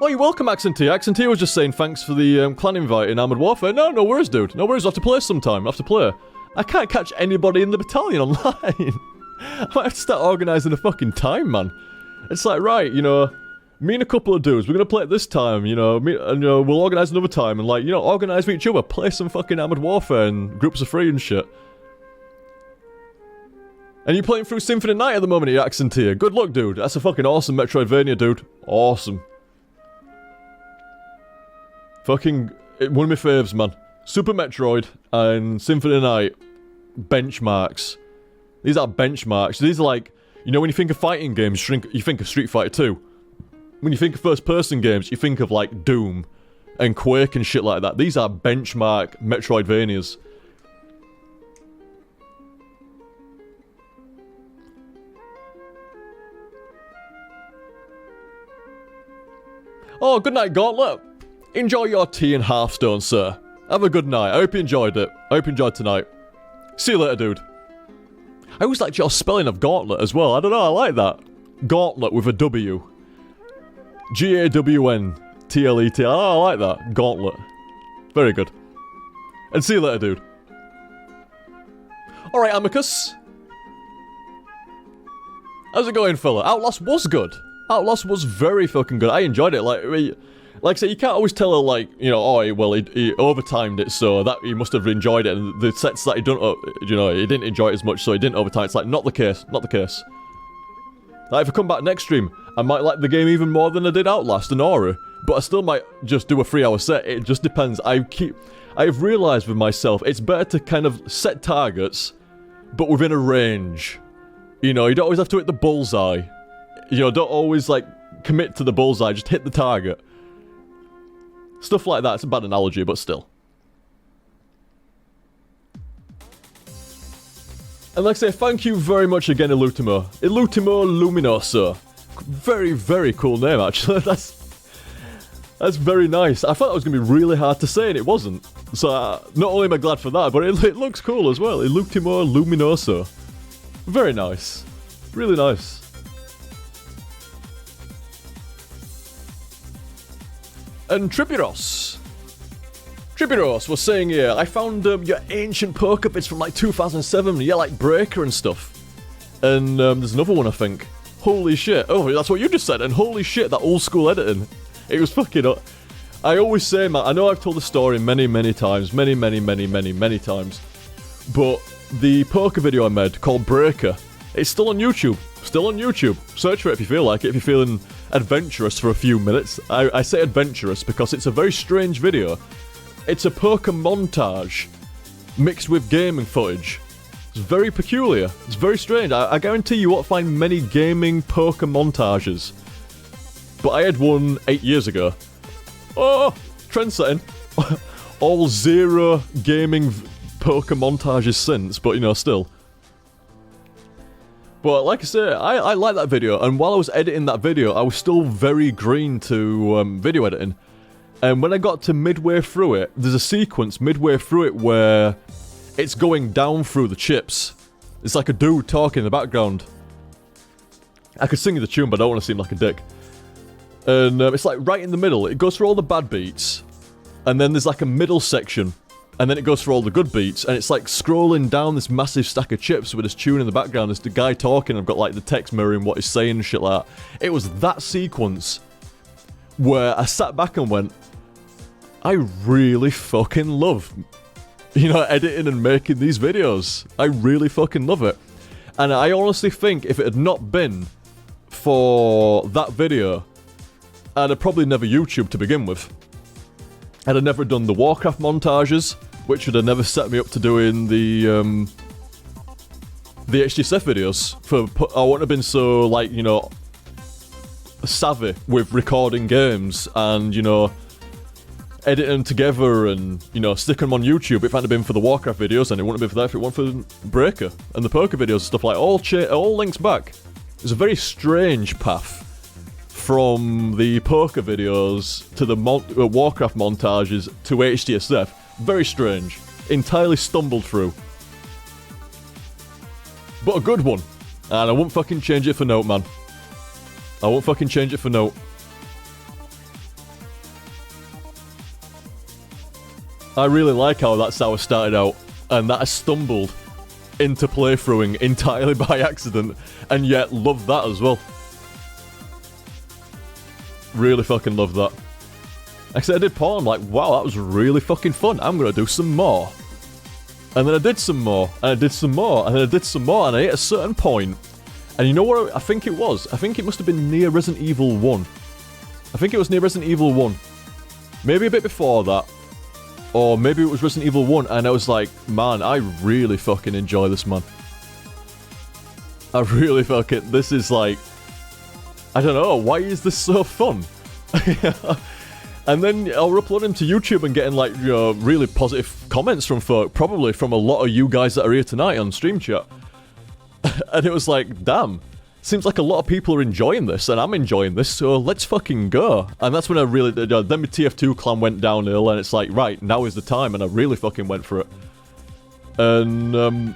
Oh, you're welcome, Accent T. Accent T was just saying thanks for the clan invite in Armored Warfare. No worries, dude. No worries. I'll have to play sometime. I'll have to play. I can't catch anybody in the battalion online. I might have to start organising a fucking time, man. It's like, right, you know, me and a couple of dudes, we're going to play at this time, you know, we'll organise another time and, like, you know, organise with each other, play some fucking Armored Warfare in groups of three and shit. And you're playing through Symphony of Night at the moment, your accent here. Good luck, dude. That's a fucking awesome Metroidvania, dude. Awesome. Fucking... one of my faves, man. Super Metroid and Symphony of Night. Benchmarks. These are benchmarks. These are like... You know, when you think of fighting games, you think of Street Fighter 2. When you think of first-person games, you think of, like, Doom and Quake and shit like that. These are benchmark Metroidvanias. Oh, good night, Gauntlet. Enjoy your tea and Hearthstone, sir. Have a good night. I hope you enjoyed it. I hope you enjoyed tonight. See you later, dude. I always liked your spelling of Gauntlet as well. I don't know, I like that. Gauntlet with a W. G-A-W-N-T-L-E-T. Oh, I like that. Gauntlet. Very good. And see you later, dude. Alright, Amicus. How's it going, fella? Outlast was good. Outlast was very fucking good. I enjoyed it. Like I say, you can't always tell, like, you know, oh, well, he overtimed it, so that he must have enjoyed it, and the sets that he didn't, you know, he didn't enjoy it as much, so he didn't overtime. It's like, not the case, not the case. Like, if I come back next stream, I might like the game even more than I did Outlast and Aura, but I still might just do a 3-hour set. It just depends. I've realised with myself, it's better to kind of set targets, but within a range. You know, you don't always have to hit the bullseye. You know, don't always, like, commit to the bullseye, just hit the target. Stuff like that. It's a bad analogy, but still. And like I say, thank you very much again, Illutimo. Illutimo Luminoso. Very, very cool name, actually. That's very nice. I thought that was going to be really hard to say, and it wasn't. So, not only am I glad for that, but it looks cool as well. Illutimo Luminoso. Very nice. Really nice. And Tripiros was saying here, I found your ancient poker bits from like 2007, yeah, like Breaker and stuff. And there's another one, I think. Holy shit. Oh, that's what you just said. And holy shit, that old school editing. It was fucking up. I always say, man, I know I've told the story many times. Many times. But the poker video I made called Breaker, it's still on YouTube. Still on YouTube. Search for it if you feel like it, if you're feeling adventurous for a few minutes. I say adventurous because it's a very strange video. It's a poker montage mixed with gaming footage. It's very peculiar. It's very strange. I guarantee you won't find many gaming poker montages. But I had one 8 years ago. Oh, trend setting. All zero gaming poker montages since, but you know, still. But like I say, I like that video, and while I was editing that video, I was still very green to video editing. And when I got to midway through it, there's a sequence midway through it where it's going down through the chips. It's like a dude talking in the background. I could sing you the tune, but I don't want to seem like a dick. And it's like right in the middle. It goes through all the bad beats, and then there's like a middle section. And then it goes through all the good beats, and it's like scrolling down this massive stack of chips with this tune in the background. There's the guy talking, I've got like the text mirroring what he's saying and shit like that. It was that sequence where I sat back and went, I really fucking love, you know, editing and making these videos. I really fucking love it. And I honestly think if it had not been for that video, I'd have probably never YouTubed to begin with. I'd have never done the Warcraft montages, which would have never set me up to doing the HTSF videos. I wouldn't have been so, like, you know, savvy with recording games and, you know, editing them together and, you know, sticking them on YouTube. If it hadn't been for the Warcraft videos, then it wouldn't have been for that if it weren't for Breaker and the poker videos and stuff like that. All links back. It's a very strange path from the poker videos to the Warcraft montages to HTSF. Very strange. Entirely stumbled through. But a good one. And I won't fucking change it for note, man. I won't fucking change it for note. I really like how that's how I started out. And that I stumbled into playthroughing entirely by accident. And yet love that as well. Really fucking love that. Like I said, I did porn, like, wow, that was really fucking fun. I'm gonna do some more. And then I did some more, and I did some more, and then I did some more, and I hit a certain point, and you know what I think it was? I think it must have been near Resident Evil 1. I think it was near Resident Evil 1. Maybe a bit before that. Or maybe it was Resident Evil 1, and I was like, man, I really fucking enjoy this, man. I really fucking... This is like... I don't know, why is this so fun? And then I'll upload him to YouTube and getting, like, you know, really positive comments from folk. Probably from a lot of you guys that are here tonight on stream chat. And it was like, damn. Seems like a lot of people are enjoying this, and I'm enjoying this, so let's fucking go. And that's when I really... then my TF2 clan went downhill, and it's like, right, now is the time, and I really fucking went for it. And,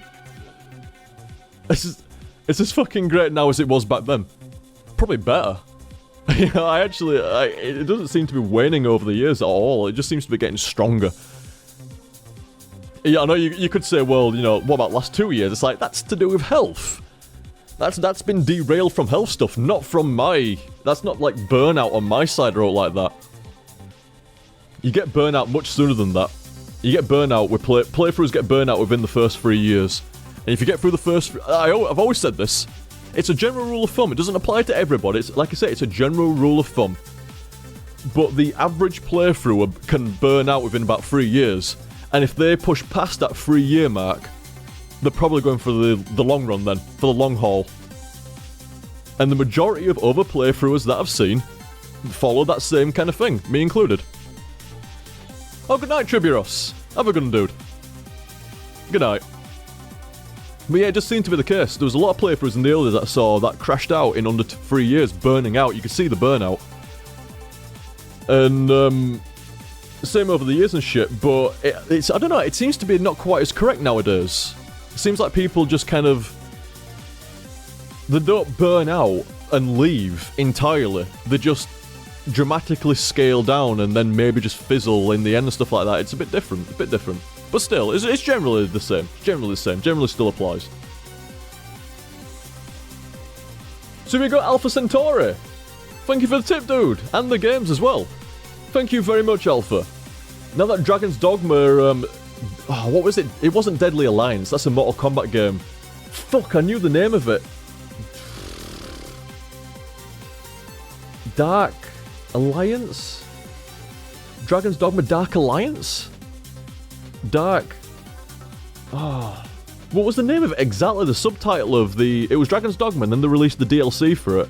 it's as fucking great now as it was back then. Probably better. You know, it doesn't seem to be waning over the years at all. It just seems to be getting stronger. Yeah, I know you could say, well, you know, what about last 2 years? It's like, that's to do with health. That's been derailed from health stuff, not from my... That's not like burnout on my side or like that. You get burnout much sooner than that. You get burnout with playthroughs get burnout within the first 3 years. And if you get through the first... I've always said this. It's a general rule of thumb. It doesn't apply to everybody. It's, like I say, it's a general rule of thumb. But the average playthrough can burn out within about 3 years. And if they push past that 3-year mark, they're probably going for the long run then. For the long haul. And the majority of other playthroughs that I've seen follow that same kind of thing. Me included. Oh, good night, Triburos. Have a good one, dude. Good night. But yeah, it just seemed to be the case. There was a lot of playthroughs in the early that I saw that crashed out in under 3 years, burning out. You could see the burnout. And, same over the years and shit, but it's, I don't know, it seems to be not quite as correct nowadays. It seems like people just kind of... They don't burn out and leave entirely. They just dramatically scale down and then maybe just fizzle in the end and stuff like that. It's a bit different, But still, it's generally the same. Generally still applies. So we got Alpha Centauri. Thank you for the tip, dude. And the games as well. Thank you very much, Alpha. Now that Dragon's Dogma, what was it? It wasn't Deadly Alliance. That's a Mortal Kombat game. Fuck, I knew the name of it. Dark Alliance? Dragon's Dogma Dark Alliance? Dark... what was the name of it exactly? The subtitle of the... It was Dragon's Dogma, and then they released the DLC for it.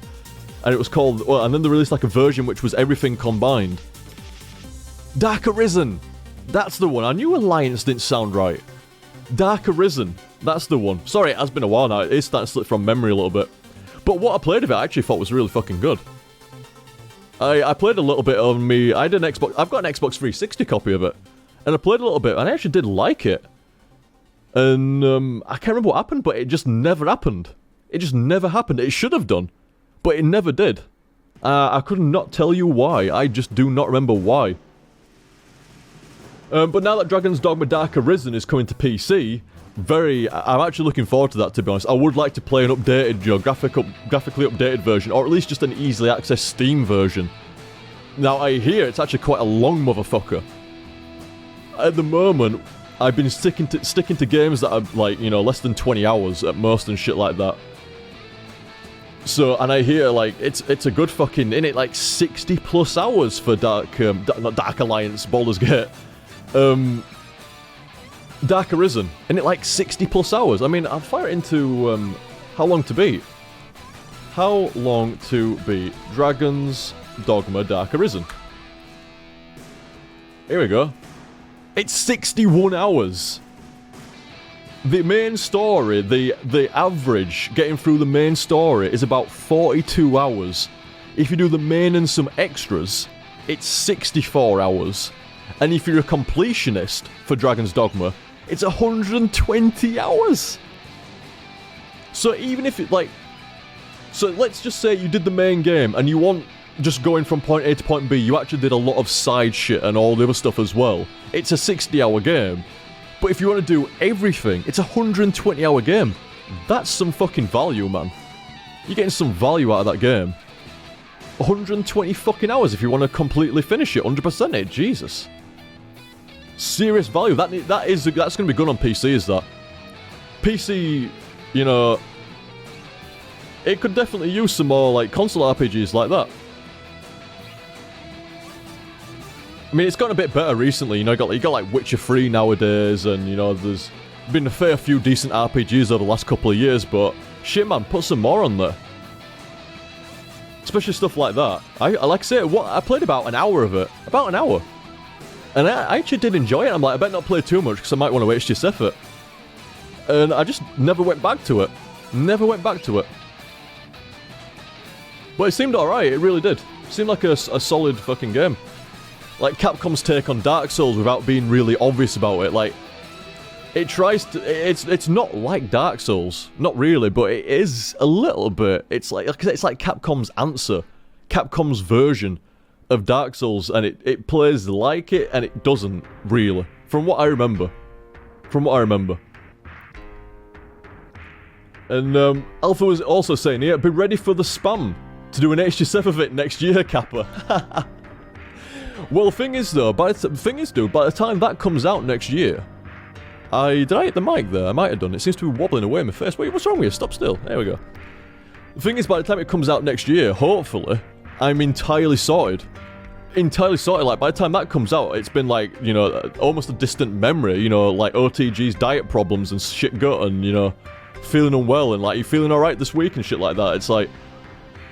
And it was called... Well, and then they released like a version which was everything combined. Dark Arisen! That's the one. I knew Alliance didn't sound right. Dark Arisen. That's the one. Sorry, it has been a while now. It's starting to slip from memory a little bit. But what I played of it I actually thought was really fucking good. I played a little bit on me... I've got an Xbox 360 copy of it. And I played a little bit, and I actually did like it. And, I can't remember what happened, but it just never happened. It just never happened. It should have done. But it never did. I could not tell you why. I just do not remember why. But now that Dragon's Dogma Dark Arisen is coming to PC, I'm actually looking forward to that, to be honest. I would like to play an updated, you know, graphically updated version, or at least just an easily accessed Steam version. Now, I hear it's actually quite a long motherfucker. At the moment, I've been sticking to games that are, like, you know, less than 20 hours at most and shit like that. So, and I hear, like, it's a good fucking, innit, like, 60 plus hours for not Dark Alliance, Baldur's Gate. Dark Arisen, innit, like, 60 plus hours. I mean, I'll fire it into, How Long to Beat. How Long to Beat. Dragon's Dogma Dark Arisen. Here we go. It's 61 hours. The main story, the average getting through the main story is about 42 hours. If you do the main and some extras, it's 64 hours. And if you're a completionist for Dragon's Dogma, it's 120 hours. So even if it, like... So let's just say you did the main game and you want just going from point A to point B, you actually did a lot of side shit and all the other stuff as well. It's a 60-hour game. But if you want to do everything, it's a 120-hour game. That's some fucking value, man. You're getting some value out of that game. 120 fucking hours if you want to completely finish it, 100% it, Jesus. Serious value. That's going to be good on PC, is that? PC, you know, it could definitely use some more, like, console RPGs like that. I mean, it's gotten a bit better recently, you know, you got like Witcher 3 nowadays, and, you know, there's been a fair few decent RPGs over the last couple of years, but shit, man, put some more on there. Especially stuff like that. I like I say, I played about an hour of it. About an hour. And I actually did enjoy it. I'm like, I better not play too much, because I might want to HTSF it. And I just never went back to it. Never went back to it. But it seemed alright, it really did. It seemed like a solid fucking game. Like, Capcom's take on Dark Souls without being really obvious about it. Like, it tries to... It's not like Dark Souls. Not really, but it is a little bit. It's like Capcom's answer. Capcom's version of Dark Souls, and it plays like it, and it doesn't, really. From what I remember. And, Alpha was also saying, yeah, be ready for the spam to do an HTSF of it next year, Kappa. Well, the thing is, though, by the time that comes out next year... Did I hit the mic there? I might have done. It seems to be wobbling away in my face. Wait, what's wrong with you? Stop still. There we go. The thing is, by the time it comes out next year, hopefully, I'm entirely sorted. Entirely sorted. Like, by the time that comes out, it's been like, you know, almost a distant memory. You know, like OTG's diet problems and shit gut and, you know, feeling unwell and, like, you feeling alright this week and shit like that. It's like,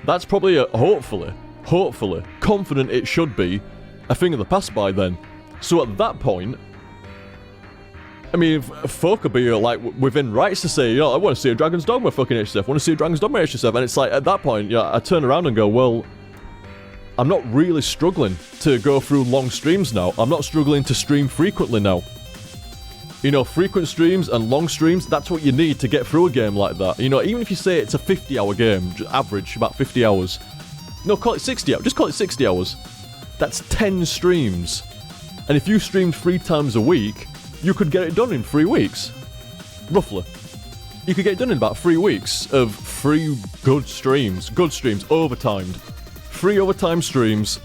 that's probably, hopefully, confident it should be a thing of the past by then. So at that point... I mean, folk could be, like, within rights to say, you know, I want to see a Dragon's Dogma fucking HTSF, I want to see a Dragon's Dogma HTSF, and it's like, at that point, yeah, I turn around and go, well, I'm not really struggling to go through long streams now. I'm not struggling to stream frequently now. You know, frequent streams and long streams, that's what you need to get through a game like that. You know, even if you say it's a 50-hour game, average, about 50 hours. No, call it 60 hours, just call it 60 hours. That's 10 streams. And if you streamed 3 times a week... you could get it done in 3 weeks. Roughly. You could get it done in about 3 weeks of 3 good streams, overtimed. 3 overtime streams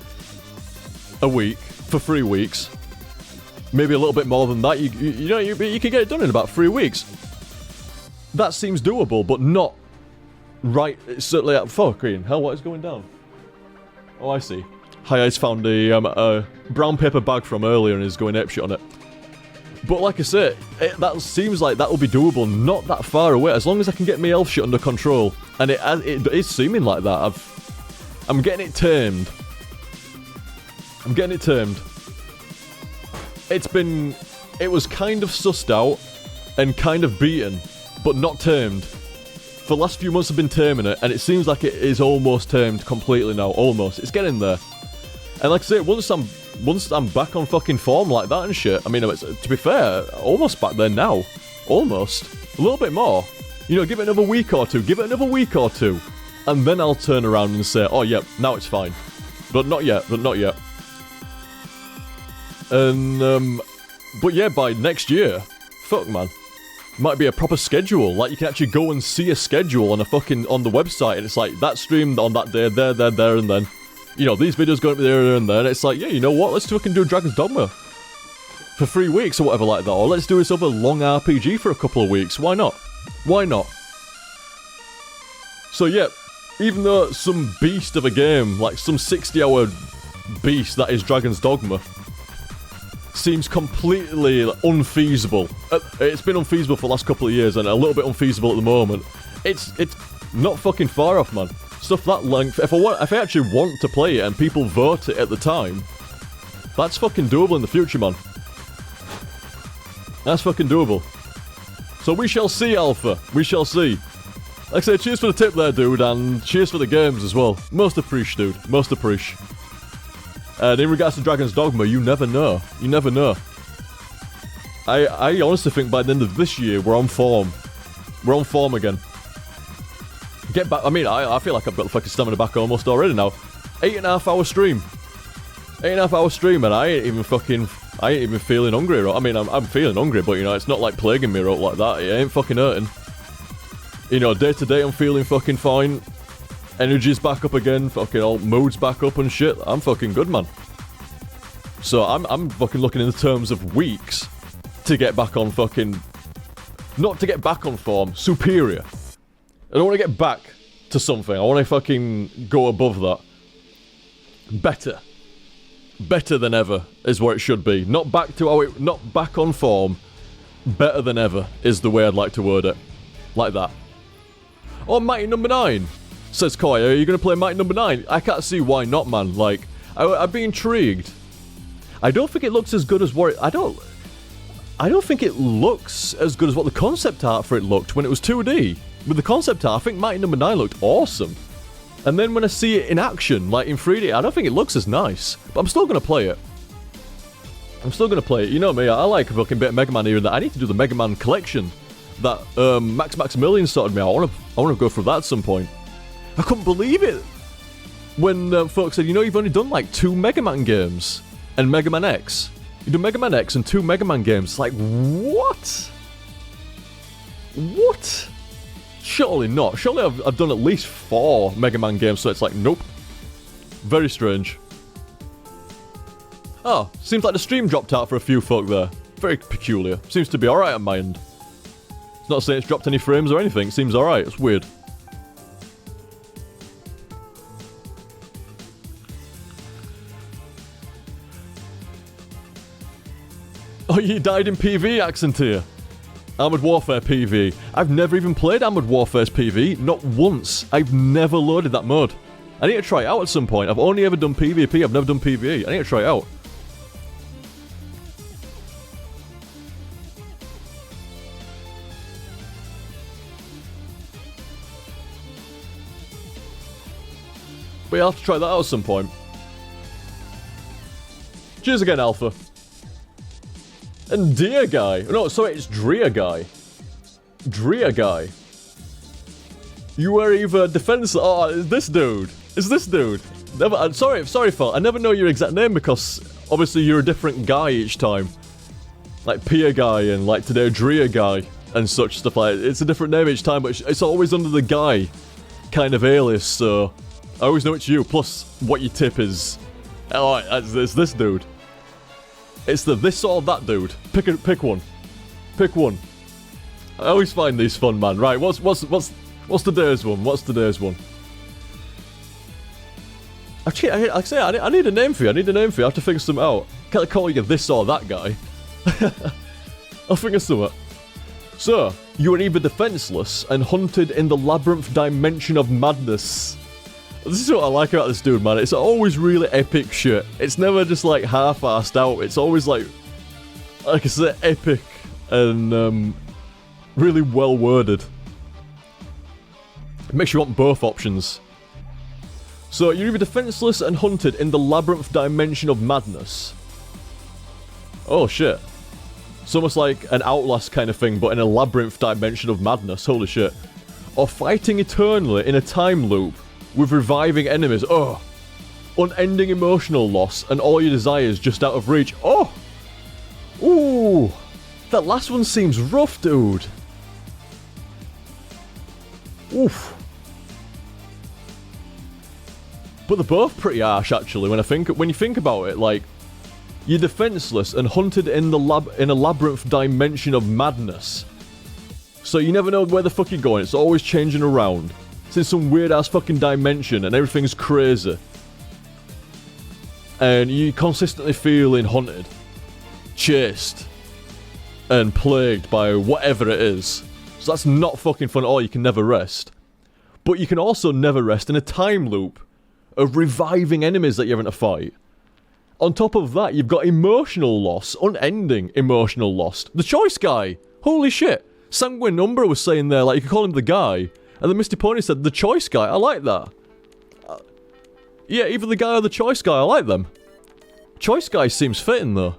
a week for 3 weeks. Maybe a little bit more than that. You know, you could get it done in about 3 weeks. That seems doable, but not right. It's certainly at fucking hell. What is going down? Oh, I see. Hi, I just found a brown paper bag from earlier and is going apeshit on it. But like I say, that seems like that will be doable not that far away, as long as I can get my elf shit under control. And it is seeming like that. I'm getting it tamed. It was kind of sussed out and kind of beaten, but not tamed. For the last few months I've been taming it, and it seems like it is almost tamed completely now. Almost. It's getting there. And like I say, once I'm back on fucking form like that and shit, I mean, to be fair, almost back there now. Almost. A little bit more. You know, give it another week or two, and then I'll turn around and say, oh, yeah, now it's fine. But not yet. And, but yeah, by next year, fuck, man. Might be a proper schedule. Like, you can actually go and see a schedule on the website, and it's like, that streamed on that day, there, and then. You know, these videos going to be there and there, and it's like, yeah, you know what, let's fucking do Dragon's Dogma for 3 weeks or whatever like that, or let's do this other long RPG for a couple of weeks. Why not? So yeah, even though some beast of a game, like some 60-hour beast that is Dragon's Dogma, seems completely unfeasible. It's been unfeasible for the last couple of years, and a little bit unfeasible at the moment. It's not fucking far off, man. Stuff that length, if I actually want to play it and people vote it at the time, that's fucking doable in the future, man. That's fucking doable. So we shall see, Alpha. We shall see. Like I say, cheers for the tip there, dude, and cheers for the games as well. Most appreciate, dude. Most appreciate. And in regards to Dragon's Dogma, you never know. I honestly think by the end of this year, we're on form. We're on form again. Get back. I mean, I feel like I've got the fucking stamina back almost already now. 8.5 hour stream. 8.5 hour stream, and I ain't even feeling hungry. I mean, I'm feeling hungry, but you know, it's not like plaguing me out like that. It ain't fucking hurting. You know, day to day, I'm feeling fucking fine. Energy's back up again. Fucking all mood's back up and shit. I'm fucking good, man. So I'm fucking looking in the terms of weeks to get back on fucking... Not to get back on form, superior. I don't want to get back to something. I want to fucking go above that. Better. Better than ever is where it should be. Not back to how it... Not back on form. Better than ever is the way I'd like to word it. Like that. Oh, Mighty Number 9, says Koi. Are you going to play Mighty Number 9? I can't see why not, man. Like, I'd be intrigued. I don't think it looks as good as what... I don't think it looks as good as what the concept art for it looked when it was 2D. With the concept art, I think Mighty Number 9 looked awesome. And then when I see it in action, like in 3D, I don't think it looks as nice. But I'm still going to play it. I'm still going to play it. You know me, I like a fucking bit of Mega Man here and there. I need to do the Mega Man collection that Maximilian started me out. I want to go through that at some point. I couldn't believe it when folks said, you know, you've only done like 2 Mega Man games and Mega Man X. You do Mega Man X and 2 Mega Man games. It's like, what? What? Surely not. Surely I've done at least 4 Mega Man games, so it's like, nope. Very strange. Oh, seems like the stream dropped out for a few folk there. Very peculiar. Seems to be alright on my end. It's not saying it's dropped any frames or anything. It seems alright. It's weird. Oh, you died in PV, accent here. Armored Warfare PV. I've never even played Armored Warfare's PV. Not once. I've never loaded that mode. I need to try it out at some point. I've only ever done PvP. I've never done PvE. I need to try it out. But yeah, I'll have to try that out at some point. Cheers again, Alpha. And Deer Guy. No, sorry, it's Dreer Guy. Dreer Guy. You were either defense... Oh, it's this dude. It's this dude. Never... I'm sorry, Phil. I never know your exact name because obviously you're a different guy each time. Like Pier Guy and like today Dreer Guy and such stuff like that. It's a different name each time, but it's always under the guy kind of alias, so... I always know it's you, plus what your tip is. Oh, it's this dude. It's the this or that dude. Pick one. Pick one. I always find these fun, man. Right, what's today's one? What's today's one? Actually, I need a name for you. I have to figure something out. Can't call you this or that guy. I'll figure something. So, you are either defenseless and hunted in the labyrinth dimension of madness. This is what I like about this dude, man. It's always really epic shit. It's never just like half-assed out. It's always like I said, epic and really well worded. It makes you want both options. So you're either defenseless and hunted in the labyrinth dimension of madness. Oh shit. It's almost like an Outlast kind of thing, but in a labyrinth dimension of madness. Holy shit. Or fighting eternally in a time loop with reviving enemies. Oh. Unending emotional loss and all your desires just out of reach. Oh. Ooh. That last one seems rough, dude. Oof. But they're both pretty harsh, actually, when you think about it. Like, you're defenseless and hunted in a labyrinth dimension of madness. So you never know where the fuck you're going. It's always changing around. It's in some weird-ass fucking dimension and everything's crazy. And you consistently feeling hunted, chased, and plagued by whatever it is. So that's not fucking fun at all. You can never rest. But you can also never rest in a time loop of reviving enemies that you're having to fight. On top of that, you've got emotional loss, unending emotional loss. The choice guy! Holy shit! Sanguine Umbra was saying there, like, you could call him the guy. And then Misty Pony said, the choice guy, I like that. Yeah, either the guy or the choice guy, I like them. Choice guy seems fitting, though.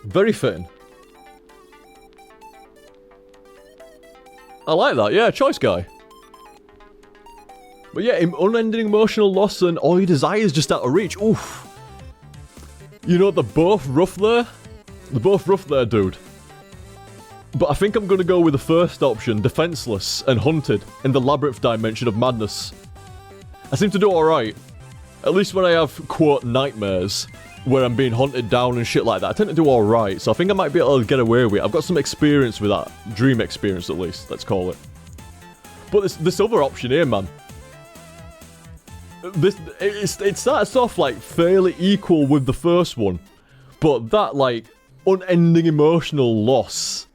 Very fitting. I like that, yeah, choice guy. But yeah, unending emotional loss and all your desires just out of reach. Oof. You know, they're both rough there. They're both rough there, dude. But I think I'm going to go with the first option, defenseless and hunted in the labyrinth dimension of madness. I seem to do alright. At least when I have, quote, nightmares, where I'm being hunted down and shit like that, I tend to do alright, so I think I might be able to get away with it. I've got some experience with that. Dream experience, at least, let's call it. But this other option here, man. It starts off, like, fairly equal with the first one. But that, like, unending emotional loss,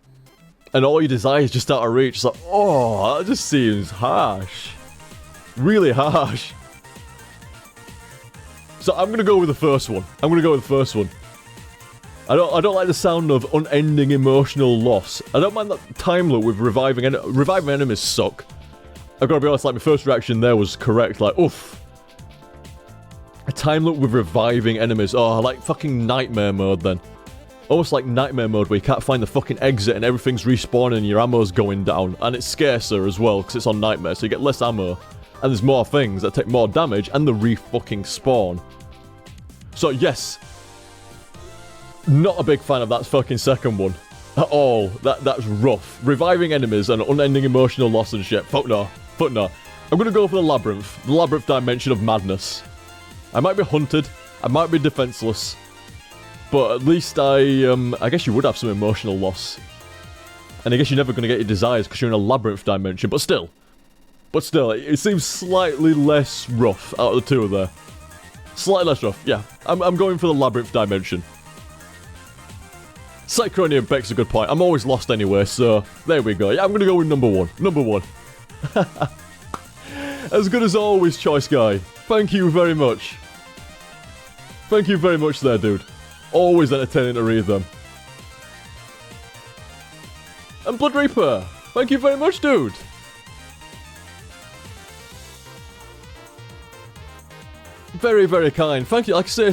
and all your desires just out of reach, it's like, oh, that just seems harsh. Really harsh. So I'm gonna go with the first one. I don't like the sound of unending emotional loss. I don't mind that time loop with reviving enemies suck. I've gotta be honest, like, my first reaction there was correct, like, oof. A time loop with reviving enemies. Oh, like fucking nightmare mode then. Almost like nightmare mode where you can't find the fucking exit and everything's respawning and your ammo's going down. And it's scarcer as well, because it's on nightmare, so you get less ammo. And there's more things that take more damage, and the re-fucking spawn. So yes, not a big fan of that fucking second one. At all. That's rough. Reviving enemies and unending emotional loss and shit. Fuck no. Fuck no. I'm gonna go for the labyrinth. The labyrinth dimension of madness. I might be hunted. I might be defenseless. But at least I guess you would have some emotional loss. And I guess you're never gonna get your desires because you're in a labyrinth dimension. But still, it seems slightly less rough out of the two there. Slightly less rough, yeah. I'm going for the labyrinth dimension. Psychronium begs a good point. I'm always lost anyway, so there we go. Yeah, I'm gonna go with number one. Number one. As good as always, Choice Guy. Thank you very much. Thank you very much there, dude. Always entertaining to read them. And Blood Reaper. Thank you very much, dude. Very, very kind. Thank you. Like I say,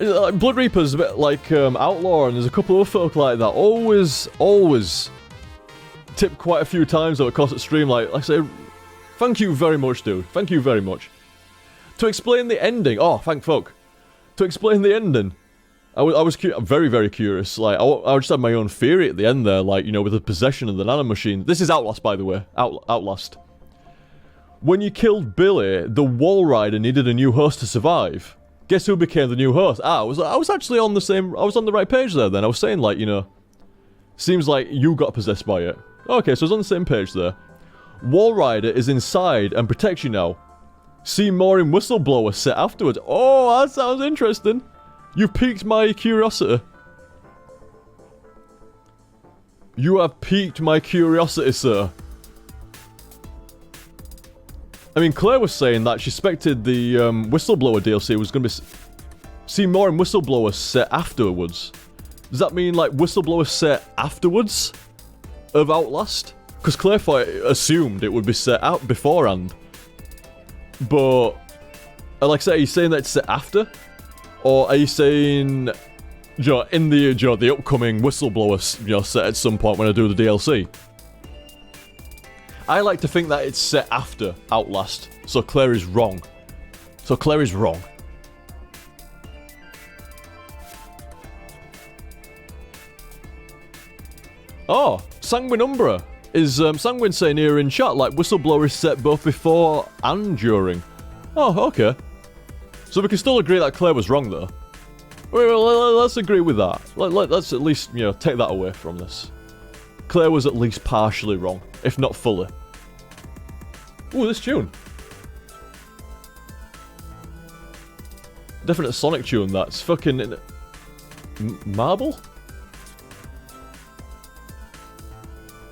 like Blood Reaper's a bit like Outlaw, and there's a couple of folk like that. Always tip quite a few times over the course of stream. Like I say, thank you very much, dude. Thank you very much. To explain the ending, oh, thank fuck. To explain the ending, I was very, very curious. Like, I just had my own theory at the end there, like, you know, with the possession of the nanomachine. This is Outlast, by the way. Outlast. When you killed Billy, the wall rider needed a new host to survive. Guess who became the new host? I was actually on the same... I was on the right page there then. I was saying, like, you know... Seems like you got possessed by it. Okay, so I was on the same page there. Wall rider is inside and protects you now. See more in Whistleblower set afterwards. Oh, that sounds interesting. You've piqued my curiosity. You have piqued my curiosity, sir. I mean, Claire was saying that she expected the Whistleblower DLC was going to be... See more in Whistleblower set afterwards. Does that mean, like, Whistleblower set afterwards of Outlast? Because Claire assumed it would be set out beforehand. But, like I say, are you saying that it's set after? Or are you saying, you know, in the, you know, the upcoming Whistleblower, you know, set at some point when I do the DLC? I like to think that it's set after Outlast, so Claire is wrong. Oh, Sanguine Umbra. Is Sanguine saying here in chat, like, Whistleblower is set both before and during? Oh, okay. So we can still agree that Claire was wrong, though. Well, let's agree with that. Let's at least, you know, take that away from this. Claire was at least partially wrong, if not fully. Ooh, this tune. Definite Sonic tune, that's fucking... Marble?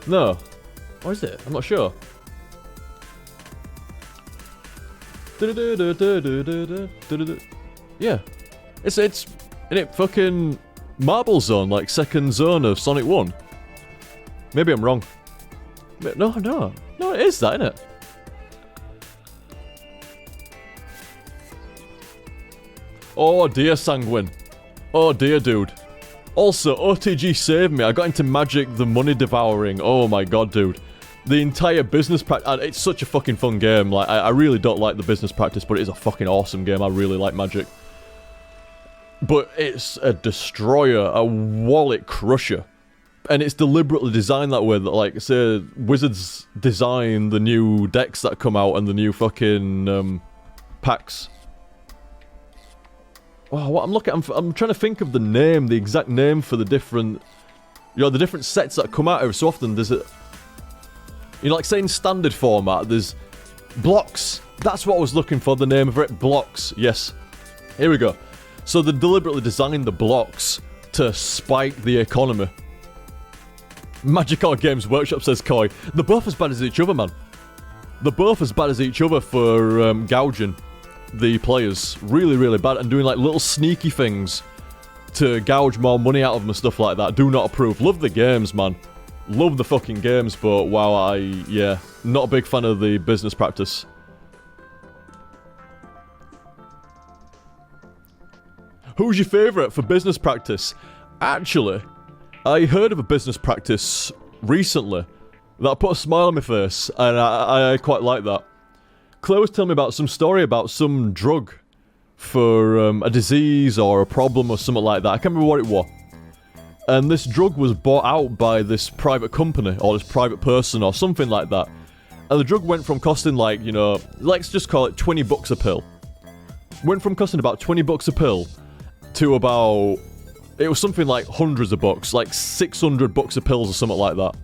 No. Or is it? I'm not sure. Yeah. It's in it fucking Marble Zone, like second zone of Sonic 1. Maybe I'm wrong. No, it is that, innit? Oh dear, Sanguine. Oh dear, dude. Also, OTG saved me. I got into Magic the Money Devouring. Oh my god, dude. The entire business practice... It's such a fucking fun game. Like, I really don't like the business practice, but it is a fucking awesome game. I really like Magic. But it's a destroyer, a wallet crusher. And it's deliberately designed that way that, like, say, Wizards design the new decks that come out and the new fucking, packs. Oh, what I'm looking at, I'm trying to think of the name, the exact name for the different, you know, the different sets that come out every so often. There's a, you know, like saying standard format, there's blocks. That's what I was looking for, the name of it, blocks. Yes. Here we go. So they deliberately designed the blocks to spike the economy. Magic Art Games Workshop, says Koi. They're both as bad as each other, man. They're both as bad as each other for gouging the players. Really, really bad. And doing like little sneaky things to gouge more money out of them and stuff like that. Do not approve. Love the games, man. Love the fucking games, but wow, yeah, not a big fan of the business practice. Who's your favourite for business practice? Actually, I heard of a business practice recently that put a smile on my face, and I quite like that. Claire was telling me about some story about some drug for a disease or a problem or something like that. I can't remember what it was. And this drug was bought out by this private company or this private person or something like that. And the drug went from costing like, you know, let's just call it 20 bucks a pill. Went from costing about 20 bucks a pill to about, it was something like hundreds of bucks, like 600 bucks a pills or something like that.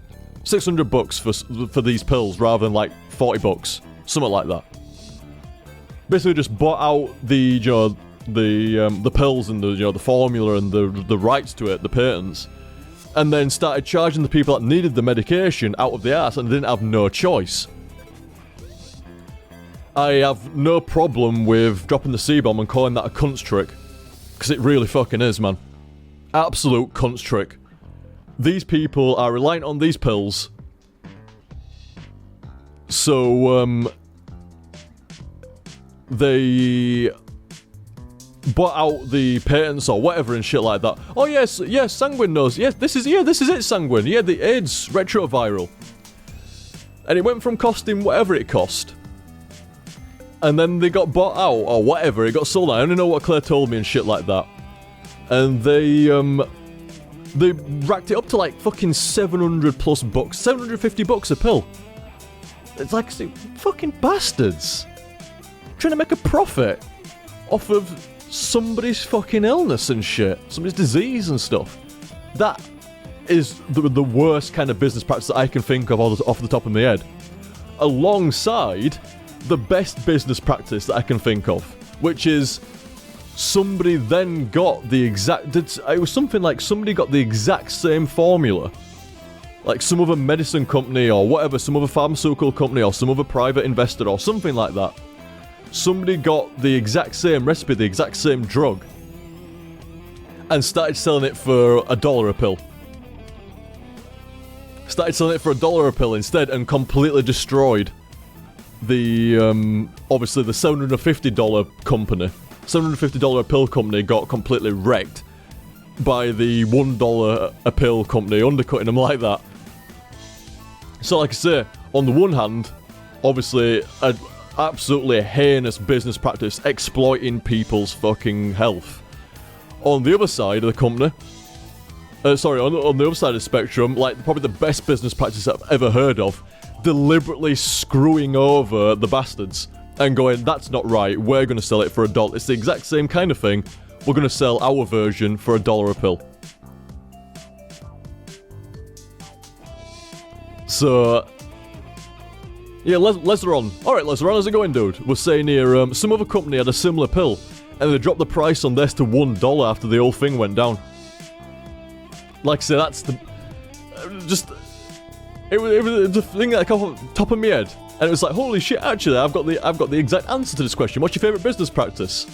600 bucks for these pills rather than like 40 bucks. Something like that. Basically just bought out the, you know, the pills and the, you know, the formula and the rights to it, the patents, and then started charging the people that needed the medication out of the ass and didn't have no choice. I have no problem with dropping the C-bomb and calling that a cunt's trick, because it really fucking is, man. Absolute cunt's trick. These people are reliant on these pills, so they bought out the patents or whatever and shit like that. Oh yes, yes, Sanguine knows. Yes, this is it, Sanguine. Yeah, the AIDS retroviral. And it went from costing whatever it cost, and then they got bought out or whatever. It got sold out. I only know what Claire told me and shit like that. And they racked it up to like fucking 700 plus bucks, 750 bucks a pill. It's like fucking bastards trying to make a profit off of somebody's fucking illness and shit, somebody's disease and stuff. That is the worst kind of business practice that I can think of off the top of my head. Alongside the best business practice that I can think of, which is somebody then got the exact, it was something like somebody got the exact same formula, like some other medicine company or whatever, some other pharmaceutical company or some other private investor or something like that. Somebody got the exact same recipe, the exact same drug, and started selling it for $1 a pill. Started selling it for $1 a pill instead, and completely destroyed the, obviously the $750 company. $750 a pill company got completely wrecked by the $1 a pill company, undercutting them like that. So like I say, on the one hand, obviously, absolutely heinous business practice, exploiting people's fucking health. On the other side of the company, on the other side of the spectrum, like probably the best business practice I've ever heard of, deliberately screwing over the bastards and going, that's not right, we're going to sell it for $1. It's the exact same kind of thing, we're going to sell our version for $1 a pill. So, yeah, Lezeron. Alright, Lezeron, how's it going, dude? We're saying here, some other company had a similar pill, and they dropped the price on this to $1 after the whole thing went down. Like I say, that's the... It was the thing that came off the top of my head, and it was like, holy shit, actually, I've got the exact answer to this question. What's your favourite business practice?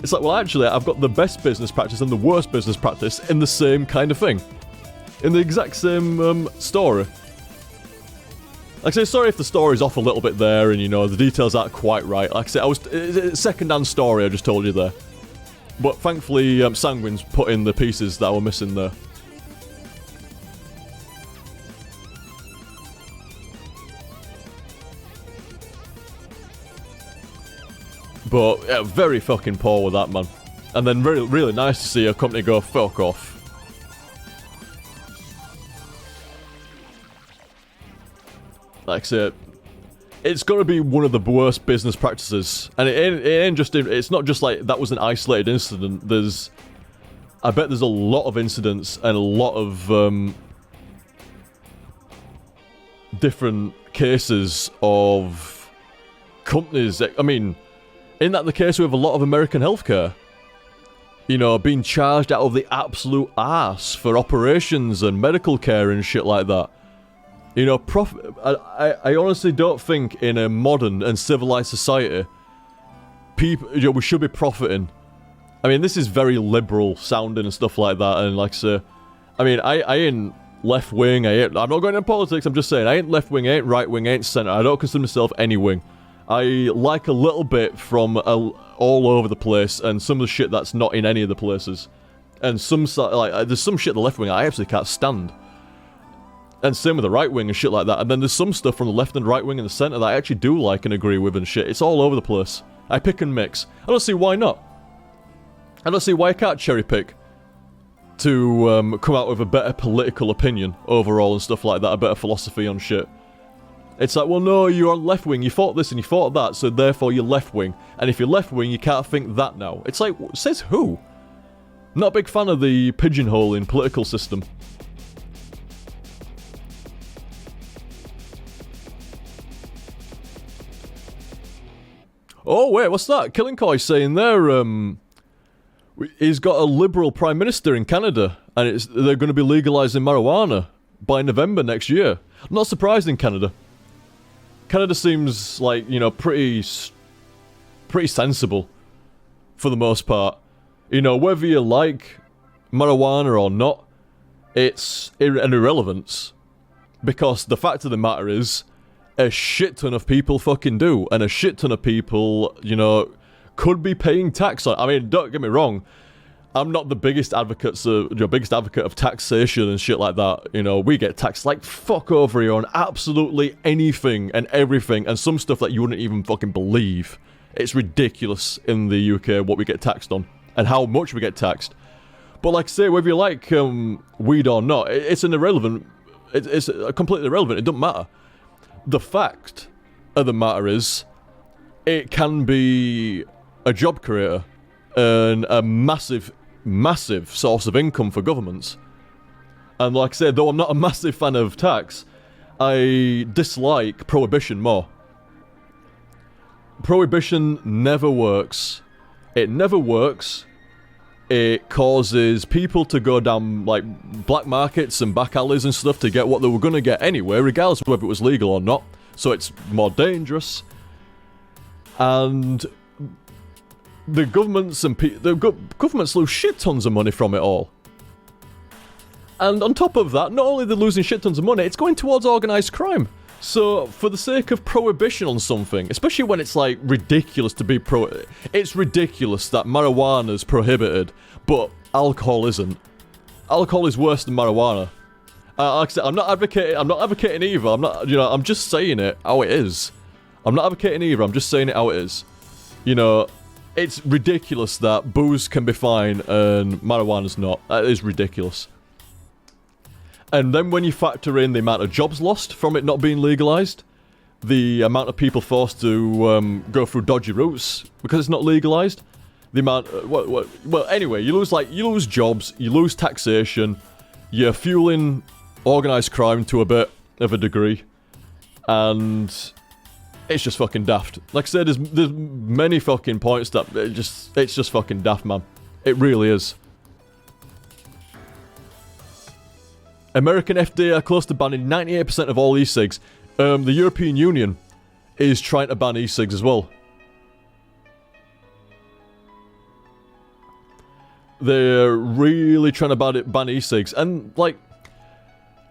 It's like, well, actually, I've got the best business practice and the worst business practice in the same kind of thing. In the exact same, story. Like I say, sorry if the story's off a little bit there and, you know, the details aren't quite right. Like I say, it's a second-hand story I just told you there. But thankfully, Sanguine's put in the pieces that were missing there. But, yeah, very fucking poor with that, man. And then really, really nice to see a company go, fuck off. Like I said, it's got to be one of the worst business practices, and it ain't just. It's not just like that was an isolated incident. I bet there's a lot of incidents and a lot of different cases of companies. I mean, isn't that the case with a lot of American healthcare? You know, being charged out of the absolute arse for operations and medical care and shit like that. You know, I honestly don't think in a modern and civilized society, we should be profiting. I mean, this is very liberal sounding and stuff like that, and like, so, I mean, I ain't left-wing, I'm not going into politics, I'm just saying, I ain't left-wing, I ain't right-wing, I ain't centre, I don't consider myself any wing. I like a little bit from all over the place, and some of the shit that's not in any of the places. And there's some shit the left-wing I absolutely can't stand. And same with the right wing and shit like that. And then there's some stuff from the left and right wing and the centre that I actually do like and agree with and shit. It's all over the place. I pick and mix. I don't see why not. I don't see why I can't cherry pick to come out with a better political opinion overall and stuff like that, a better philosophy on shit. It's like, well, no, you're on left wing, you thought this and you thought that, so therefore you're left wing. And if you're left wing, you can't think that now. It's like, says who? Not a big fan of the pigeonholing political system. Oh, wait, what's that? Killing Koi saying there, he's got a Liberal Prime Minister in Canada, and they're going to be legalising marijuana by November next year. Not surprised in Canada. Canada seems like, you know, pretty sensible, for the most part. You know, whether you like marijuana or not, it's an irrelevance. Because the fact of the matter is, a shit ton of people fucking do, and a shit ton of people, you know, could be paying tax on. I mean, don't get me wrong, I'm not the biggest advocate of taxation and shit like that. You know, we get taxed like fuck over here on absolutely anything and everything, and some stuff that you wouldn't even fucking believe. It's ridiculous in the UK what we get taxed on, and how much we get taxed. But like I say, whether you like weed or not, it's an irrelevant. It's completely irrelevant. It doesn't matter. The fact of the matter is, it can be a job creator and a massive source of income for governments. And like I said, though I'm not a massive fan of tax, I dislike prohibition more. Prohibition never works. It never works. It causes people to go down, like, black markets and back alleys and stuff to get what they were going to get anyway, regardless of whether it was legal or not. So it's more dangerous. And the governments and governments lose shit tons of money from it all. And on top of that, not only are they losing shit tons of money, it's going towards organised crime. So, for the sake of prohibition on something, especially when it's, like, ridiculous to be it's ridiculous that marijuana is prohibited, but alcohol isn't. Alcohol is worse than marijuana. Like I said, I'm not advocating either, I'm just saying it how it is. I'm not advocating either, I'm just saying it how it is. You know, it's ridiculous that booze can be fine and marijuana's not. That is ridiculous. And then when you factor in the amount of jobs lost from it not being legalised, the amount of people forced to go through dodgy routes because it's not legalised, the amount... well, anyway, you lose jobs, you lose taxation, you're fueling organised crime to a bit of a degree, and it's just fucking daft. Like I said, there's many fucking points that it's just fucking daft, man. It really is. American FDA are close to banning 98% of all e-cigs. The European Union is trying to ban e-cigs as well. They're really trying to ban e-cigs. And, like,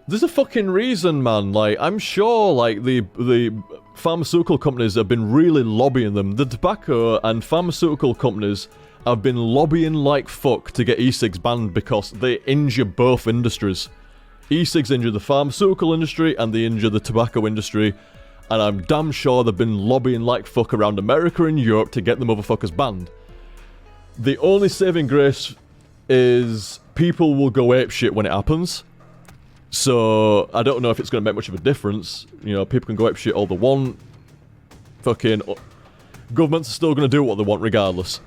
there's a fucking reason, man. Like, I'm sure, like, the pharmaceutical companies have been really lobbying them. The tobacco and pharmaceutical companies have been lobbying like fuck to get e-cigs banned because they injure both industries. E-cigs injure the pharmaceutical industry and they injure the tobacco industry, and I'm damn sure they've been lobbying like fuck around America and Europe to get the motherfuckers banned. The only saving grace is people will go apeshit when it happens, so I don't know if it's going to make much of a difference. You know, people can go apeshit all they want, fucking governments are still going to do what they want regardless.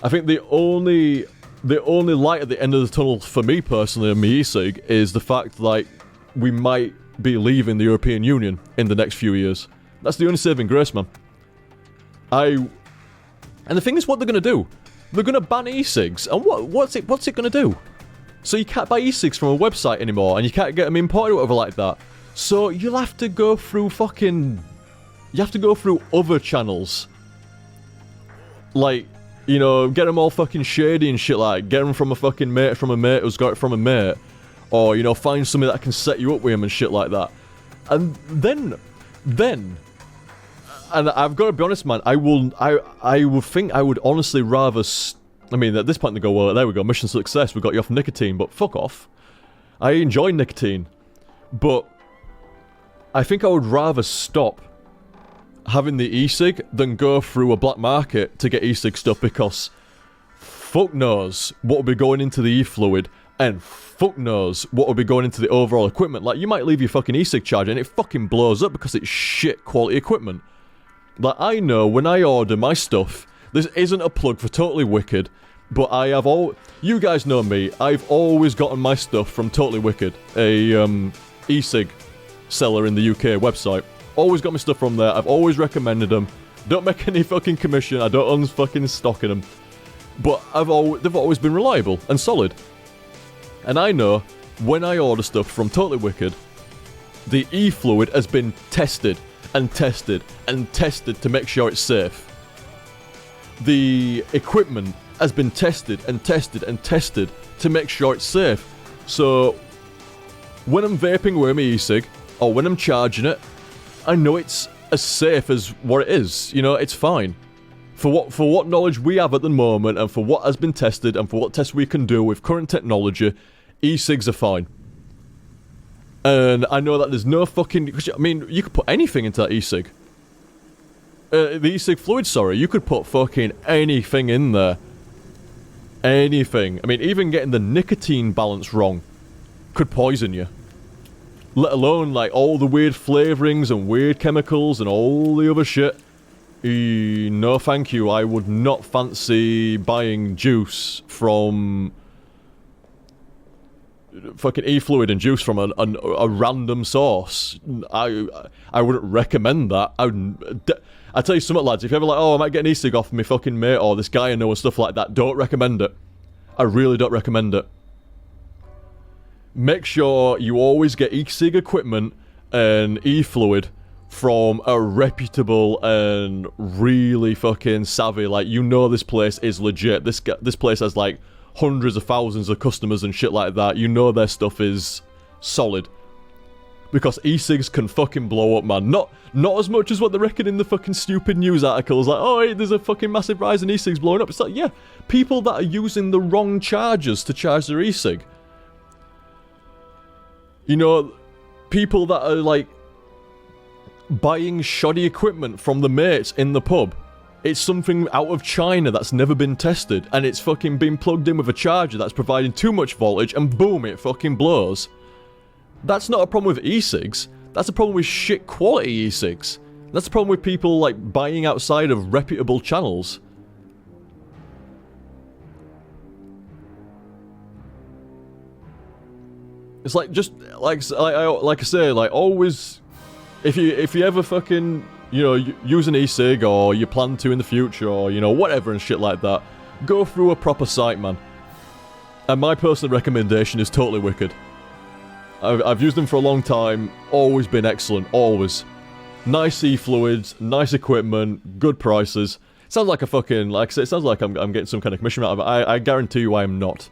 I think the only light at the end of the tunnel for me personally and me e-cig is the fact that we might be leaving the European Union in the next few years. That's the only saving grace, man. And the thing is, what they're going to do, they're going to ban e-cigs, and what's it going to do? So you can't buy e-cigs from a website anymore, and you can't get them imported or whatever like that. So you'll have to go through other channels. Like, you know, get them all fucking shady and shit like, get them from a fucking mate who's got it from a mate. Or, you know, find somebody that can set you up with him and shit like that. And then, and I've got to be honest, man, I would think I would honestly rather, I mean, at this point they go, well, there we go, mission success, we got you off nicotine, but fuck off. I enjoy nicotine, but I think I would rather stop having the e-cig than go through a black market to get e-cig stuff, because fuck knows what will be going into the e-fluid, and fuck knows what will be going into the overall equipment. Like, you might leave your fucking e-cig charger and it fucking blows up because it's shit quality equipment. Like, I know when I order my stuff, this isn't a plug for Totally Wicked, but I have you guys know me, I've always gotten my stuff from Totally Wicked, a e-cig seller in the UK website. Always got my stuff from there. I've always recommended them. Don't make any fucking commission. I don't own fucking stock in them. But they've always been reliable and solid. And I know when I order stuff from Totally Wicked, the e-fluid has been tested and tested and tested to make sure it's safe. The equipment has been tested and tested and tested to make sure it's safe. So when I'm vaping with my e-cig, or when I'm charging it, I know it's as safe as what it is. You know, it's fine. For what knowledge we have at the moment, and for what has been tested, and for what tests we can do with current technology, e-cigs are fine. And I know that there's no fucking... I mean, you could put anything into that e-cig. The e-cig fluid, sorry. You could put fucking anything in there. Anything. I mean, even getting the nicotine balance wrong could poison you. Let alone, like, all the weird flavourings and weird chemicals and all the other shit. No thank you, I would not fancy buying juice from... fucking e-fluid and juice from a random source. I wouldn't recommend that. I tell you something, lads, if you're ever like, oh, I might get an e-cig off me fucking mate or this guy I know and stuff like that, don't recommend it. I really don't recommend it. Make sure you always get e-cig equipment and e-fluid from a reputable and really fucking savvy, like, you know this place is legit. This place has like hundreds of thousands of customers and shit like that. You know their stuff is solid. Because e-cigs can fucking blow up, man. Not as much as what they reckon in the fucking stupid news articles, like, oh, hey, there's a fucking massive rise in e-cigs blowing up. It's like, yeah, people that are using the wrong chargers to charge their e-cig. You know, people that are, like, buying shoddy equipment from the mates in the pub. It's something out of China that's never been tested, and it's fucking been plugged in with a charger that's providing too much voltage, and boom, it fucking blows. That's not a problem with e-cigs. That's a problem with shit quality e-cigs. That's a problem with people, like, buying outside of reputable channels. It's like, just, like I say, like, always, if you ever fucking, you know, use an e-cig, or you plan to in the future, or, you know, whatever and shit like that, go through a proper site, man. And my personal recommendation is Totally Wicked. I've used them for a long time, always been excellent, always. Nice e-fluids, nice equipment, good prices. It sounds like a fucking, like I say, it sounds like I'm getting some kind of commission out of it. I guarantee you I am not.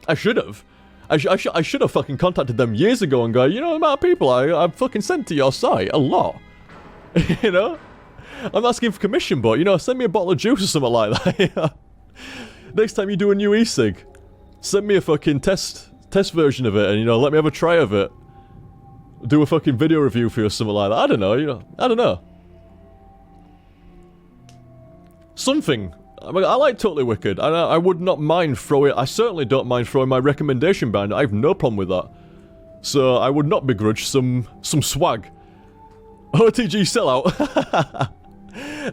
I should have. I should have fucking contacted them years ago and go, you know the amount of people I've fucking sent to your site? A lot. You know? I'm asking for commission, but, you know, send me a bottle of juice or something like that. Next time you do a new e-cig, send me a fucking test version of it, and, you know, let me have a try of it. Do a fucking video review for you or something like that. I don't know, you know. I don't know. Something. I mean, I like Totally Wicked, and I would not mind throwing... I certainly don't mind throwing my recommendation behind it. I have no problem with that. So, I would not begrudge some swag. OTG sellout.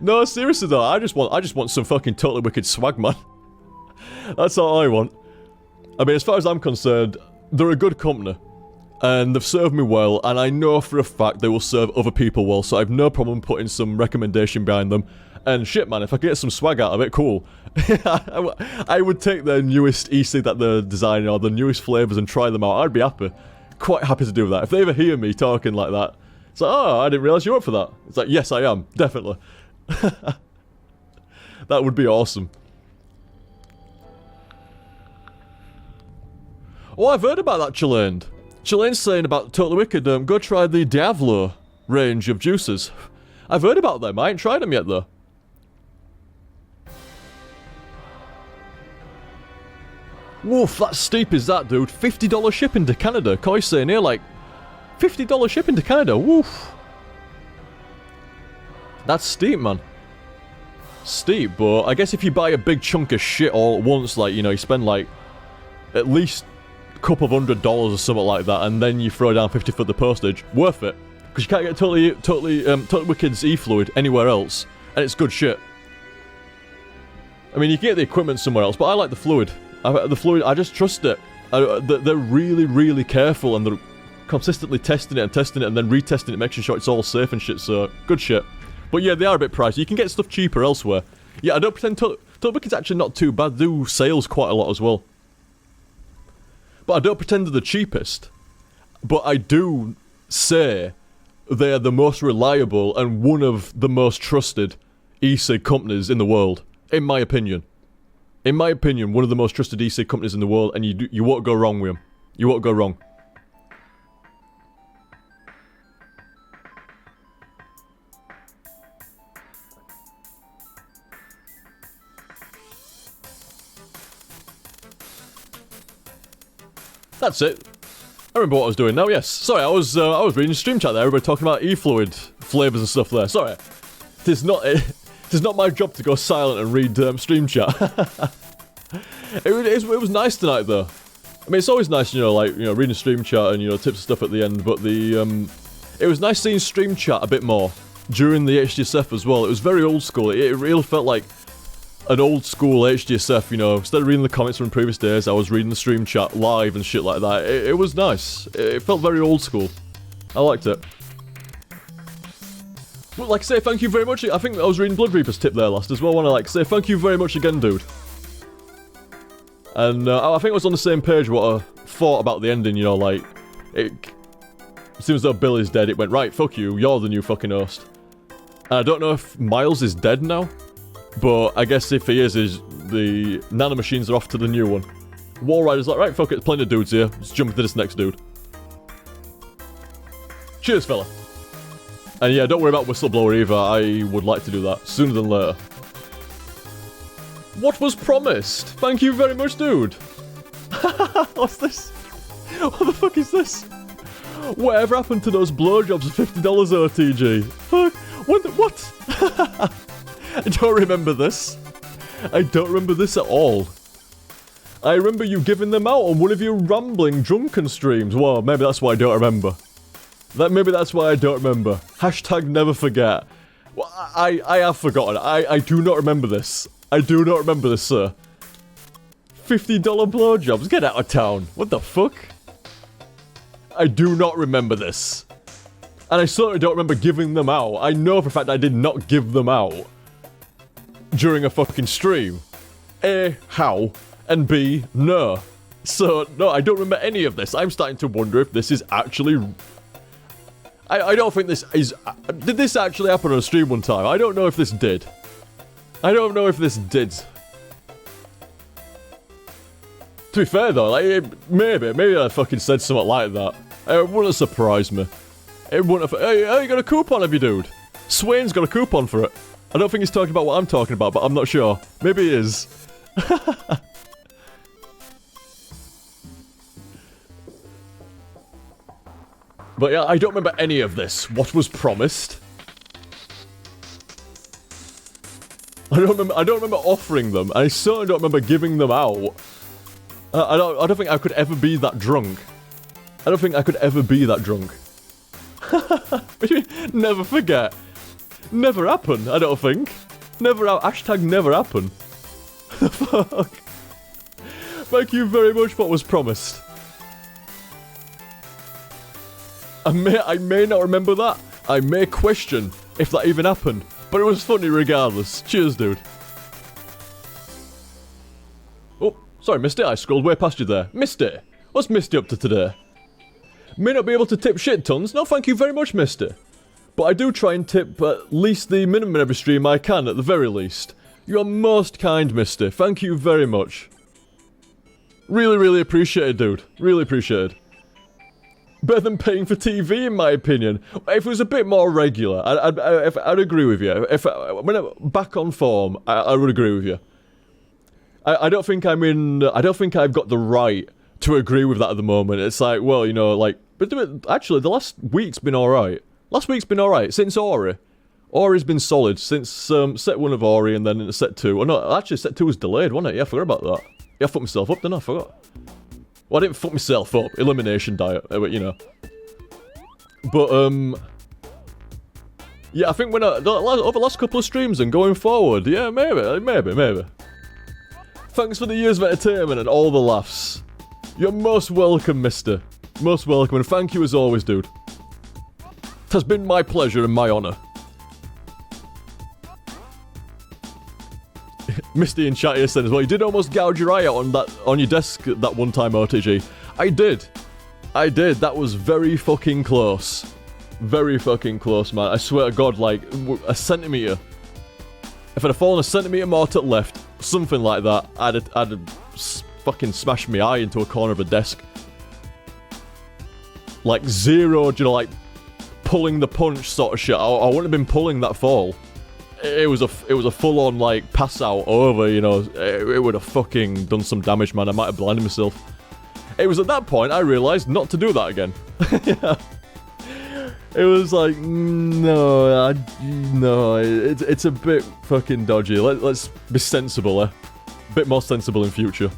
No, seriously though, I just want some fucking totally wicked swag, man. That's all I want. I mean, as far as I'm concerned, they're a good company. And they've served me well, and I know for a fact they will serve other people well, so I have no problem putting some recommendation behind them. And shit, man, if I get some swag out of it, cool. I would take their newest EC that they're designing, or the newest flavours, and try them out. I'd be happy. Quite happy to do that. If they ever hear me talking like that, it's like, oh, I didn't realise you were up for that. It's like, yes, I am. Definitely. That would be awesome. Oh, I've heard about that, Chilean. Chilean's saying about Totally Wicked, go try the Diavolo range of juices. I've heard about them. I ain't tried them yet, though. Woof, that's steep is that, dude. $50 shipping to Canada. Koi's saying here, like, $50 shipping to Canada. Woof. That's steep, man. Steep, but I guess if you buy a big chunk of shit all at once, like, you know, you spend, like, at least a couple of $100 or something like that, and then you throw down 50 for the postage, worth it. Because you can't get Totally Wicked's E-Fluid anywhere else, and it's good shit. I mean, you can get the equipment somewhere else, but I like the fluid. The fluid, I just trust it. They're really, really careful, and they're consistently testing it and then retesting it, making sure it's all safe and shit, so good shit. But yeah, they are a bit pricey. You can get stuff cheaper elsewhere. Yeah, I don't pretend Totally Wicked's actually not too bad. They do sales quite a lot as well. But I don't pretend they're the cheapest. But I do say they are the most reliable and one of the most trusted e-cig companies in the world, in my opinion. In my opinion, one of the most trusted e-cig companies in the world, and you won't go wrong with them. You won't go wrong. That's it. I remember what I was doing now, yes. Sorry, I was reading stream chat there, everybody talking about e-fluid flavours and stuff there. Sorry. It is not my job to go silent and read stream chat. it was nice tonight though. I mean, it's always nice, you know, like, you know, reading stream chat and, you know, tips and stuff at the end, but it was nice seeing stream chat a bit more during the HTSF as well. It was very old school. It really felt like an old school HTSF, you know. Instead of reading the comments from previous days, I was reading the stream chat live and shit like that. It was nice. It felt very old school. I liked it. Well, like I say, thank you very much. I think I was reading Blood Reaper's tip there last as well. I want to, like, say thank you very much again, dude. And I think I was on the same page what I thought about the ending, you know, like, it seems as though Billy's dead. It went, right, fuck you, you're the new fucking host. And I don't know if Miles is dead now, but I guess if he is the nanomachines are off to the new one. War Rider's like, right, fuck it, plenty of dudes here. Let's jump into this next dude. Cheers, fella. And yeah, don't worry about Whistleblower either. I would like to do that sooner than later. What was promised? Thank you very much, dude. What's this? What the fuck is this? Whatever happened to those blowjobs of $50 OTG? Fuck. What? I don't remember this. I don't remember this at all. I remember you giving them out on one of your rambling drunken streams. Well, maybe that's why I don't remember. Maybe that's why I don't remember. Hashtag never forget. Well, I have forgotten. I do not remember this. I do not remember this, sir. $50 blowjobs? Get out of town. What the fuck? I do not remember this. And I certainly don't remember giving them out. I know for a fact I did not give them out during a fucking stream. A, how? And B, no. So, no, I don't remember any of this. I'm starting to wonder if this is actually... I don't think this is... Did this actually happen on a stream one time? I don't know if this did. I don't know if this did. To be fair though, like, maybe I fucking said something like that. It wouldn't surprise me. It wouldn't have... Hey, you got a coupon, have you, dude? Swain's got a coupon for it. I don't think he's talking about what I'm talking about, but I'm not sure. Maybe he is. But yeah, I don't remember any of this. What was promised? I don't remember offering them. I certainly don't remember giving them out. I don't think I could ever be that drunk. I don't think I could ever be that drunk. Never forget. Never happen, I don't think. Hashtag never happen. Fuck. Thank you very much for what was promised. I may not remember that. I may question if that even happened. But it was funny regardless. Cheers, dude. Oh, sorry, Misty. I scrolled way past you there. Misty. What's Misty up to today? May not be able to tip shit tons. No, thank you very much, Misty. But I do try and tip at least the minimum every stream I can, at the very least. You are most kind, Misty. Thank you very much. Really, really appreciated, dude. Really appreciated. Better than paying for TV, in my opinion. If it was a bit more regular, I'd agree with you. When I'm back on form, I would agree with you. I don't think I don't think I've got the right to agree with that at the moment. It's like, well, you know, like, but actually, the last week's been alright. Last week's been alright, since Ori. Ori's been solid, since set 1 of Ori and then set 2. Oh no, actually set 2 was delayed, wasn't it? Yeah, I forgot about that. Yeah, I fucked myself up, didn't I? I forgot. Well, I didn't fuck myself up. Elimination diet, you know. But, yeah, I think when over the last couple of streams and going forward, yeah, maybe. Thanks for the years of entertainment and all the laughs. You're most welcome, mister. Most welcome, and thank you as always, dude. It has been my pleasure and my honour. Misty in chat here said as well, you did almost gouge your eye out on your desk that one time, OTG. I did. That was very fucking close. Very fucking close, man. I swear to God, like, a centimetre. If I'd have fallen a centimetre more to the left, something like that, I'd have fucking smashed my eye into a corner of a desk. Like, zero, you know, like, pulling the punch sort of shit. I wouldn't have been pulling that fall. It was a full-on, like, pass out over, you know. It would have fucking done some damage, man. I might have blinded myself. It was at that point I realised not to do that again. Yeah. It was like, no, it's a bit fucking dodgy. Let's be sensible, eh? A bit more sensible in future.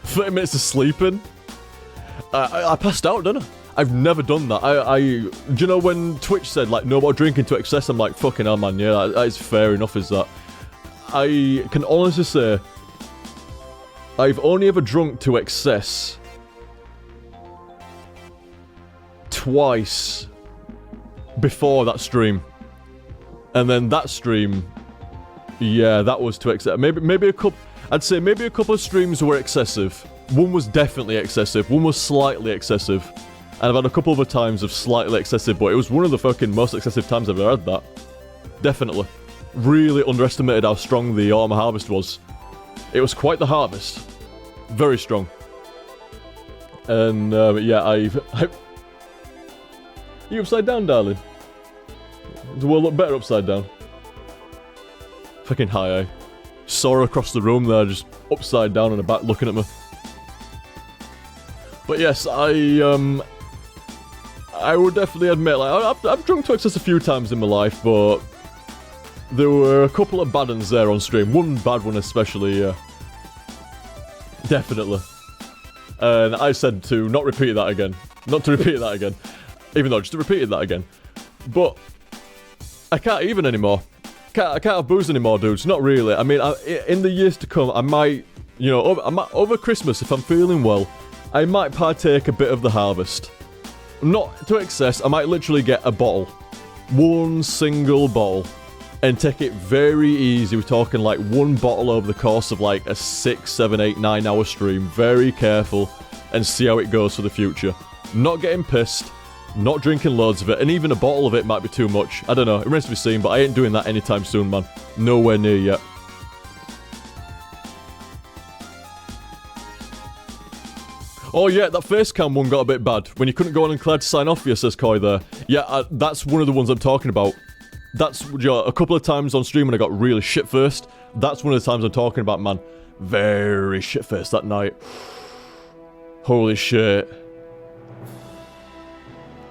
30 minutes of sleeping? I passed out, didn't I? I've never done that. Do you know when Twitch said, like, no more drinking to excess? I'm like, fucking hell, man, yeah, that is fair enough, is that. I can honestly say, I've only ever drunk to excess twice before that stream. And then that stream, yeah, that was to excess. Maybe a couple, I'd say maybe a couple of streams were excessive. One was definitely excessive, one was slightly excessive. And I've had a couple other times of slightly excessive, but it was one of the fucking most excessive times I've ever had that. Definitely. Really underestimated how strong the autumn harvest was. It was quite the harvest. Very strong. And, yeah, you upside down, darling? The world look better upside down. Fucking high, eh? Saw her across the room there, just upside down on her back looking at me. But yes, I would definitely admit, like, I've drunk to excess a few times in my life, but there were a couple of bad ones there on stream. One bad one especially, yeah. Definitely. And I said to not repeat that again. Not to repeat that again. Even though I just repeated that again. But I can't even anymore. I can't have booze anymore, dudes. Not really. I mean, in the years to come, I might, you know, over Christmas, if I'm feeling well, I might partake a bit of the harvest. Not to excess, I might literally get a bottle. One single bottle. And take it very easy. We're talking like one bottle over the course of like a 6, 7, 8, 9 hour stream. Very careful. And see how it goes for the future. Not getting pissed. Not drinking loads of it. And even a bottle of it might be too much. I don't know. It remains to be seen. But I ain't doing that anytime soon, man. Nowhere near yet. Oh yeah, that face cam one got a bit bad. When you couldn't go on and Claire to sign off for you, says Koi there. Yeah, that's one of the ones I'm talking about. That's, you know, a couple of times on stream when I got really shit-faced. That's one of the times I'm talking about, man. Very shit-faced that night. Holy shit.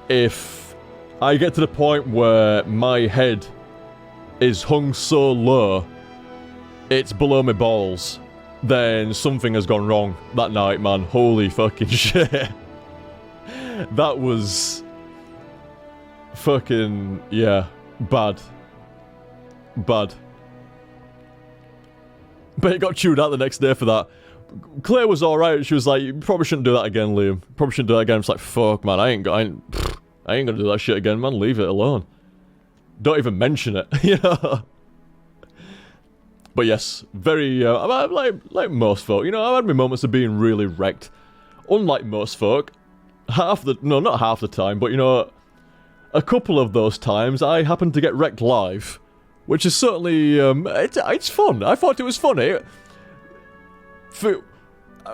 If I get to the point where my head is hung so low, it's below my balls, then something has gone wrong that night, man. Holy fucking shit. That was Fucking, yeah. Bad. Bad. But it got chewed out the next day for that. Claire was alright. She was like, you probably shouldn't do that again, Liam. Probably shouldn't do that again. It's like, fuck, man. I ain't gonna do that shit again, man. Leave it alone. Don't even mention it. Yeah. But yes, very, like most folk. You know, I've had my moments of being really wrecked. Unlike most folk, not half the time, but you know, a couple of those times I happened to get wrecked live. Which is certainly, it's fun. I thought it was funny.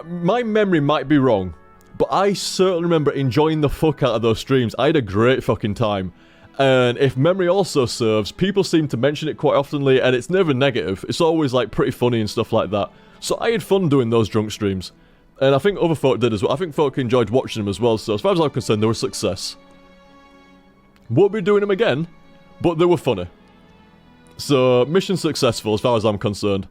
My memory might be wrong, but I certainly remember enjoying the fuck out of those streams. I had a great fucking time. And if memory also serves, people seem to mention it quite oftenly, and it's never negative. It's always, like, pretty funny and stuff like that. So I had fun doing those drunk streams. And I think other folk did as well. I think folk enjoyed watching them as well, so as far as I'm concerned, they were a success. Won't be doing them again, but they were funny. So, mission successful as far as I'm concerned.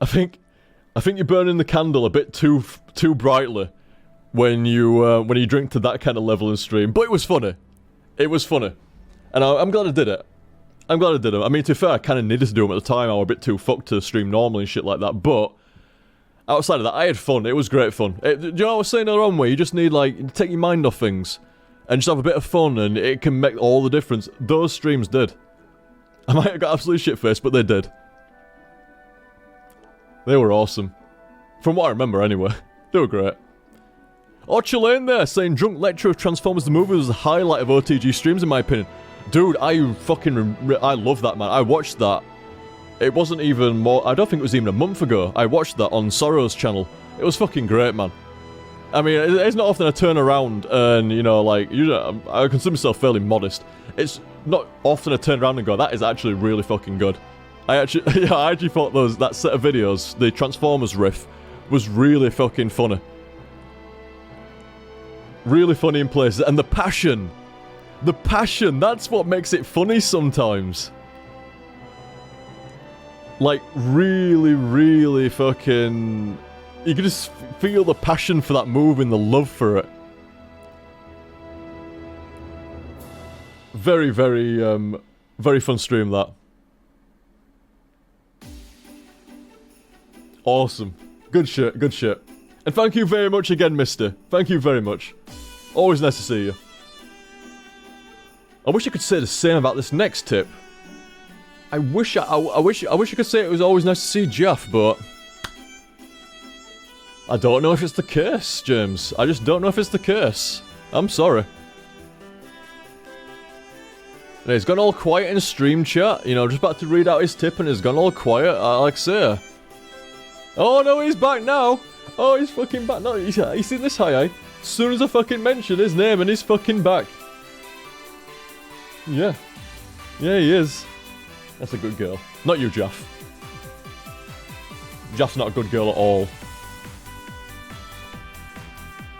I think you're burning the candle a bit too brightly when you drink to that kind of level in stream. But it was funny. It was funny. And I'm glad I did it. I'm glad I did it. I mean, to be fair, I kind of needed to do them at the time. I was a bit too fucked to stream normally and shit like that. But outside of that, I had fun. It was great fun. Do you know what I was saying the wrong way? You just need, like, take your mind off things. And just have a bit of fun, and it can make all the difference. Those streams did. I might have got absolutely shit-faced, but they did. They were awesome. From what I remember, anyway. They were great. Orchulane there, saying Drunk Lecture of Transformers the Movie was the highlight of OTG streams, in my opinion. Dude, I love that, man. I watched that. It wasn't even more... I don't think it was even a month ago. I watched that on Sorrow's channel. It was fucking great, man. I mean, it's not often I turn around and, you know, like, I consider myself fairly modest. It's not often I turn around and go, that is actually really fucking good. I actually thought that set of videos, the Transformers riff, was really fucking funny. Really funny in places. And the passion, that's what makes it funny sometimes. Like, really, really fucking... You can just feel the passion for that move and the love for it. Very, very, very fun stream, that. Awesome. Good shit, good shit. And thank you very much again, mister. Thank you very much. Always nice to see you. I wish I could say the same about this next tip. I wish I could say it was always nice to see Jeff, but... I don't know if it's the case, James. I just don't know if it's the case. I'm sorry. And he's gone all quiet in stream chat. You know, just about to read out his tip and he's gone all quiet, like I say. Oh no, he's back now. Oh, he's fucking back. No, you see this high? As soon as I fucking mention his name and he's fucking back. Yeah. Yeah, he is. That's a good girl. Not you, Jeff. Jeff's not a good girl at all.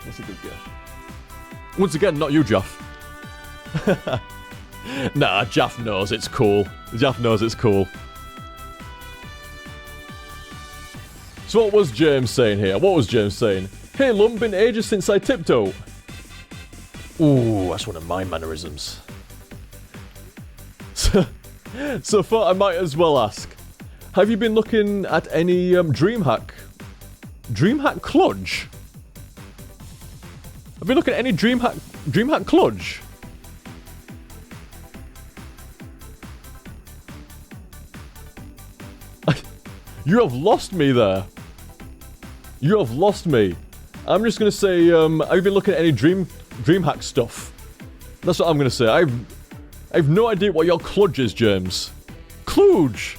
That's a good girl. Once again, not you, Jeff. Nah, Jeff knows it's cool. Jeff knows it's cool. So what was James saying here? What was James saying? Hey, Lum, been ages since I tiptoe. Ooh, that's one of my mannerisms. So thought I might as well ask. Have you been looking at any DreamHack Kludge? Have you looking at any DreamHack Kludge? You have lost me there. You have lost me. I'm just gonna say, have you been looking at any DreamHack stuff? That's what I'm gonna say. I've no idea what your kludge is, James. Kludge?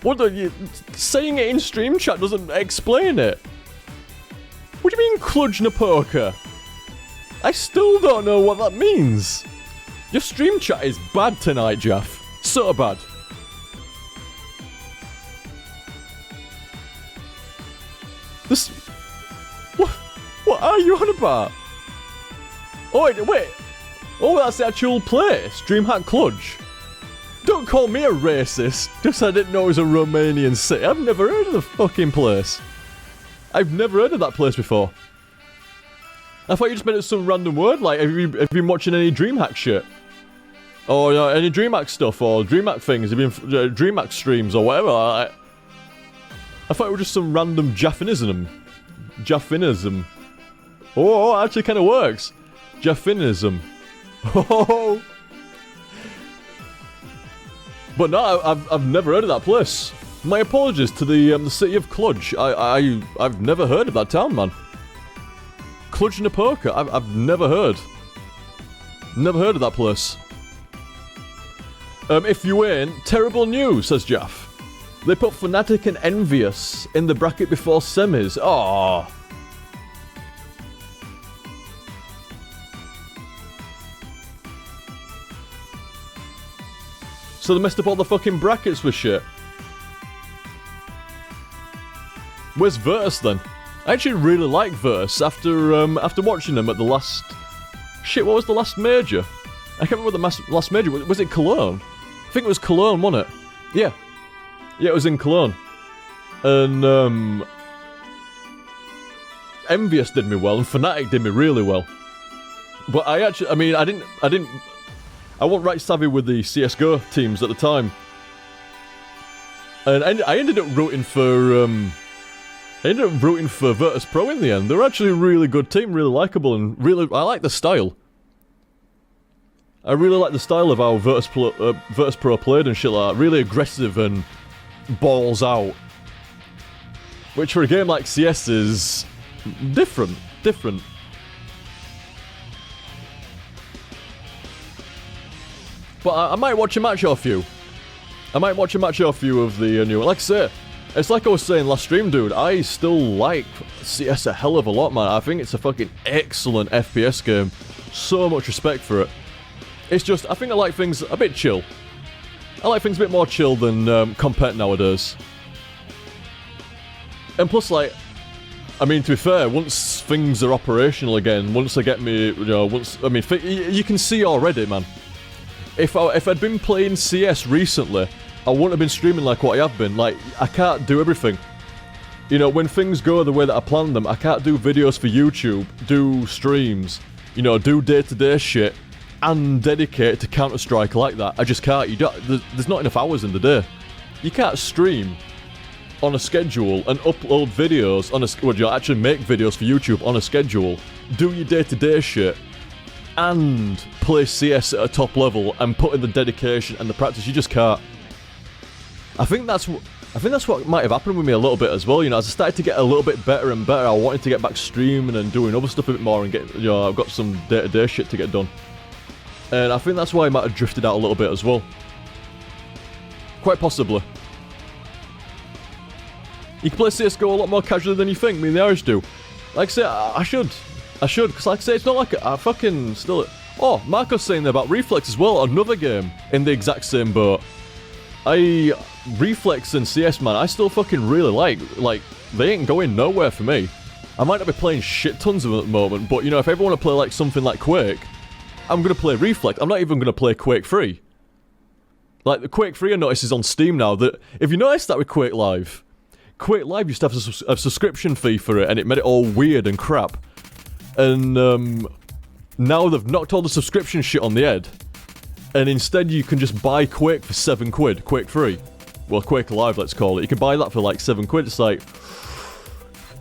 What are you... Saying it in stream chat doesn't explain it. What do you mean, kludge Napoka? I still don't know what that means. Your stream chat is bad tonight, Jeff. So bad. This... What are you on about? Oh, wait. Oh, that's the actual place. DreamHack Kludge. Don't call me a racist just I didn't know it was a Romanian city. I've never heard of the fucking place. I've never heard of that place before. I thought you just meant it's some random word. Like, have you been watching any DreamHack shit? Or any DreamHack stuff, or DreamHack things? Have you been DreamHack streams, or whatever? I thought it was just some random Jaffinism. Jaffinism. Oh, it actually kind of works. Jaffinism. Oh. But no, I've never heard of that place. My apologies to the city of Cluj. I've never heard of that town, man. Cluj-Napoca. I've never heard. Never heard of that place. If you ain't, terrible news, says Jaff. They put Fnatic and Envious in the bracket before semis. Aww. So they messed up all the fucking brackets with shit. Where's Virtus then? I actually really like Virtus after watching them at the last... Shit, what was the last major? I can't remember what the last major was. Was it Cologne? I think it was Cologne, wasn't it? Yeah. Yeah, it was in Cologne. And, Envious did me well, and Fnatic did me really well. But I wasn't right savvy with the CSGO teams at the time. And I ended up rooting for Virtus Pro in the end. They're actually a really good team, really likeable, and I like the style. I really like the style of how Virtus Pro played and shit like that. Really aggressive and balls out. Which for a game like CS is different. But I might watch a match or a few. of the new one. Like I say, it's like I was saying last stream, dude. I still like CS a hell of a lot, man. I think it's a fucking excellent FPS game. So much respect for it. It's just, I think I like things a bit chill. I like things a bit more chill than compet nowadays. And plus, like, I mean, to be fair, once things are operational again, once they get me, you can see already, man. If I'd been playing CS recently, I wouldn't have been streaming like what I have been. Like, I can't do everything. You know, when things go the way that I planned them, I can't do videos for YouTube, do streams, you know, do day-to-day shit, and dedicate to Counter-Strike like that. I just can't. There's not enough hours in the day. You can't stream on a schedule and upload videos on a... Well, you actually make videos for YouTube on a schedule, do your day-to-day shit, and play CS at a top level and put in the dedication and the practice. You just can't. I think that's what might have happened with me a little bit as well. You know, as I started to get a little bit better and better, I wanted to get back streaming and doing other stuff a bit more and get, you know, I've got some day-to-day shit to get done. And I think that's why I might have drifted out a little bit as well. Quite possibly. You can play CSGO a lot more casually than you think. Me and the Irish do. Like I say, I should. Because like I say, it's not like I fucking still... Oh, Marco's saying there about Reflex as well. Another game in the exact same boat. Reflex and CS, man, I still fucking really like. Like, they ain't going nowhere for me. I might not be playing shit tons of them at the moment, but, you know, if I ever want to play, like, something like Quake, I'm going to play Reflex. I'm not even going to play Quake 3. Like, the Quake 3 I notice is on Steam now. That if you notice that with Quake Live used to have a subscription fee for it, and it made it all weird and crap. And, now they've knocked all the subscription shit on the head. And instead you can just buy Quake for £7, Quake 3. Well, Quake Live, let's call it. You can buy that for like £7. It's like...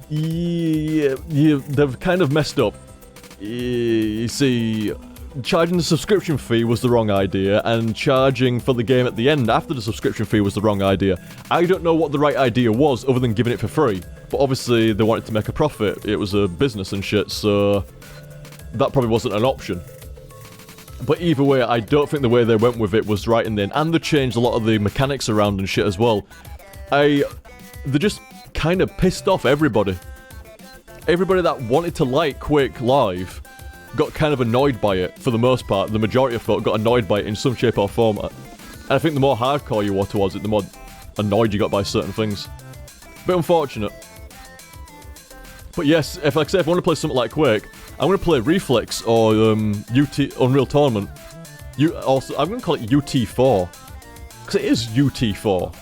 Yeah, they've kind of messed up. You see, charging the subscription fee was the wrong idea, and charging for the game at the end after the subscription fee was the wrong idea. I don't know what the right idea was, other than giving it for free. But obviously, they wanted to make a profit. It was a business and shit, so... that probably wasn't an option. But either way, I don't think the way they went with it was right in the end. And they changed a lot of the mechanics around and shit as well. They just kind of pissed off everybody. Everybody that wanted to like Quake Live got kind of annoyed by it, for the most part. The majority of folk got annoyed by it in some shape or form. And I think the more hardcore you were towards it, the more annoyed you got by certain things. Bit unfortunate. But yes, if I want to play something like Quake, I'm going to play Reflex or Unreal Tournament. I'm going to call it UT4. Because it is UT4.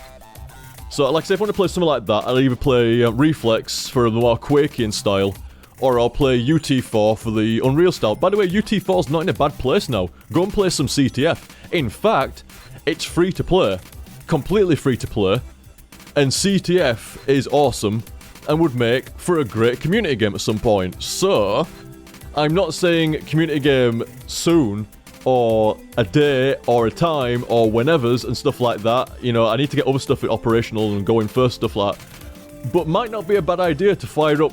So, like I say, if I want to play something like that, I'll either play Reflex for the more Quakian style, or I'll play UT4 for the Unreal style. By the way, UT4's not in a bad place now. Go and play some CTF. In fact, it's free to play. Completely free to play. And CTF is awesome and would make for a great community game at some point. So, I'm not saying community game soon, or a day, or a time, or whenevers, and stuff like that. You know, I need to get other stuff operational and going first, stuff like that. But might not be a bad idea to fire up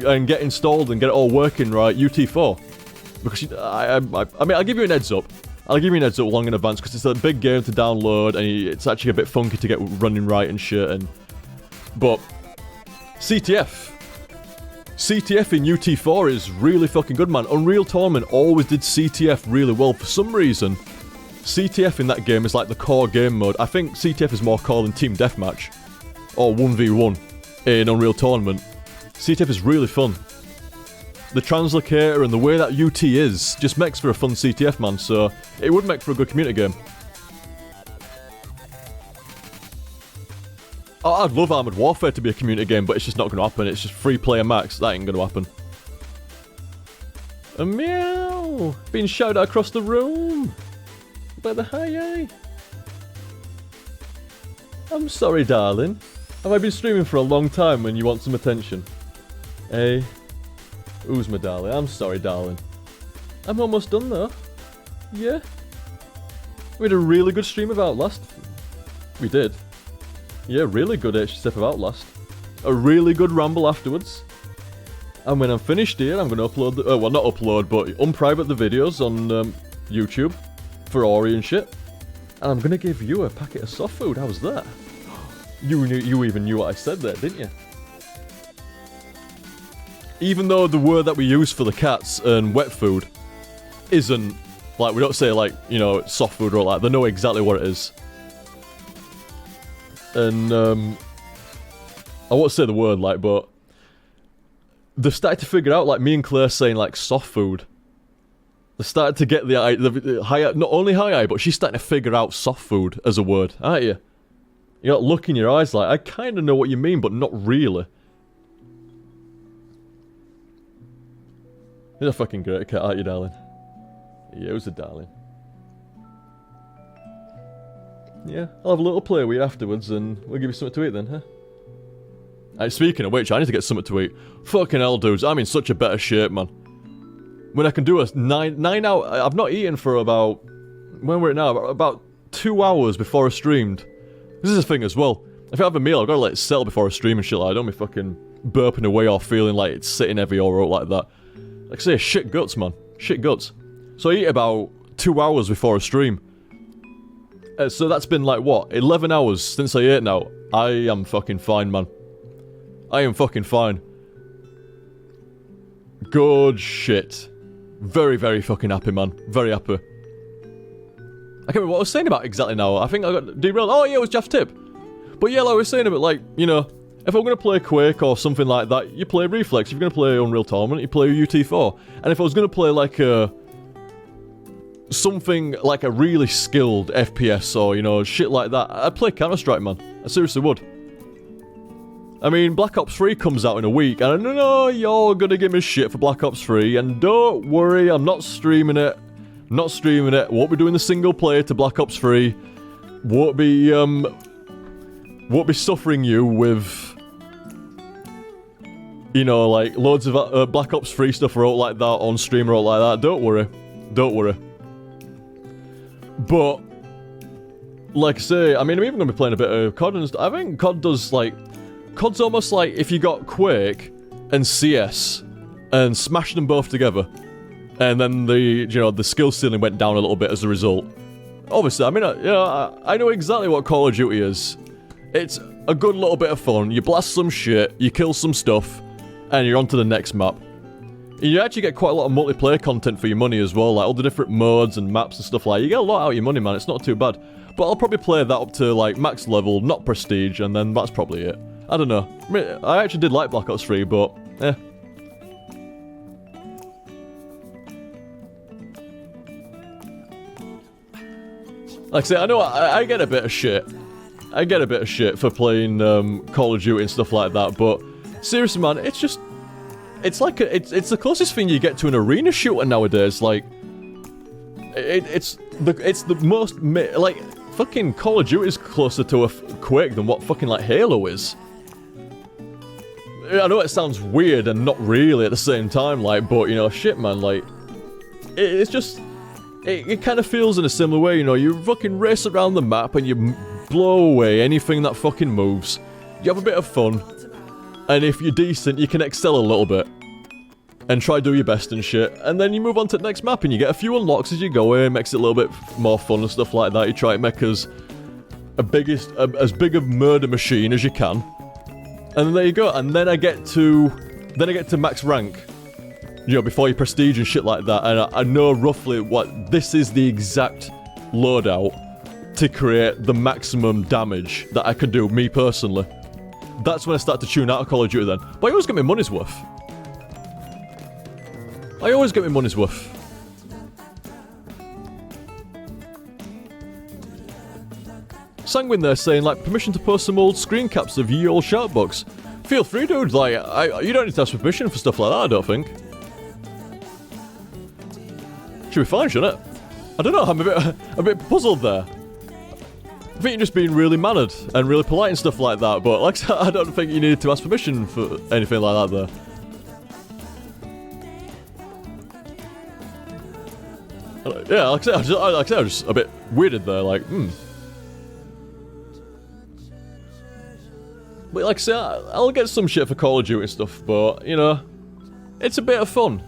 and get installed and get it all working right, UT4. Because, I mean, I'll give you an heads up. I'll give you an heads up long in advance, because it's a big game to download, and it's actually a bit funky to get running right and shit, But, CTF in UT4 is really fucking good, man. Unreal Tournament always did CTF really well. For some reason, CTF in that game is like the core game mode. I think CTF is more core than Team Deathmatch, or 1v1 in Unreal Tournament. CTF is really fun. The translocator and the way that UT is just makes for a fun CTF, man, so it would make for a good community game. Oh, I'd love Armored Warfare to be a community game, but it's just not going to happen. It's just free player max. That ain't going to happen. A meow! Being shouted at across the room by the hi-yi. I'm sorry, darling. Have I been streaming for a long time when you want some attention? Hey? Who's my darling? I'm sorry, darling. I'm almost done, though. Yeah? We had a really good stream of Outlast. We did. Yeah, really good HTSF of Outlast. A really good ramble afterwards. And when I'm finished here, I'm going to upload the... well, not upload, but unprivate the videos on YouTube for Ori and shit. And I'm going to give you a packet of soft food. How's that? You even knew what I said there, didn't you? Even though the word that we use for the cats and wet food isn't... like, we don't say, like, you know, soft food or like that. They know exactly what it is. And, I won't say the word, like, but they've started to figure out, like, me and Claire saying, like, soft food. They started to get the high, not only high, but she's starting to figure out soft food as a word, aren't you? You got look in your eyes like, I kind of know what you mean, but not really. You're a fucking great cat, aren't you, darling? Yeah, it was a darling. Yeah, I'll have a little play with you afterwards and we'll give you something to eat then, huh? Hey, speaking of which, I need to get something to eat. Fucking hell, dudes, I'm in such a better shape, man. When I can do a 9 hour... I've not eaten for about... when we're at now? About 2 hours before I streamed. This is a thing as well. If I have a meal, I've got to let it settle before I stream and shit like that. I don't be fucking burping away or feeling like it's sitting heavy or out like that. Like I say, shit guts, man. Shit guts. So I eat about 2 hours before I stream. So that's been like, what, 11 hours since I ate now. I am fucking fine, man. I am fucking fine. Good shit. Very, very fucking happy, man. Very happy. I can't remember what I was saying about exactly now. I think I got derailed. Oh, yeah, it was Jeff Tip. But yeah, like I was saying about, like, you know, if I'm going to play Quake or something like that, you play Reflex. If you're going to play Unreal Tournament, you play UT4. And if I was going to play, like, something like a really skilled FPS or, you know, shit like that, I'd play Counter-Strike, man. I seriously would. I mean, Black Ops 3 comes out in a week, and I know you're gonna give me shit for Black Ops 3, and don't worry, I'm not streaming it. Not streaming it. Won't be doing the single player to Black Ops 3. Won't be suffering you with, you know, like, loads of Black Ops 3 stuff or out like that on stream or out like that. Don't worry. Don't worry. But, like I say, I mean, I'm even going to be playing a bit of COD and stuff. I think COD does, like... COD's almost like if you got Quake and CS and smashed them both together. And then the, you know, the skill ceiling went down a little bit as a result. Obviously, I mean, you know, I know exactly what Call of Duty is. It's a good little bit of fun. You blast some shit, you kill some stuff, and you're on to the next map. You actually get quite a lot of multiplayer content for your money as well, like all the different modes and maps and stuff like that. You get a lot out of your money, man, it's not too bad. But I'll probably play that up to, like, max level, not prestige, and then that's probably it. I don't know. I mean, I actually did like Black Ops 3, but, eh. Like I say, I know I get a bit of shit. I get a bit of shit for playing Call of Duty and stuff like that, but seriously, man, it's just... it's like it's the closest thing you get to an arena shooter nowadays. Like, it's the most like fucking Call of Duty is closer to a Quake than what fucking like Halo is. I know it sounds weird and not really at the same time, like, but you know, shit, man, like, it's just, it kind of feels in a similar way, you know, you fucking race around the map and you blow away anything that fucking moves. You have a bit of fun, and if you're decent, you can excel a little bit, and try to do your best and shit, and then you move on to the next map and you get a few unlocks as you go in, makes it a little bit more fun and stuff like that. You try to make as big a murder machine as you can. And then there you go, and then I get to max rank, you know, before you prestige and shit like that, and I know roughly what, this is the exact loadout to create the maximum damage that I can do, me personally. That's when I start to tune out of Call of Duty then. But I always get my money's worth. I always get my money's worth. Sanguine there saying, like, permission to post some old screen caps of ye old shoutbox. Feel free, dude. Like, you don't need to ask permission for stuff like that, I don't think. Should be fine, shouldn't it? I don't know, I'm a bit puzzled there. I think you're just being really mannered and really polite and stuff like that, but like I don't think you needed to ask permission for anything like that there. Yeah, like I said, I was just a bit weirded there, like, But like I said, I'll get some shit for Call of Duty stuff, but, you know, it's a bit of fun.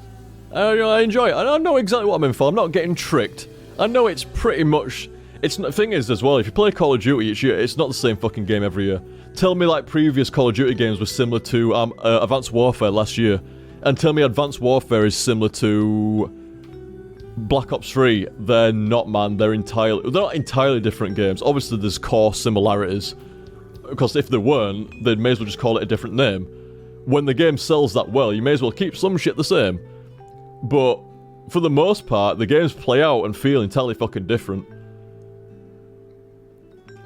You know, I enjoy it. I know exactly what I'm in for. I'm not getting tricked. I know it's pretty much... The thing is, as well, if you play Call of Duty each year, it's not the same fucking game every year. Tell me, like, previous Call of Duty games were similar to Advanced Warfare last year, and tell me Advanced Warfare is similar to Black Ops 3. They're not, man. They're not entirely different games. Obviously, there's core similarities. Because if there weren't, they may as well just call it a different name. When the game sells that well, you may as well keep some shit the same. But, for the most part, the games play out and feel entirely fucking different.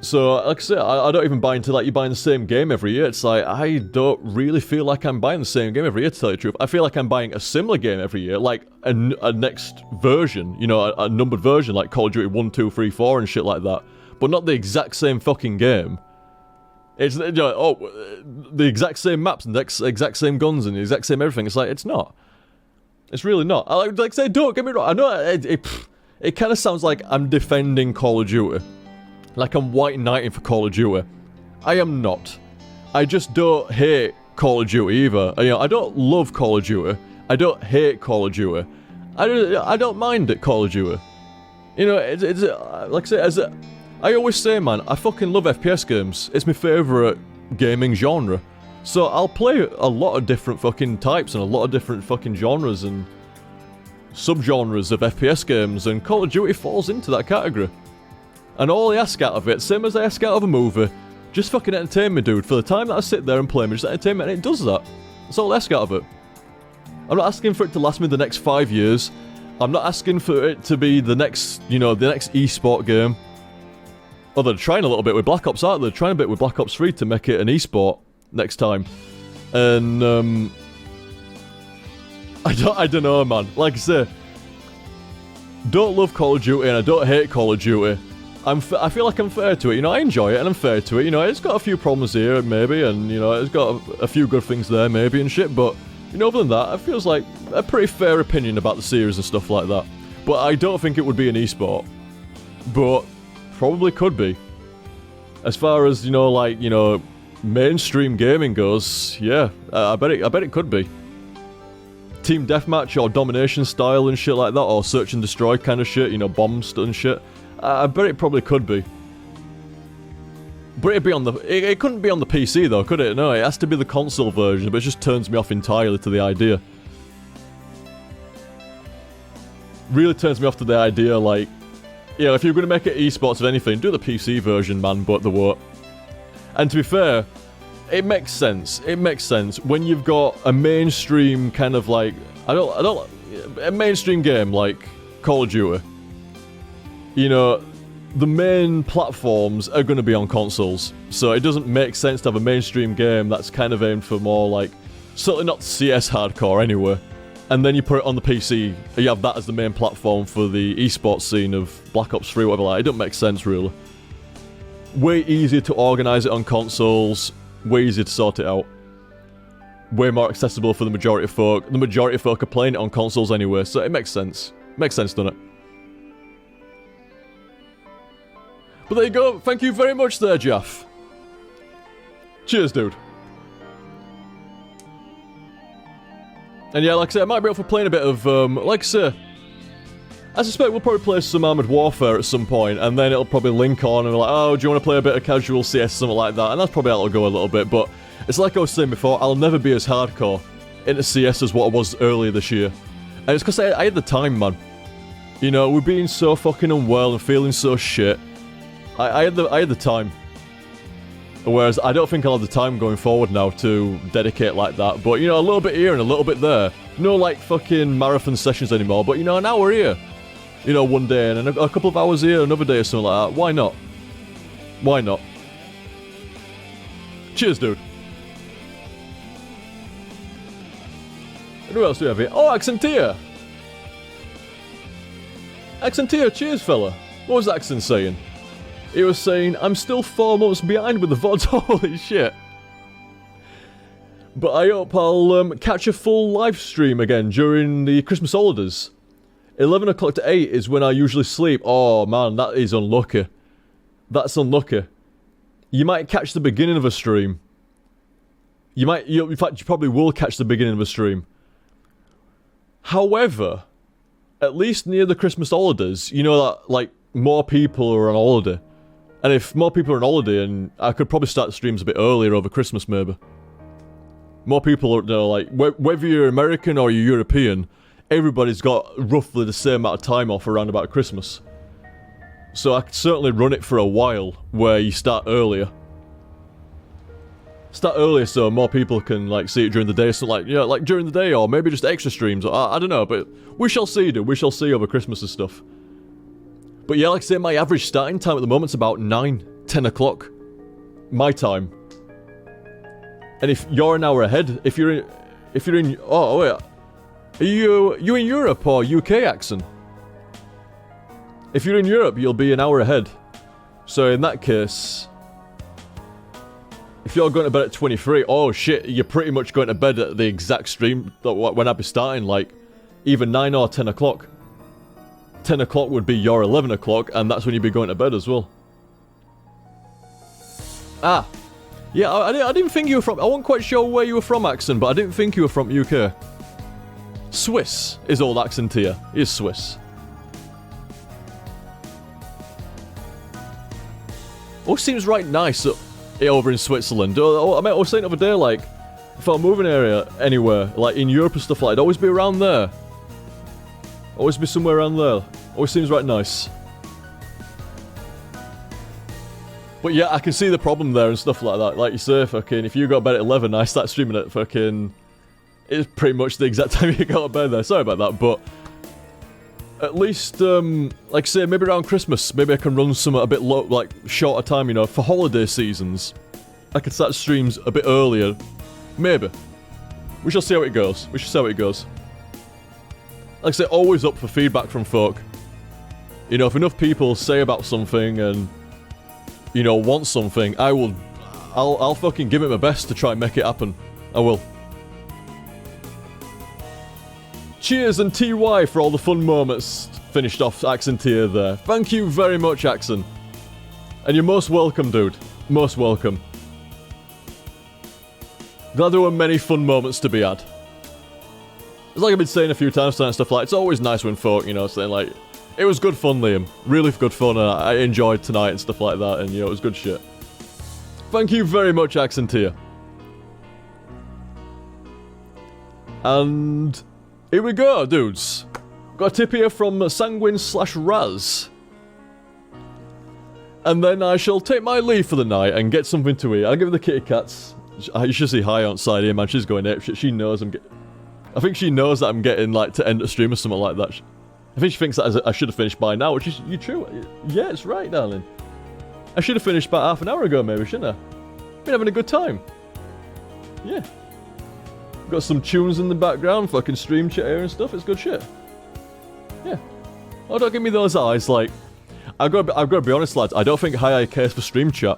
So, like I said, I don't even buy into, like, you buying the same game every year. It's like, I don't really feel like I'm buying the same game every year, to tell you the truth. I feel like I'm buying a similar game every year, like a next version, you know, a numbered version, like Call of Duty 1, 2, 3, 4 and shit like that. But not the exact same fucking game. It's, you know, the exact same maps and the exact same guns and the exact same everything. It's like, it's not. It's really not. Like I say, don't get me wrong. I know it kind of sounds like I'm defending Call of Duty. Like I'm white knighting for Call of Duty. I am not. I just don't hate Call of Duty either. You know, I don't love Call of Duty. I don't hate Call of Duty. I don't mind it, Call of Duty. You know, it's like I say, I always say, man, I fucking love FPS games. It's my favourite gaming genre. So I'll play a lot of different fucking types and a lot of different fucking genres and subgenres of FPS games, and Call of Duty falls into that category. And all I ask out of it, same as I ask out of a movie, just fucking entertain me, dude. For the time that I sit there and play me, just entertain me, and it does that. That's all I ask out of it. I'm not asking for it to last me the next 5 years. I'm not asking for it to be the next, you know, the next esport game. Oh, they're trying a little bit with Black Ops, aren't they? They're trying a bit with Black Ops 3 to make it an esport next time. And, I don't know, man. Like I say, don't love Call of Duty and I don't hate Call of Duty. I feel like I'm fair to it, you know, I enjoy it and I'm fair to it, you know, it's got a few problems here, maybe, and, you know, it's got a few good things there, maybe, and shit, but, you know, other than that, it feels like a pretty fair opinion about the series and stuff like that. But I don't think it would be an esport. But probably could be. As far as, you know, like, you know, mainstream gaming goes, yeah, I bet it could be. Team deathmatch or domination style and shit like that, or search and destroy kind of shit, you know, bombs and shit. I bet it probably could be. But it'd be on the... It couldn't be on the PC though, could it? No, it has to be the console version, but it just turns me off entirely to the idea. Really turns me off to the idea, like... You know, if you're going to make it esports of anything, do the PC version, man, but the what? And to be fair, it makes sense. It makes sense when you've got a mainstream kind of like... a mainstream game like Call of Duty. You know, the main platforms are going to be on consoles, so it doesn't make sense to have a mainstream game that's kind of aimed for more like Certainly not CS hardcore anyway. And then you put it on the PC, and you have that as the main platform for the esports scene of Black Ops 3, whatever. Like, it don't make sense, really. Way easier to organise it on consoles, way easier to sort it out. Way more accessible for the majority of folk. The majority of folk are playing it on consoles anyway, so it makes sense. Makes sense, doesn't it? But there you go. Thank you very much there, Jaff. Cheers, dude. And yeah, like I said, I might be up for playing a bit of, like I say, I suspect we'll probably play some Armored Warfare at some point, and then it'll probably link on, and we're like, oh, do you want to play a bit of casual CS, something like that, and that's probably how it'll go a little bit, but it's like I was saying before, I'll never be as hardcore into CS as what I was earlier this year. And it's because I had the time, man. You know, we're being so fucking unwell and feeling so shit. I had the time. Whereas I don't think I'll have the time going forward now to dedicate like that. But, you know, a little bit here and a little bit there. No, like, fucking marathon sessions anymore. But, you know, an hour here. You know, one day. And a couple of hours here, another day or something like that. Why not? Why not? Cheers, dude. Who else do we have here? Oh, Accentia. Accentia, cheers, fella. What was Accent saying? He was saying, I'm still 4 months behind with the VODs, holy shit. But I hope I'll catch a full live stream again during the Christmas holidays. 11 o'clock to 8 is when I usually sleep. Oh man, that is unlucky. That's unlucky. You might catch the beginning of a stream. In fact, you probably will catch the beginning of a stream. However, at least near the Christmas holidays, you know that, like, more people are on holiday. And if more people are on holiday, and I could probably start the streams a bit earlier over Christmas, maybe. More people are, you know, like, whether you're American or you're European, everybody's got roughly the same amount of time off around about Christmas. So I could certainly run it for a while, where you start earlier. Start earlier so more people can, like, see it during the day, so, like, yeah, like, during the day, or maybe just extra streams, or, I don't know, but we shall see, dude, we shall see over Christmas and stuff. But yeah, like I say, my average starting time at the moment's about 9, 10 o'clock. My time. And if you're an hour ahead, if you're in, oh wait, are you in Europe or UK, Accent? If you're in Europe, you'll be an hour ahead. So in that case, if you're going to bed at 23, oh shit, you're pretty much going to bed at the exact stream that when I'd be starting, like, either 9 or 10 o'clock. 10 o'clock would be your 11 o'clock, and that's when you'd be going to bed as well. Ah. Yeah, I didn't think you were from... I wasn't quite sure where you were from, Accent, but I didn't think you were from UK. Swiss is old Accent here. He is Swiss. Oh, seems right nice over in Switzerland. I was saying the other day, like, if I'm moving area anywhere, like in Europe and stuff like that, always be around there. Always be somewhere around there. Always seems right nice. But yeah, I can see the problem there and stuff like that. Like you say, fucking, if you go to bed at 11, I start streaming at fucking... It's pretty much the exact time you go to bed there. Sorry about that, but... At least, like I say, maybe around Christmas, maybe I can run some a bit low, like, shorter time, you know, for holiday seasons. I could start streams a bit earlier. Maybe. We shall see how it goes. We shall see how it goes. Like I say, always up for feedback from folk. You know, if enough people say about something and, you know, want something, I'll fucking give it my best to try and make it happen. I will. Cheers and TY for all the fun moments finished off Accent here there. Thank you very much, Accent. And you're most welcome, dude. Most welcome. Glad there were many fun moments to be had. It's like I've been saying a few times tonight and stuff like, it's always nice when folk, you know, saying like, it was good fun, Liam. Really good fun, and I enjoyed tonight and stuff like that, and, you know, it was good shit. Thank you very much, Accent here. And... here we go, dudes. Got a tip here from Sanguine/Raz. And then I shall take my leave for the night and get something to eat. I'll give the kitty cats. You should see Hi outside here, man. She's going apeshit. She knows I think she knows that I'm getting, like, to end the stream or something like that. I think she thinks that I should have finished by now, which is true. Yeah, it's right, darling. I should have finished about half an hour ago, maybe, shouldn't I? Been having a good time. Yeah. Got some tunes in the background, fucking stream chat here and stuff. It's good shit. Yeah. Oh, don't give me those eyes. Like, I've got to be honest, lads. I don't think High cares for stream chat.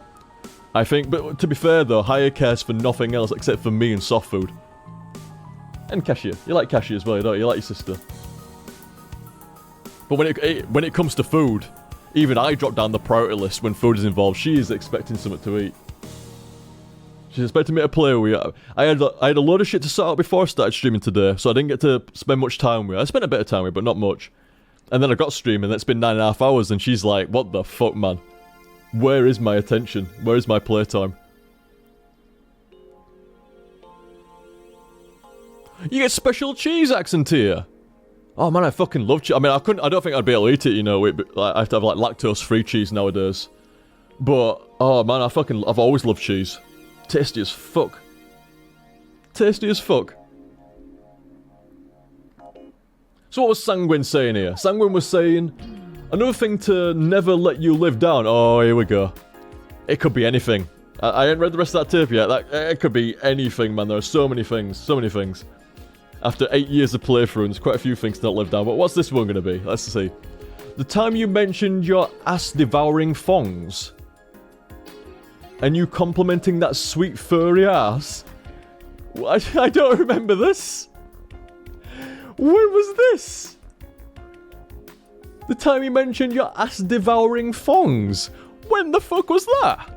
I think, but to be fair though, High cares for nothing else except for me and soft food. And Cashier. You like Cashier as well, don't you? You like your sister. But when it comes to food, even I drop down the priority list when food is involved. She is expecting something to eat. She's expecting me to play with her. I had a load of shit to sort out before I started streaming today, so I didn't get to spend much time with her. I spent a bit of time with her, but not much. And then I got streaming, and it's been 9.5 hours, and she's like, what the fuck, man? Where is my attention? Where is my playtime? You get special cheese accent here. Oh man, I fucking love cheese. I mean, I don't think I'd be able to eat it, you know. I have to have like lactose-free cheese nowadays. But oh man, I've always loved cheese. Tasty as fuck. Tasty as fuck. So what was Sanguine saying here? Sanguine was saying, another thing to never let you live down. Oh, here we go. It could be anything. I ain't read the rest of that tape yet. It could be anything, man. There are so many things. So many things. After 8 years of playthrough, there's quite a few things to not live down. But what's this one going to be? Let's see. The time you mentioned your ass-devouring thongs. And you complimenting that sweet furry ass. I don't remember this. When was this? The time you mentioned your ass-devouring thongs. When the fuck was that?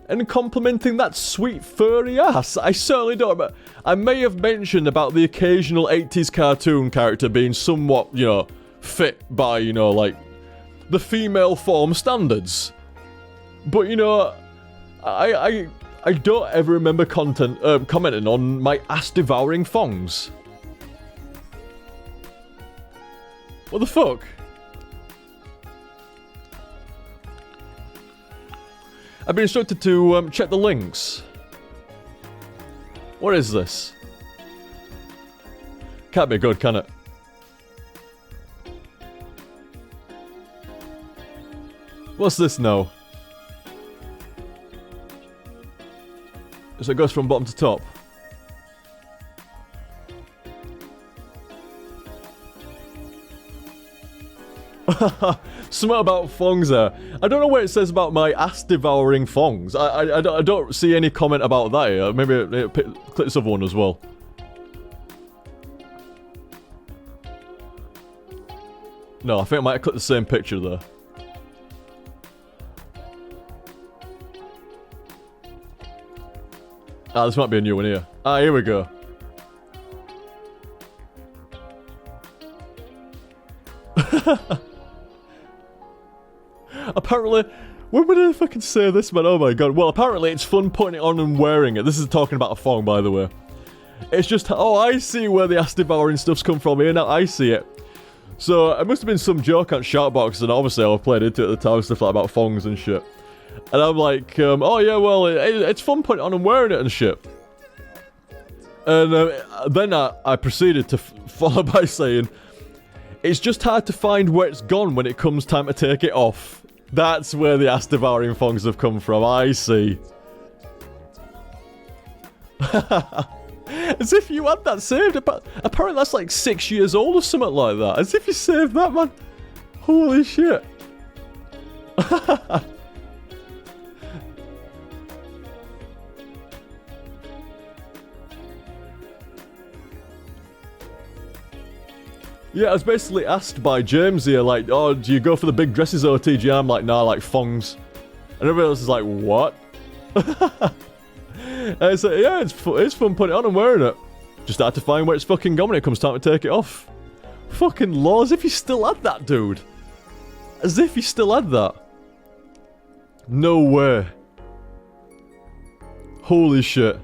And complimenting that sweet furry ass. I certainly don't remember. I may have mentioned about the occasional 80s cartoon character being somewhat, you know, fit by, you know, like, the female form standards. But, you know, I don't ever remember commenting on my ass-devouring thongs. What the fuck? I've been instructed to check the links. What is this? Can't be good, can it? What's this now? So it goes from bottom to top. Something about thongs there. I don't know what it says about my ass-devouring thongs. I don't see any comment about that here. Maybe click this other one as well. No, I think I might have clicked the same picture there. Ah, this might be a new one here. Ah, here we go. Apparently, when did I fucking say this, man? Oh my god. Well, apparently it's fun putting it on and wearing it. This is talking about a thong, by the way. It's just, oh, I see where the ass-devouring stuff's come from here. Now I see it. So, it must have been some joke on Shoutbox, and obviously I played into it at the time, stuff like about thongs and shit. And I'm like, oh yeah, well, it's fun putting it on and wearing it and shit. And then I proceeded to follow by saying, it's just hard to find where it's gone when it comes time to take it off. That's where the ass-devouring thongs have come from, I see. As if you had that saved. Apparently that's like 6 years old or something like that. As if you saved that, man. Holy shit. Yeah, I was basically asked by James here, like, oh, do you go for the big dresses OTG? I'm like, nah, like thongs. And everybody else is like, what? And I said, yeah, it's fun putting it on and wearing it. Just hard to find where it's fucking gone when it comes time to take it off. Fucking law, as if you still had that, dude. As if you still had that. No way. Holy shit.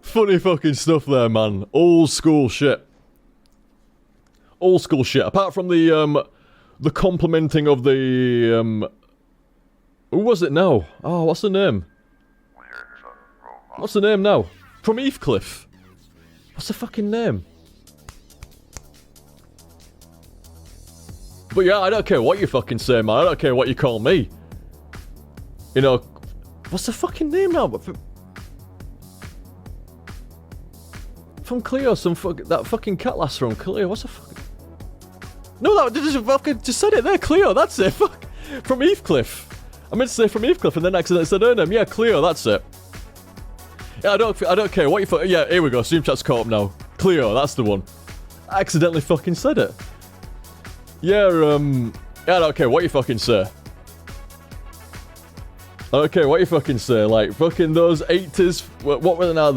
Funny fucking stuff there, man. Old school shit. Old school shit. Apart from the complimenting of the, who was it now? Oh, what's the name? What's the name now? From Heathcliff. What's the fucking name? But yeah, I don't care what you fucking say, man. I don't care what you call me. You know, what's the fucking name now? From Cleo, that fucking cat lass from Cleo. What's the fucking... No, that just said it there. Cleo, that's it. Fuck. From Heathcliff. I meant to say from Heathcliff and then accidentally said her name. Yeah, Cleo, that's it. Yeah, I don't care what you fucking... Yeah, here we go. Stream chat's caught up now. Cleo, that's the one. I accidentally fucking said it. Yeah, I don't care what you fucking say. I don't care what you fucking say. Like, fucking those 80s... What were they now?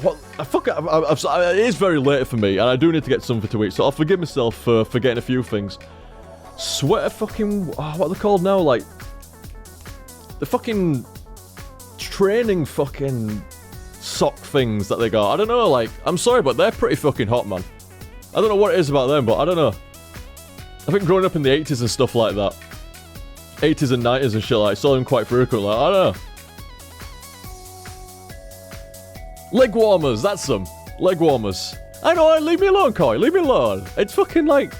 What? It is very late for me, and I do need to get something to eat, so I'll forgive myself for forgetting a few things. Sweater fucking... what are they called now? Like... The fucking... Training fucking... sock things that they got. I don't know, like... I'm sorry, but they're pretty fucking hot, man. I don't know what it is about them, but I don't know. I think growing up in the 80s and stuff like that. 80s and 90s and shit, like, I saw them quite frequently. I don't know. Leg warmers, that's them. Leg warmers. I know, leave me alone, Koi. Leave me alone. It's fucking like...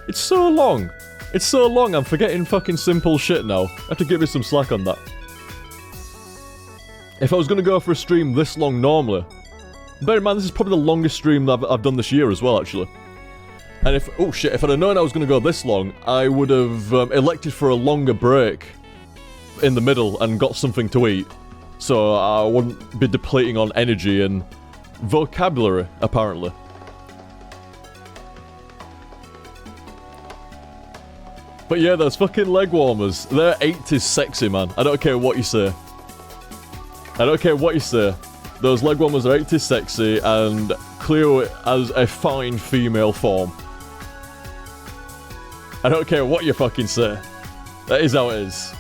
It's so long. It's so long, I'm forgetting fucking simple shit now. I have to give me some slack on that. If I was gonna go for a stream this long normally... Bear in mind, this is probably the longest stream that I've done this year as well, actually. And if... Oh shit, if I'd have known I was gonna go this long, I would have elected for a longer break in the middle and got something to eat. So I wouldn't be depleting on energy and vocabulary, apparently. But yeah, those fucking leg warmers, they're 80s sexy, man. I don't care what you say. I don't care what you say. Those leg warmers are 80s sexy, and Cleo has a fine female form. I don't care what you fucking say. That is how it is.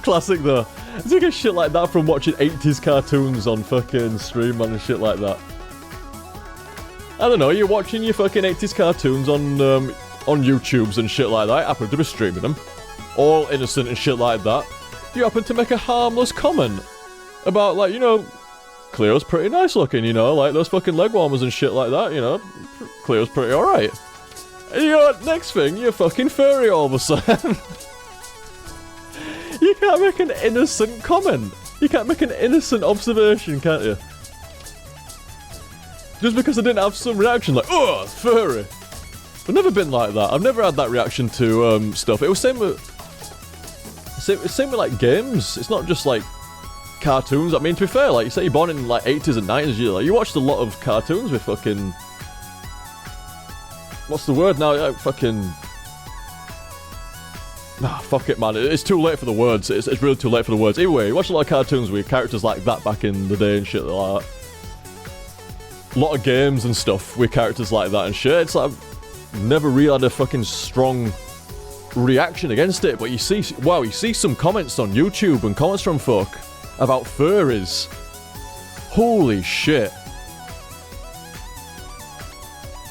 Classic though. I think of shit like that from watching 80s cartoons on fucking stream, man, and shit like that. I don't know, you're watching your fucking 80s cartoons on YouTubes and shit like that. I happen to be streaming them. All innocent and shit like that. You happen to make a harmless comment about, like, you know, Cleo's pretty nice looking, you know, like those fucking leg warmers and shit like that, you know. Cleo's pretty alright. And you know, next thing, you're fucking furry all of a sudden. You can't make an innocent comment. You can't make an innocent observation, can't you? Just because I didn't have some reaction like, oh, furry. I've never been like that. I've never had that reaction to stuff. It was same with like games. It's not just like cartoons. I mean, to be fair, like you say, you're born in like 80s and 90s. You watched a lot of cartoons with fucking... What's the word now? Like, fucking... Nah, fuck it, man. It's too late for the words. It's really too late for the words. Anyway, you watch a lot of cartoons with characters like that back in the day and shit like that. A lot of games and stuff with characters like that and shit. It's like I've never really had a fucking strong reaction against it. But you see, wow, you see some comments on YouTube and comments from folk about furries. Holy shit.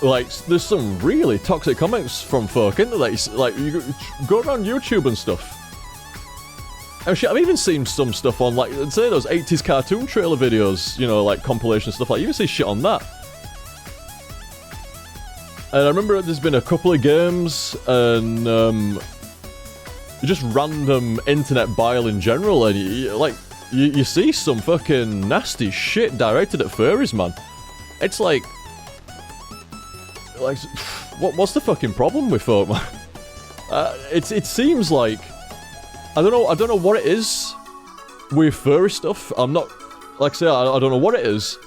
Like, there's some really toxic comments from folk, isn't there? Like, you go around YouTube and stuff. And shit, I've even seen some stuff on, like, say those 80s cartoon trailer videos, you know, like compilation stuff, like, you even see shit on that. And I remember there's been a couple of games, and, just random internet bile in general, and, you see some fucking nasty shit directed at furries, man. It's like, what's the fucking problem with folk, man? It seems like... I don't know what it is with furry stuff. I'm not... Like I say, I don't know what it is.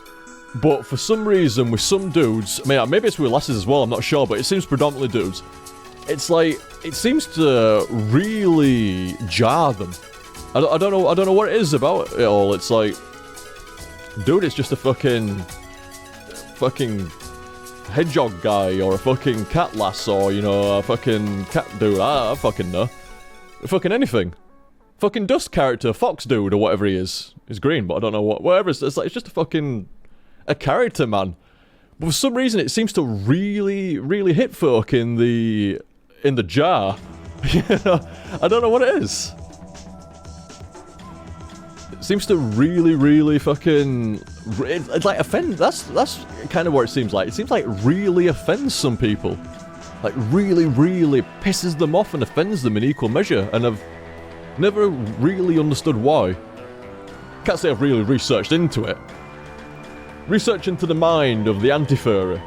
But for some reason, with some dudes... I mean, maybe it's with lasses as well, I'm not sure. But it seems predominantly dudes. It's like... It seems to really jar them. I don't know what it is about it all. It's like... Dude, it's just a fucking hedgehog guy, or a fucking cat lass, or, you know, a fucking cat dude. I fucking know. Fucking anything. Fucking dust character, fox dude, or whatever he is. He's green, but I don't know what. Whatever. It's like, it's just a fucking... a character, man. But for some reason, it seems to really, really hit folk in the jar. You know? I don't know what it is. seems to really, really fucking... It's like offend... That's kind of what it seems like. It seems like it really offends some people. Like, really, really pisses them off and offends them in equal measure. And I've never really understood why. Can't say I've really researched into it. Research into the mind of the anti-furry.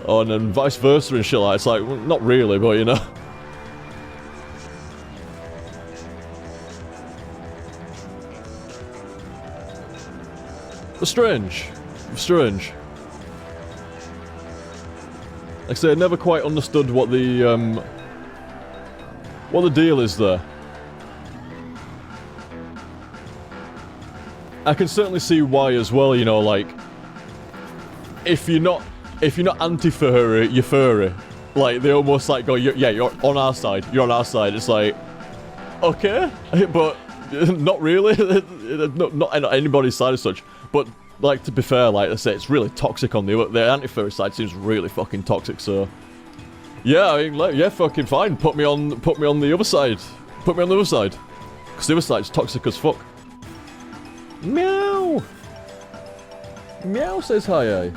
Oh, and then vice versa and shit like that. It's like, well, not really, but you know. Strange. Strange. Like I say, I never quite understood what the deal is there. I can certainly see why as well, you know, like, if you're not anti-furry, you're furry. Like, they almost like go, yeah, you're on our side, you're on our side. It's like, okay, but not really, not anybody's side as such. But, like, to be fair, like I say, it's really toxic on the anti-furry side seems really fucking toxic, so... Yeah, I mean, like, yeah, fucking fine, put me on the other side. Put me on the other side. Because the other side's toxic as fuck. Meow! Meow says hi, eh?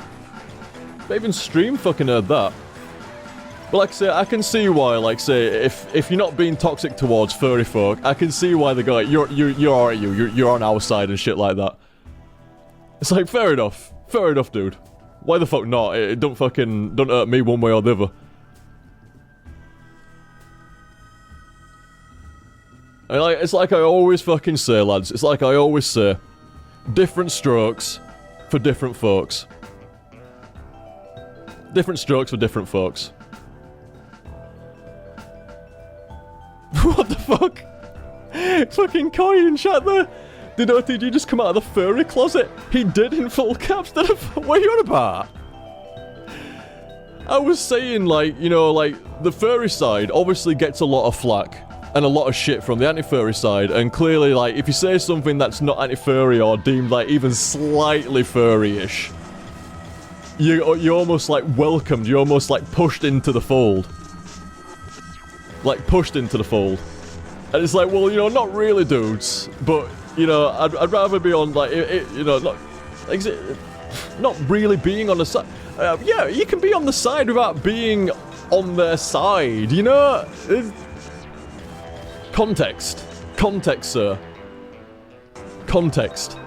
But even stream fucking heard that. But like I say, I can see why, like say, if you're not being toxic towards furry folk, I can see why they go like, you're alright, you're on our side and shit like that. It's like, fair enough, dude. Why the fuck not? It don't hurt me one way or the other. And like, it's like I always fucking say, lads, it's like I always say, different strokes for different folks. Different strokes for different folks. What the fuck? Fucking Koi in chat there. Did OTG just come out of the furry closet? He did in full caps. What are you on about? I was saying, like, you know, like, the furry side obviously gets a lot of flack and a lot of shit from the anti-furry side, and clearly, like, if you say something that's not anti-furry or deemed, like, even slightly furry-ish, you're almost, like, welcomed, you're almost, like, pushed into the fold. Like, pushed into the fold. And it's like, well, you know, not really, dudes, but... You know, I'd rather be on, like, you know, not really being on the side. Yeah, you can be on the side without being on their side, you know? Context. Context, sir. Context.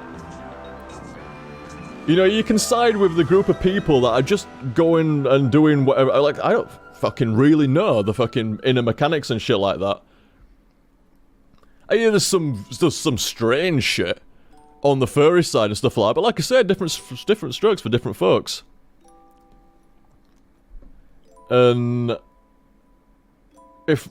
You know, you can side with the group of people that are just going and doing whatever. Like, I don't fucking really know the fucking inner mechanics and shit like that. I hear there's some strange shit on the furry side and stuff like that, but like I said, different strokes for different folks. And if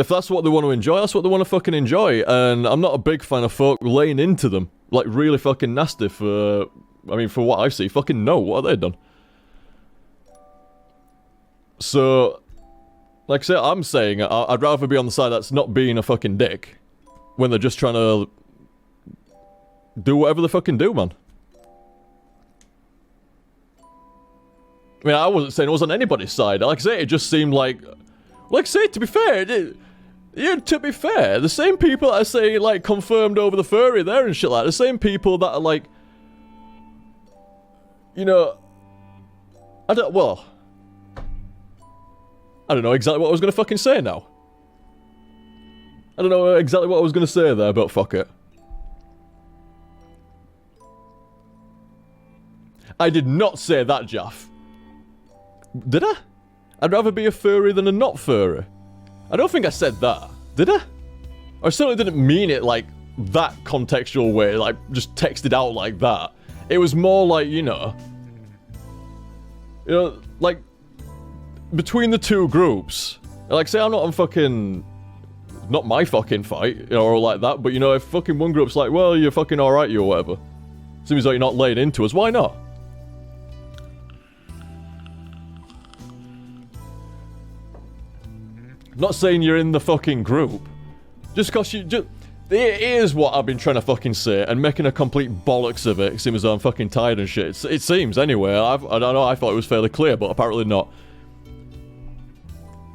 that's what they want to enjoy, that's what they want to fucking enjoy. And I'm not a big fan of folk laying into them, like really fucking nasty for, I mean, for what I see. Fucking no, what have they done? So, like I said, I'm saying I'd rather be on the side that's not being a fucking dick. When they're just trying to do whatever they fucking do, man. I mean, I wasn't saying it was on anybody's side. Like I say, it just seemed like I say, to be fair, to be fair, the same people that I say, like, confirmed over the furry there and shit like that, the same people that are like, you know, I don't know exactly what I was gonna fucking say now. I don't know exactly what I was going to say there, but fuck it. I did not say that, Jaff. Did I? I'd rather be a furry than a not furry. I don't think I said that. Did I? I certainly didn't mean it like that contextual way, like just texted out like that. It was more like, you know, like between the two groups. Like, say I'm not on fucking... Not my fucking fight, you know, or like that, but you know, if fucking one group's like, well, you're fucking alright, you or whatever. Seems like you're not laying into us, why not? Not saying you're in the fucking group. Just cause you just... It is what I've been trying to fucking say, and making a complete bollocks of it, seems as though I'm fucking tired and shit. It seems, anyway. I don't know, I thought it was fairly clear, but apparently not.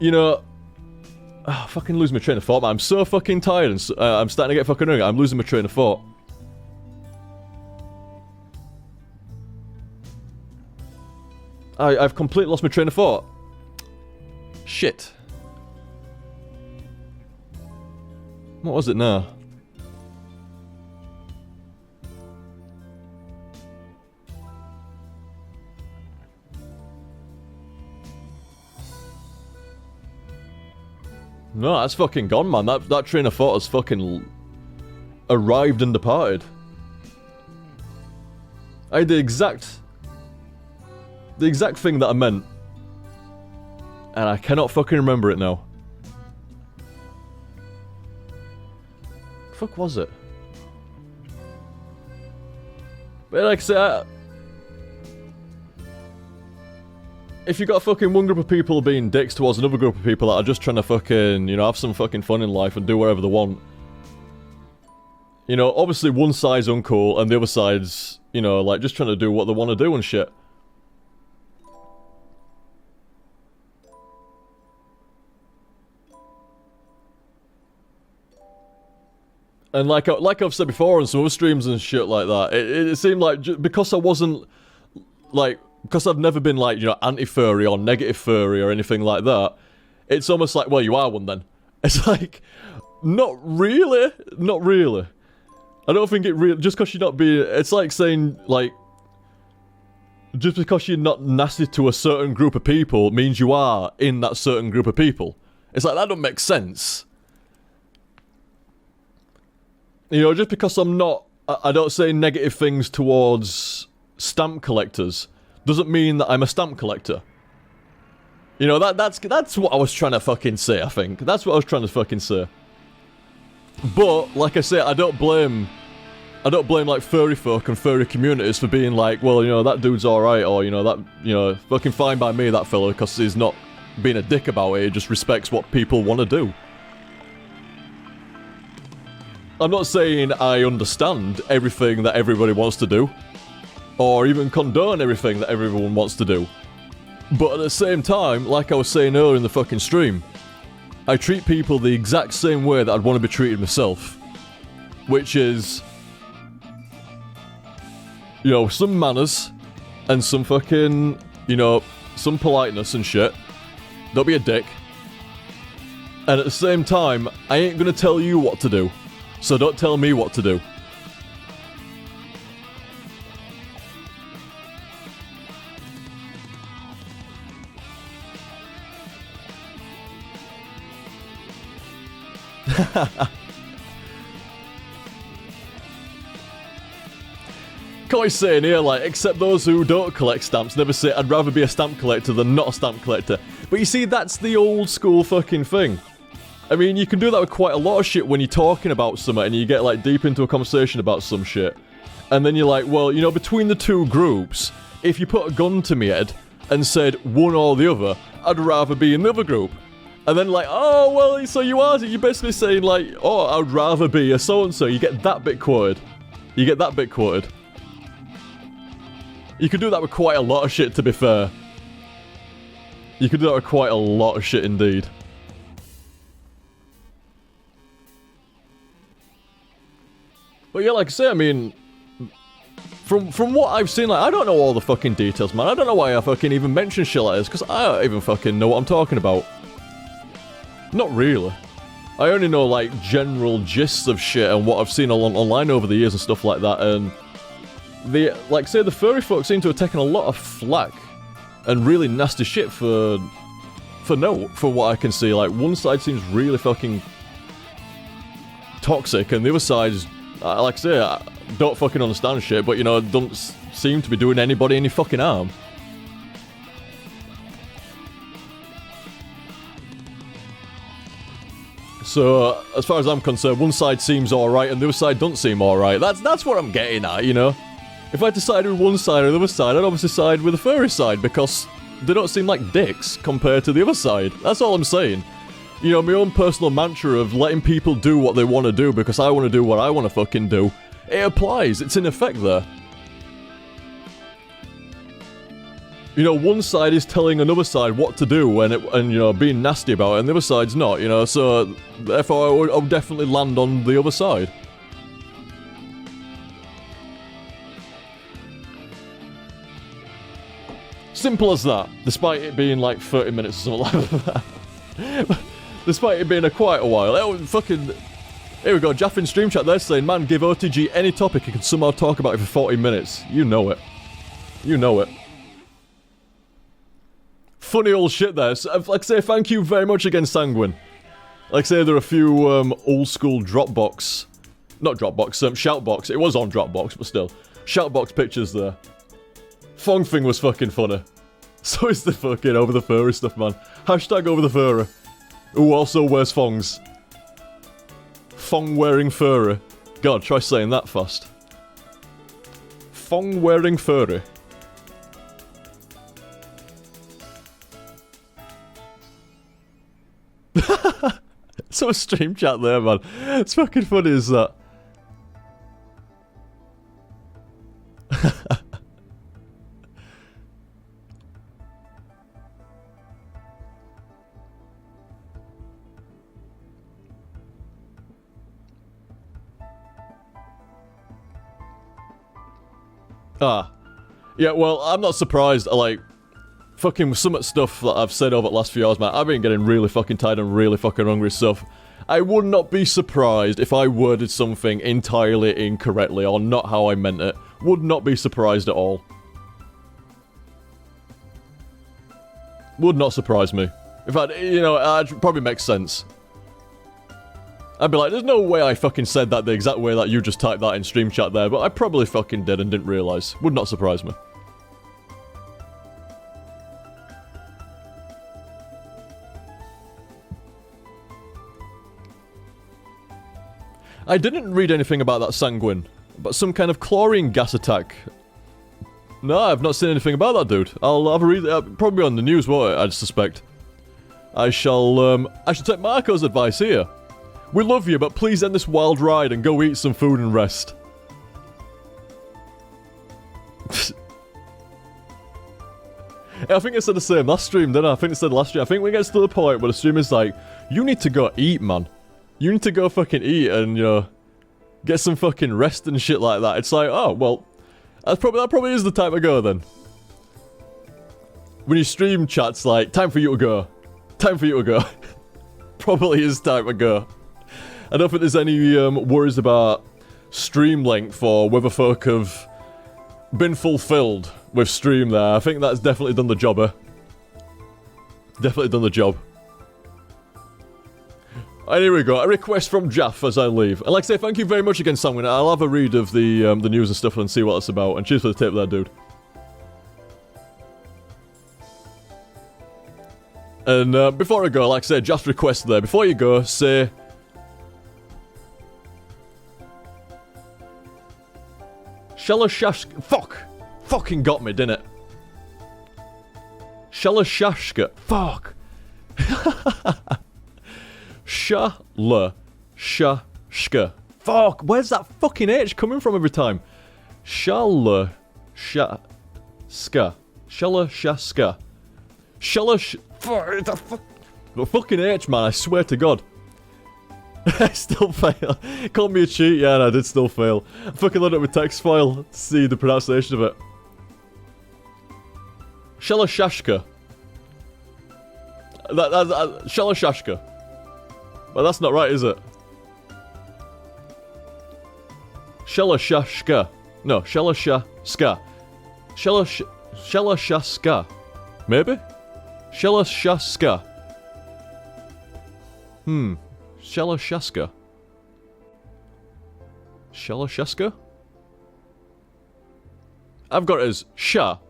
You know... I'm fucking losing my train of thought, man. I'm so fucking tired and I'm starting to get fucking hungry. I'm losing my train of thought. I've completely lost my train of thought. Shit. What was it now? No, that's fucking gone, man. That train of thought has fucking arrived and departed. I had the exact thing that I meant, and I cannot fucking remember it now. Fuck was it? But like I said, if you got fucking one group of people being dicks towards another group of people that are just trying to fucking, you know, have some fucking fun in life and do whatever they want. You know, obviously one side's uncool and the other side's, you know, like just trying to do what they want to do and shit. And like I've said before on some other streams and shit like that, it seemed like because I wasn't, like, because I've never been like, you know, anti-furry or negative furry or anything like that, it's almost like, well, you are one then. It's like, not really. Not really. I don't think it really, just because you're not being, it's like saying, like, just because you're not nasty to a certain group of people means you are in that certain group of people. It's like, that don't make sense. You know, just because I'm not, I don't say negative things towards stamp collectors, doesn't mean that I'm a stamp collector. You know, that's what I was trying to fucking say, I think. That's what I was trying to fucking say. But, like I say, I don't blame like furry folk and furry communities for being like, well, you know, that dude's alright, or, you know, that, you know, fucking fine by me, that fella, because he's not being a dick about it, he just respects what people want to do. I'm not saying I understand everything that everybody wants to do, or even condone everything that everyone wants to do. But at the same time, like I was saying earlier in the fucking stream, I treat people the exact same way that I'd want to be treated myself. Which is, you know, some manners, and some fucking, you know, some politeness and shit. Don't be a dick. And at the same time, I ain't gonna tell you what to do. So don't tell me what to do. Kai's saying here, like, except those who don't collect stamps never say, I'd rather be a stamp collector than not a stamp collector. But you see, that's the old school fucking thing. I mean, you can do that with quite a lot of shit when you're talking about something and you get, like, deep into a conversation about some shit. And then you're like, well, you know, between the two groups, if you put a gun to me head and said one or the other, I'd rather be in the other group. And then like, oh, well, so you are, you're basically saying like, oh, I'd rather be a so-and-so. You get that bit quoted. You get that bit quoted. You could do that with quite a lot of shit, to be fair. You could do that with quite a lot of shit indeed. But yeah, like I say, I mean, from what I've seen, like, I don't know all the fucking details, man. I don't know why I fucking even mention shit like this, because I don't even fucking know what I'm talking about. Not really. I only know, like, general gists of shit and what I've seen online over the years and stuff like that, and like, say, the furry folk seem to have taken a lot of flack and really nasty shit for what I can see. Like, one side seems really fucking toxic, and the other side's, like I say, I don't fucking understand shit, but, you know, don't seem to be doing anybody any fucking harm. So, as far as I'm concerned, one side seems alright and the other side don't seem alright. That's what I'm getting at, you know? If I had to side with one side or the other side, I'd obviously side with the furry side, because they don't seem like dicks compared to the other side. That's all I'm saying. You know, my own personal mantra of letting people do what they want to do because I want to do what I want to fucking do, it applies. It's in effect there. you know, one side is telling another side what to do and you know, being nasty about it, and the other side's not, you know, so therefore I would definitely land on the other side. Simple as that, despite it being like 30 minutes or something like that. Despite it being quite a while. It was fucking... Here we go, Jaff in stream chat there saying, man, give OTG any topic, you can somehow talk about it for 40 minutes. You know it. You know it. Funny old shit there. So, like I say, thank you very much again, Sanguine. Like I say, there are a few old school Dropbox... Not Dropbox, Shoutbox. It was on Dropbox, but still. Shoutbox pictures there. Fong thing was fucking funny. So is the fucking over the furry stuff, man. Hashtag over the furry. Who also wears thongs. Thong wearing furry. God, try saying that fast. Thong wearing furry. So a stream chat there, man. It's fucking funny as that. Yeah, well, I'm not surprised, like, fucking some stuff that I've said over the last few hours, man, I've been getting really fucking tired and really fucking hungry, so I would not be surprised if I worded something entirely incorrectly, or not how I meant it. Would not be surprised at all. Would not surprise me. In fact, you know, it probably makes sense. I'd be like, there's no way I fucking said that the exact way that you just typed that in stream chat there, but I probably fucking did and didn't realise. Would not surprise me. I didn't read anything about that Sanguine, but some kind of chlorine gas attack. No, I've not seen anything about that, dude. I'll have a read, probably on the news, won't it, I suspect. I shall take Marco's advice here. We love you, but please end this wild ride and go eat some food and rest. I think I said the same last stream, didn't I? I think I said last stream. I think we get to the point where the streamer's like, you need to go eat, man. You need to go fucking eat and, you know, get some fucking rest and shit like that. It's like, oh, well, that probably is the time to go then. When your stream chat's like, time for you to go. Time for you to go. Probably is time to go. I don't think there's any worries about stream length or whether folk have been fulfilled with stream there. I think that's definitely done the job, Definitely done the job. And here we go, a request from Jaff as I leave. And like I say, thank you very much again, Sanguine. I'll have a read of the news and stuff and see what it's about. And cheers for the tip there, dude. And before I go, like I said, Jaff's request there. Before you go, say... Shalashashka. Fuck! Fucking got me, didn't it? Shalashashka. Fuck! Shalashashka. Fuck! Where's that fucking H coming from every time? Shalashashka. Shalashashka. The fucking H, man, I swear to God. I still fail. Called me a cheat, yeah, and I did still fail. I fucking loaded up my text file to see the pronunciation of it. Shalashashka. Shalashashka. Well, that's not right, is it? Shalashashka. No, Shalashashka. Shalashashka. Maybe? Shalashashka. Shalashashka. Shalashashka? I've got it as Sha-La-Sha-Ska.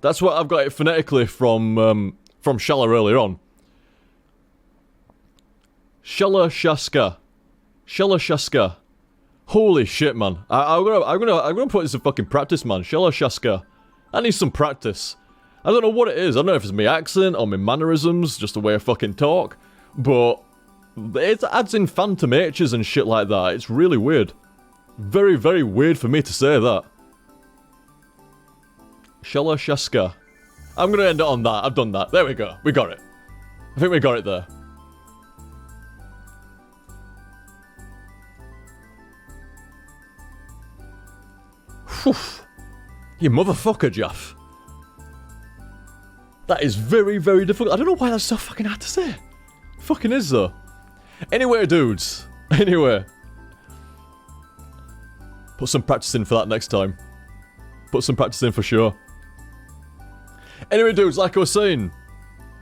That's what I've got it phonetically from Shala earlier on. Shalashashka. Shalashashka. Holy shit, man. I'm gonna put this in fucking practice, man. Shalashashka. I need some practice. I don't know what it is. I don't know if it's my accent or my mannerisms, just the way I fucking talk. But it adds in phantom H's and shit like that. It's really weird. Very, very weird for me to say that. Shalashaska. I'm gonna end it on that. I've done that. There we go. We got it. I think we got it there. Whew. You motherfucker, Jeff. That is very, very difficult. I don't know why that's so fucking hard to say. Fucking is, though. Anyway, dudes. Anyway. Put some practice in for that next time. Put some practice in for sure. Anyway, dudes, like I was saying,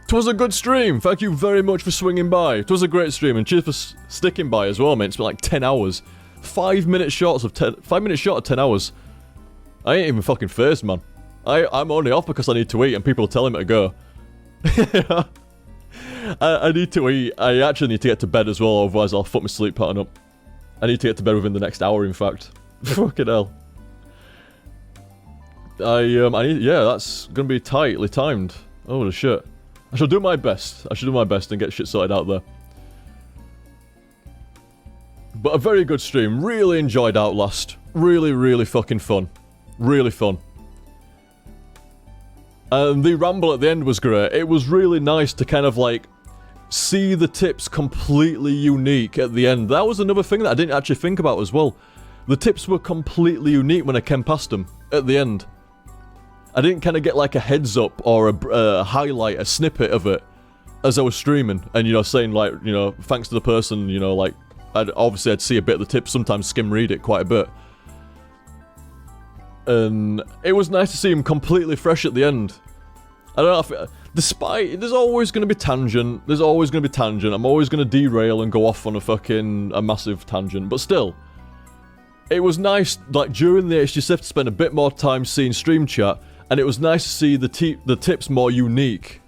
'twas a good stream. Thank you very much for swinging by. 'Twas a great stream, and cheers for sticking by as well, mate. It's been like 10 hours. 5 minutes short of 10 hours. I ain't even fucking phased, man. I'm only off because I need to eat, and people are telling me to go. I need to eat. I actually need to get to bed as well, otherwise I'll fuck my sleep pattern up. I need to get to bed within the next hour, in fact. Fucking hell. Yeah, that's gonna be tightly timed. Holy shit. I shall do my best. I should do my best and get shit sorted out there. But a very good stream. Really enjoyed Outlast. Really, really fucking fun. Really fun. And the ramble at the end was great. It was really nice to kind of like see the tips completely unique at the end. That was another thing that I didn't actually think about as well. The tips were completely unique when I came past them at the end. I didn't kind of get like a heads up or a highlight, a snippet of it as I was streaming. And, you know, saying like, you know, thanks to the person, you know, like, I'd see a bit of the tips, sometimes skim read it quite a bit. And it was nice to see him completely fresh at the end. I don't know if, despite, there's always going to be tangent, I'm always going to derail and go off on a massive tangent, but still. It was nice, like, during the HTSF to spend a bit more time seeing stream chat, and it was nice to see the tips more unique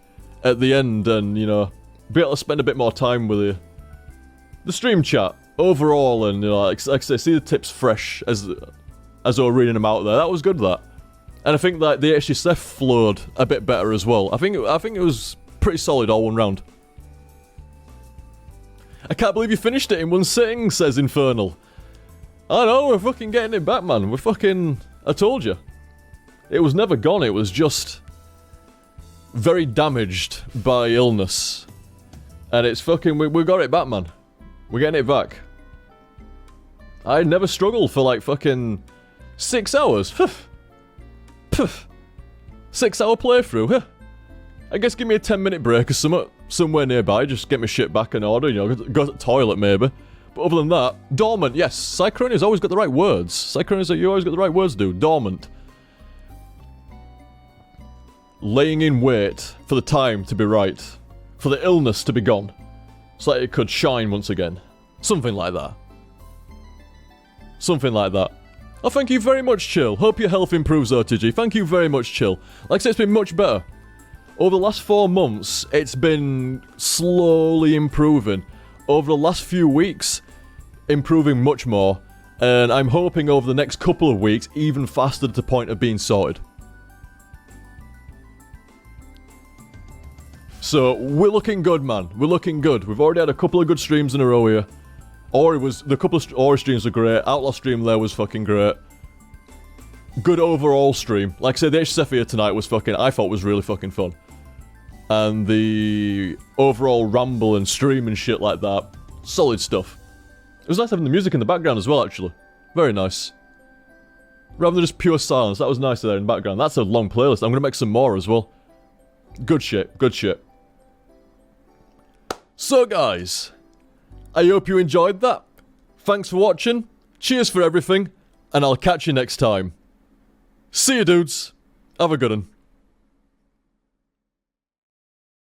at the end, and, you know, be able to spend a bit more time with the stream chat overall, and, you know, like I say, see the tips fresh as I was reading them out there. That was good, that. And I think that the HTSF flowed a bit better as well. I think it was pretty solid all one round. I can't believe you finished it in one sitting, says Infernal. I know, we're fucking getting it back, man. We're fucking... I told you. It was never gone, it was just... very damaged by illness. And it's fucking... We got it back, man. We're getting it back. I never struggled for, like, fucking... 6 hours. 6 hour playthrough. I guess give me a 10-minute break or somewhere nearby. Just get my shit back in order, you know. Go to the toilet, maybe. But other than that, dormant, yes. Cycronia's always got the right words. Cycronia's, you always got the right words, dude. Dormant. Laying in wait for the time to be right. For the illness to be gone. So that it could shine once again. Something like that. Something like that. Oh, thank you very much, Chill. Hope your health improves, OTG. Thank you very much, Chill. Like I said, it's been much better. Over the last 4 months, it's been slowly improving. Over the last few weeks, improving much more. And I'm hoping over the next couple of weeks, even faster to the point of being sorted. So, we're looking good, man. We're looking good. We've already had a couple of good streams in a row here. The couple of Ori streams were great. Outlast stream there was fucking great. Good overall stream. Like I said, the HTSF here tonight was I thought was really fucking fun. And the overall ramble and stream and shit like that. Solid stuff. It was nice having the music in the background as well, actually. Very nice. Rather than just pure silence. That was nice there in the background. That's a long playlist. I'm going to make some more as well. Good shit. Good shit. So, guys. I hope you enjoyed that. Thanks for watching. Cheers for everything. And I'll catch you next time. See you, dudes. Have a good one.